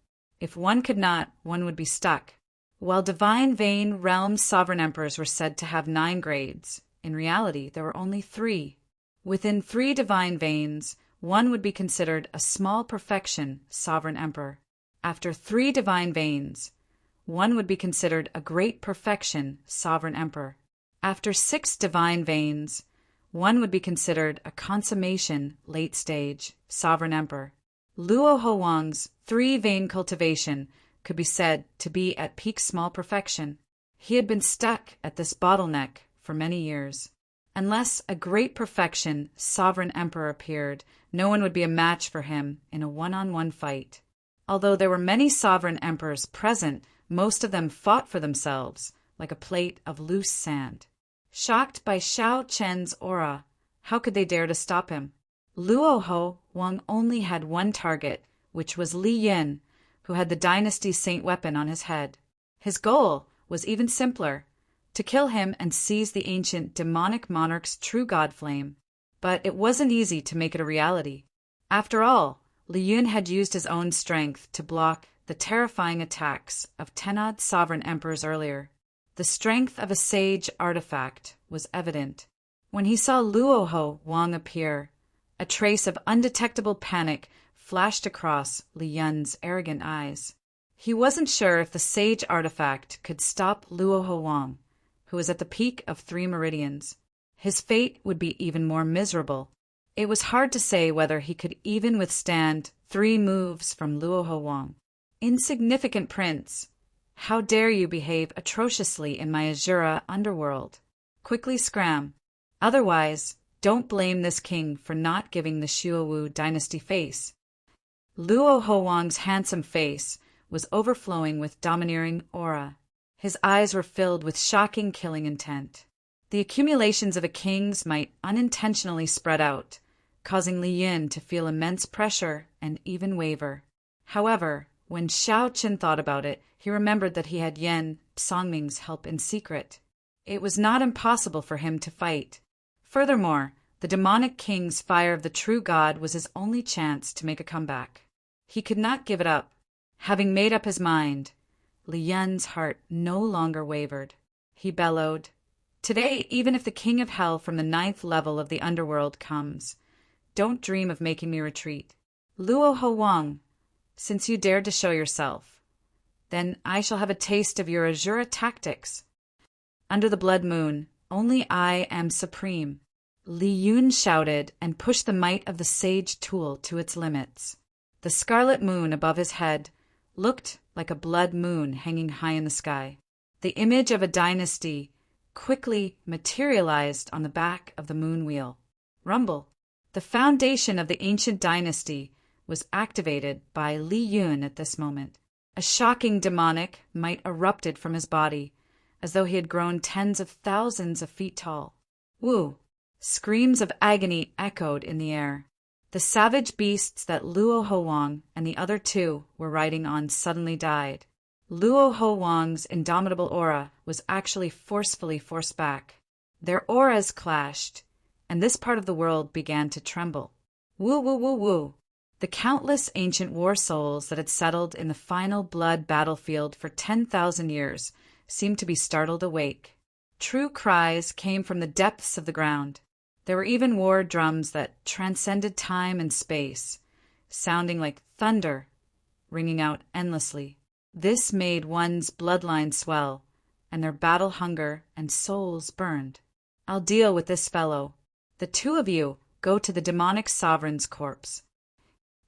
If one could not, one would be stuck. While divine vein realm sovereign emperors were said to have 9 grades, in reality there were only 3. Within 3 divine veins, one would be considered a small perfection sovereign emperor. After 3 divine veins, one would be considered a great perfection sovereign emperor. After 6 divine veins, one would be considered a consummation late stage sovereign emperor. Luoho Wang's 3 vein cultivation could be said to be at peak small perfection. He had been stuck at this bottleneck for many years. Unless a great perfection sovereign emperor appeared, no one would be a match for him in a one-on-one fight. Although there were many sovereign emperors present, most of them fought for themselves, like a plate of loose sand. Shocked by Xiao Chen's aura, how could they dare to stop him? Luo Ho Wang only had one target, which was Li Yin, who had the dynasty's saint weapon on his head. His goal was even simpler, to kill him and seize the ancient demonic monarch's true god flame. But it wasn't easy to make it a reality. After all, Li Yun had used his own strength to block the terrifying attacks of 10 sovereign emperors earlier. The strength of a sage artifact was evident. When he saw Luo Ho Wang appear, a trace of undetectable panic flashed across Li Yun's arrogant eyes. He wasn't sure if the sage artifact could stop Luo Ho Wang, who was at the peak of 3 meridians. His fate would be even more miserable. It was hard to say whether he could even withstand 3 moves from Luo Ho Wang. Insignificant prince, how dare you behave atrociously in my Azura underworld? Quickly scram. Otherwise, don't blame this king for not giving the Shuowu dynasty face. Luo Ho Wang's handsome face was overflowing with domineering aura. His eyes were filled with shocking killing intent. The accumulations of a king's might unintentionally spread out, causing Li Yin to feel immense pressure and even waver. However, when Xiao Chen thought about it, he remembered that he had Yan Songming's help in secret. It was not impossible for him to fight. Furthermore, the demonic king's fire of the true god was his only chance to make a comeback. He could not give it up. Having made up his mind, Li Yun's heart no longer wavered. He bellowed, "Today, even if the king of hell from the 9th level of the underworld comes, don't dream of making me retreat. Luo Ho Wang, since you dared to show yourself, then I shall have a taste of your Azura tactics. Under the blood moon, only I am supreme." Li Yun shouted and pushed the might of the sage tool to its limits. The scarlet moon above his head looked like a blood moon hanging high in the sky. The image of a dynasty quickly materialized on the back of the moon wheel. Rumble. The foundation of the ancient dynasty was activated by Li Yun at this moment. A shocking demonic might erupted from his body, as though he had grown tens of thousands of feet tall. Woo! Screams of agony echoed in the air. The savage beasts that Luo Ho Wang and the other 2 were riding on suddenly died. Luo Ho Wang's indomitable aura was actually forcefully forced back. Their auras clashed, and this part of the world began to tremble. Woo woo woo woo! The countless ancient war souls that had settled in the final blood battlefield for 10,000 years seemed to be startled awake. True cries came from the depths of the ground. There were even war drums that transcended time and space, sounding like thunder, ringing out endlessly. This made one's bloodline swell, and their battle hunger and souls burned. "I'll deal with this fellow. The 2 of you go to the demonic sovereign's corpse."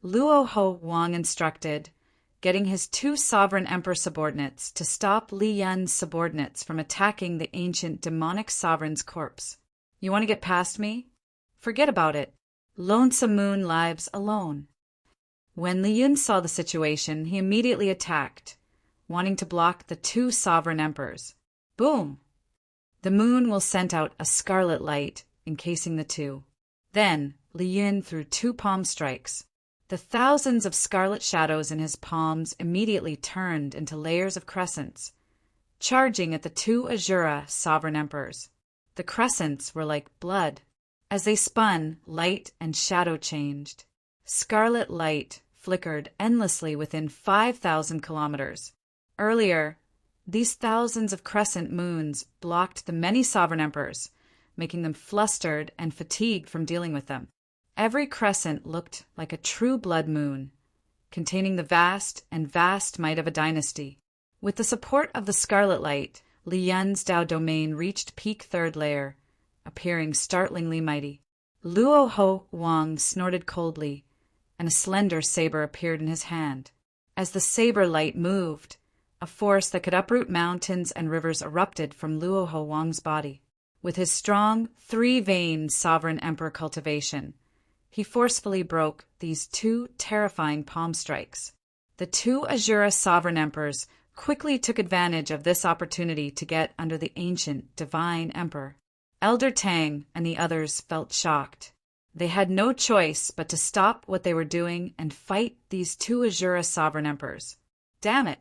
Luo Ho Wang instructed, getting his 2 sovereign emperor subordinates to stop Li Yun's subordinates from attacking the ancient demonic sovereign's corpse. "You want to get past me? Forget about it. Lonesome moon lives alone." When Li Yun saw the situation, he immediately attacked, wanting to block the 2 sovereign emperors. Boom! The moon will send out a scarlet light, encasing the 2. Then Li Yun threw 2 palm strikes. The thousands of scarlet shadows in his palms immediately turned into layers of crescents, charging at the 2 Azura sovereign emperors. The crescents were like blood. As they spun, light and shadow changed. Scarlet light flickered endlessly within 5,000 kilometers. Earlier, these thousands of crescent moons blocked the many sovereign emperors, making them flustered and fatigued from dealing with them. Every crescent looked like a true blood moon, containing the vast might of a dynasty. With the support of the scarlet light, Li Yun's Dao domain reached peak 3rd layer, appearing startlingly mighty. Luo Ho Wang snorted coldly, and a slender saber appeared in his hand. As the saber light moved, a force that could uproot mountains and rivers erupted from Luo Ho Wang's body. With his strong, 3-vein sovereign emperor cultivation, he forcefully broke these 2 terrifying palm strikes. The two Azura sovereign emperors quickly took advantage of this opportunity to get under the ancient divine emperor. Elder Tang and the others felt shocked. They had no choice but to stop what they were doing and fight these two Azura sovereign emperors. Damn it!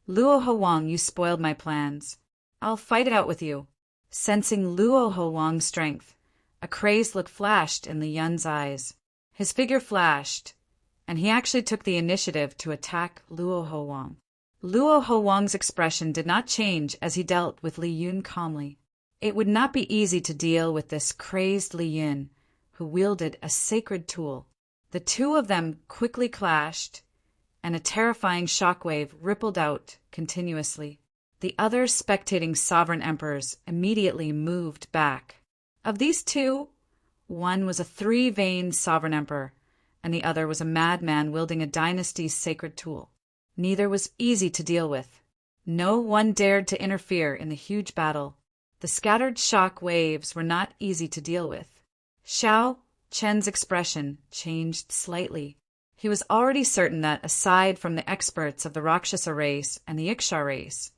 Luo Huang, you spoiled my plans. I'll fight it out with you. Sensing Luo Huang's strength, a crazed look flashed in Li Yun's eyes. His figure flashed, and he actually took the initiative to attack Luo Huang. Luo Huang's expression did not change as he dealt with Li Yun calmly. It would not be easy to deal with this crazed Li Yun, who wielded a sacred tool. The two of them quickly clashed, and a terrifying shockwave rippled out continuously. The other spectating sovereign emperors immediately moved back. Of these two, one was a three-veined sovereign emperor, and the other was a madman wielding a dynasty's sacred tool. Neither was easy to deal with. No one dared to interfere in the huge battle. The scattered shock waves were not easy to deal with. Xiao Chen's expression changed slightly. He was already certain that, aside from the experts of the Rakshasa race and the Iksha race,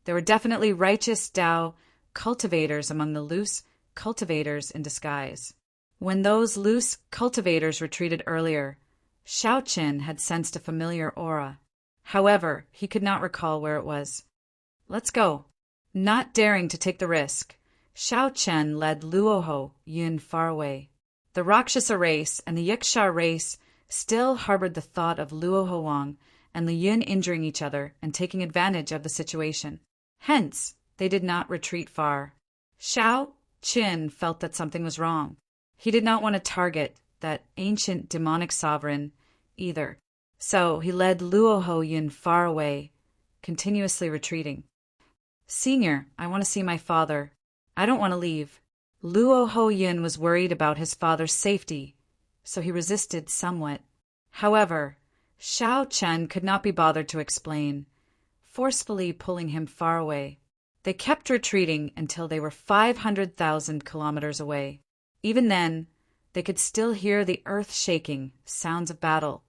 there were definitely righteous Tao cultivators among the loose cultivators in disguise. When those loose cultivators retreated earlier, Xiao Chen had sensed a familiar aura. However, he could not recall where it was. Let's go. Not daring to take the risk, Xiao Chen led Luo Yun far away. The Rakshasa race and the Yiksha race still harbored the thought of Luo Huang and Li Yun injuring each other and taking advantage of the situation. Hence, they did not retreat far. Xiao Chen felt that something was wrong. He did not want to target that ancient demonic sovereign either. So he led Luo Yun far away, continuously retreating. Senior, I want to see my father. I don't want to leave. Luo Yun was worried about his father's safety, so he resisted somewhat. However, Xiao Chen could not be bothered to explain, forcefully pulling him far away. They kept retreating until they were 500,000 kilometers away. Even then, they could still hear the earth-shaking sounds of battle.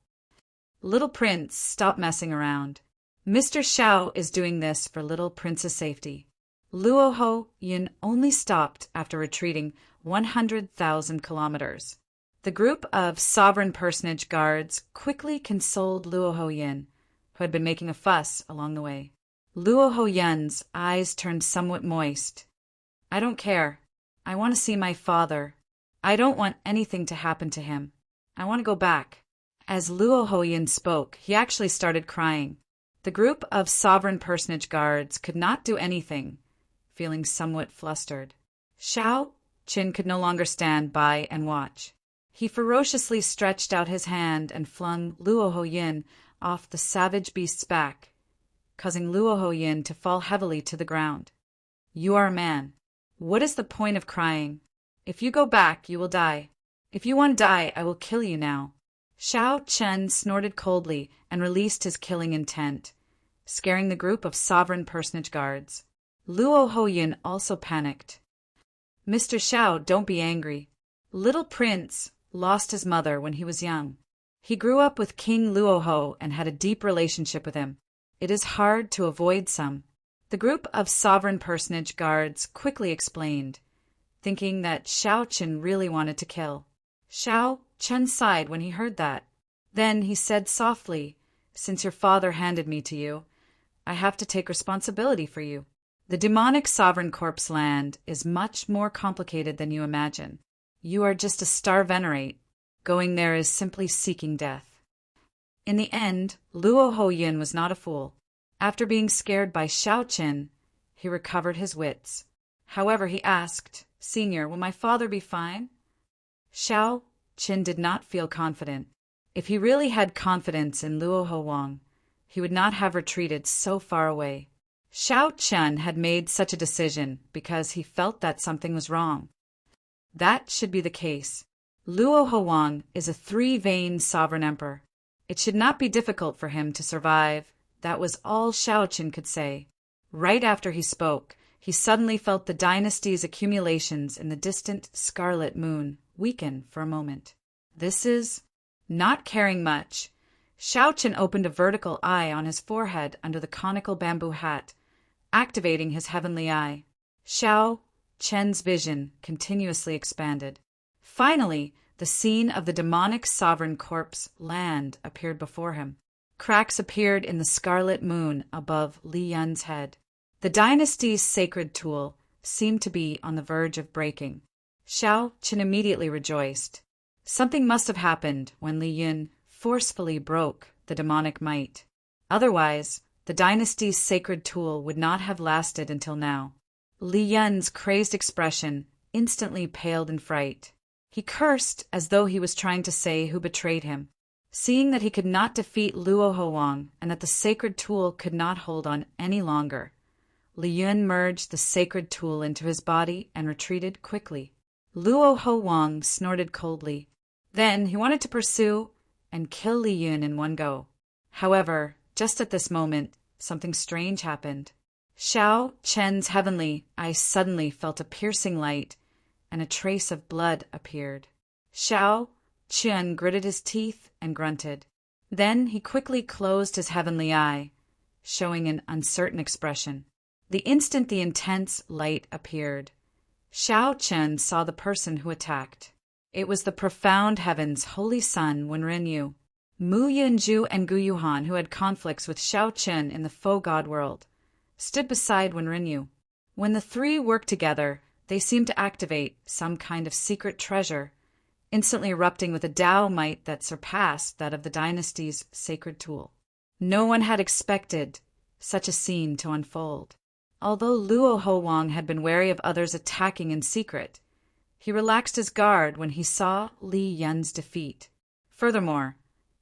Little Prince, stop messing around. Mr. Xiao is doing this for little Prince's safety. Luo Yun only stopped after retreating 100,000 kilometers. The group of sovereign personage guards quickly consoled Luo Yun, who had been making a fuss along the way. Luo Yun's eyes turned somewhat moist. I don't care. I want to see my father. I don't want anything to happen to him. I want to go back. As Luo Yun spoke, he actually started crying. The group of sovereign personage guards could not do anything, feeling somewhat flustered. Xiao Qin could no longer stand by and watch. He ferociously stretched out his hand and flung Luo Yun off the savage beast's back, causing Luo Yun to fall heavily to the ground. You are a man. What is the point of crying? If you go back, you will die. If you want to die, I will kill you now. Xiao Chen snorted coldly and released his killing intent, scaring the group of sovereign personage guards. Luo Yun also panicked. Mr. Xiao, don't be angry. Little Prince lost his mother when he was young. He grew up with King Luo and had a deep relationship with him. It is hard to avoid some. The group of sovereign personage guards quickly explained, thinking that Xiao Chen really wanted to kill. Xiao Chen sighed when he heard that. Then he said softly, since your father handed me to you, I have to take responsibility for you. The demonic sovereign corpse land is much more complicated than you imagine. You are just a star venerate. Going there is simply seeking death. In the end, Luo Yun was not a fool. After being scared by Xiao Chen, he recovered his wits. However, he asked, Senior, will my father be fine? Xiao Chen did not feel confident. If he really had confidence in Luo Huang, he would not have retreated so far away. Xiao Chen had made such a decision because he felt that something was wrong. That should be the case. Luo Huang is a three-veined sovereign emperor. It should not be difficult for him to survive. That was all Xiao Chen could say. Right after he spoke, he suddenly felt the dynasty's accumulations in the distant scarlet moon weaken for a moment. This is... Not caring much, Xiao Chen opened a vertical eye on his forehead under the conical bamboo hat, activating his heavenly eye. Xiao Chen's vision continuously expanded. Finally, the scene of the demonic sovereign corpse land appeared before him. Cracks appeared in the scarlet moon above Li Yun's head. The dynasty's sacred tool seemed to be on the verge of breaking. Xiao Chen immediately rejoiced. Something must have happened when Li Yun forcefully broke the demonic might. Otherwise, the dynasty's sacred tool would not have lasted until now. Li Yun's crazed expression instantly paled in fright. He cursed as though he was trying to say who betrayed him. Seeing that he could not defeat Luo Huang and that the sacred tool could not hold on any longer, Li Yun merged the sacred tool into his body and retreated quickly. Luo Huang snorted coldly. Then he wanted to pursue and kill Li Yun in one go. However, just at this moment, something strange happened. Xiao Chen's heavenly eye suddenly felt a piercing light, and a trace of blood appeared. Xiao Chen gritted his teeth and grunted. Then he quickly closed his heavenly eye, showing an uncertain expression. The instant the intense light appeared, Xiao Chen saw the person who attacked. It was the profound heaven's holy son, Wenren. Mu Yunju and Gu Yuhan, who had conflicts with Xiao Chen in the faux god world, stood beside Wenren. When the three worked together, they seemed to activate some kind of secret treasure, instantly erupting with a Tao might that surpassed that of the dynasty's sacred tool. No one had expected such a scene to unfold. Although Luo Huang had been wary of others attacking in secret, he relaxed his guard when he saw Li Yun's defeat. Furthermore,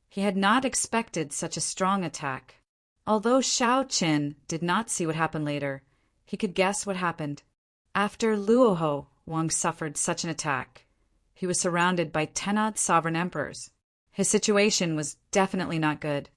he had not expected such a strong attack. Although Xiao Chen did not see what happened later, he could guess what happened. After Luo Huang suffered such an attack, he was surrounded by 10 odd sovereign emperors. His situation was definitely not good.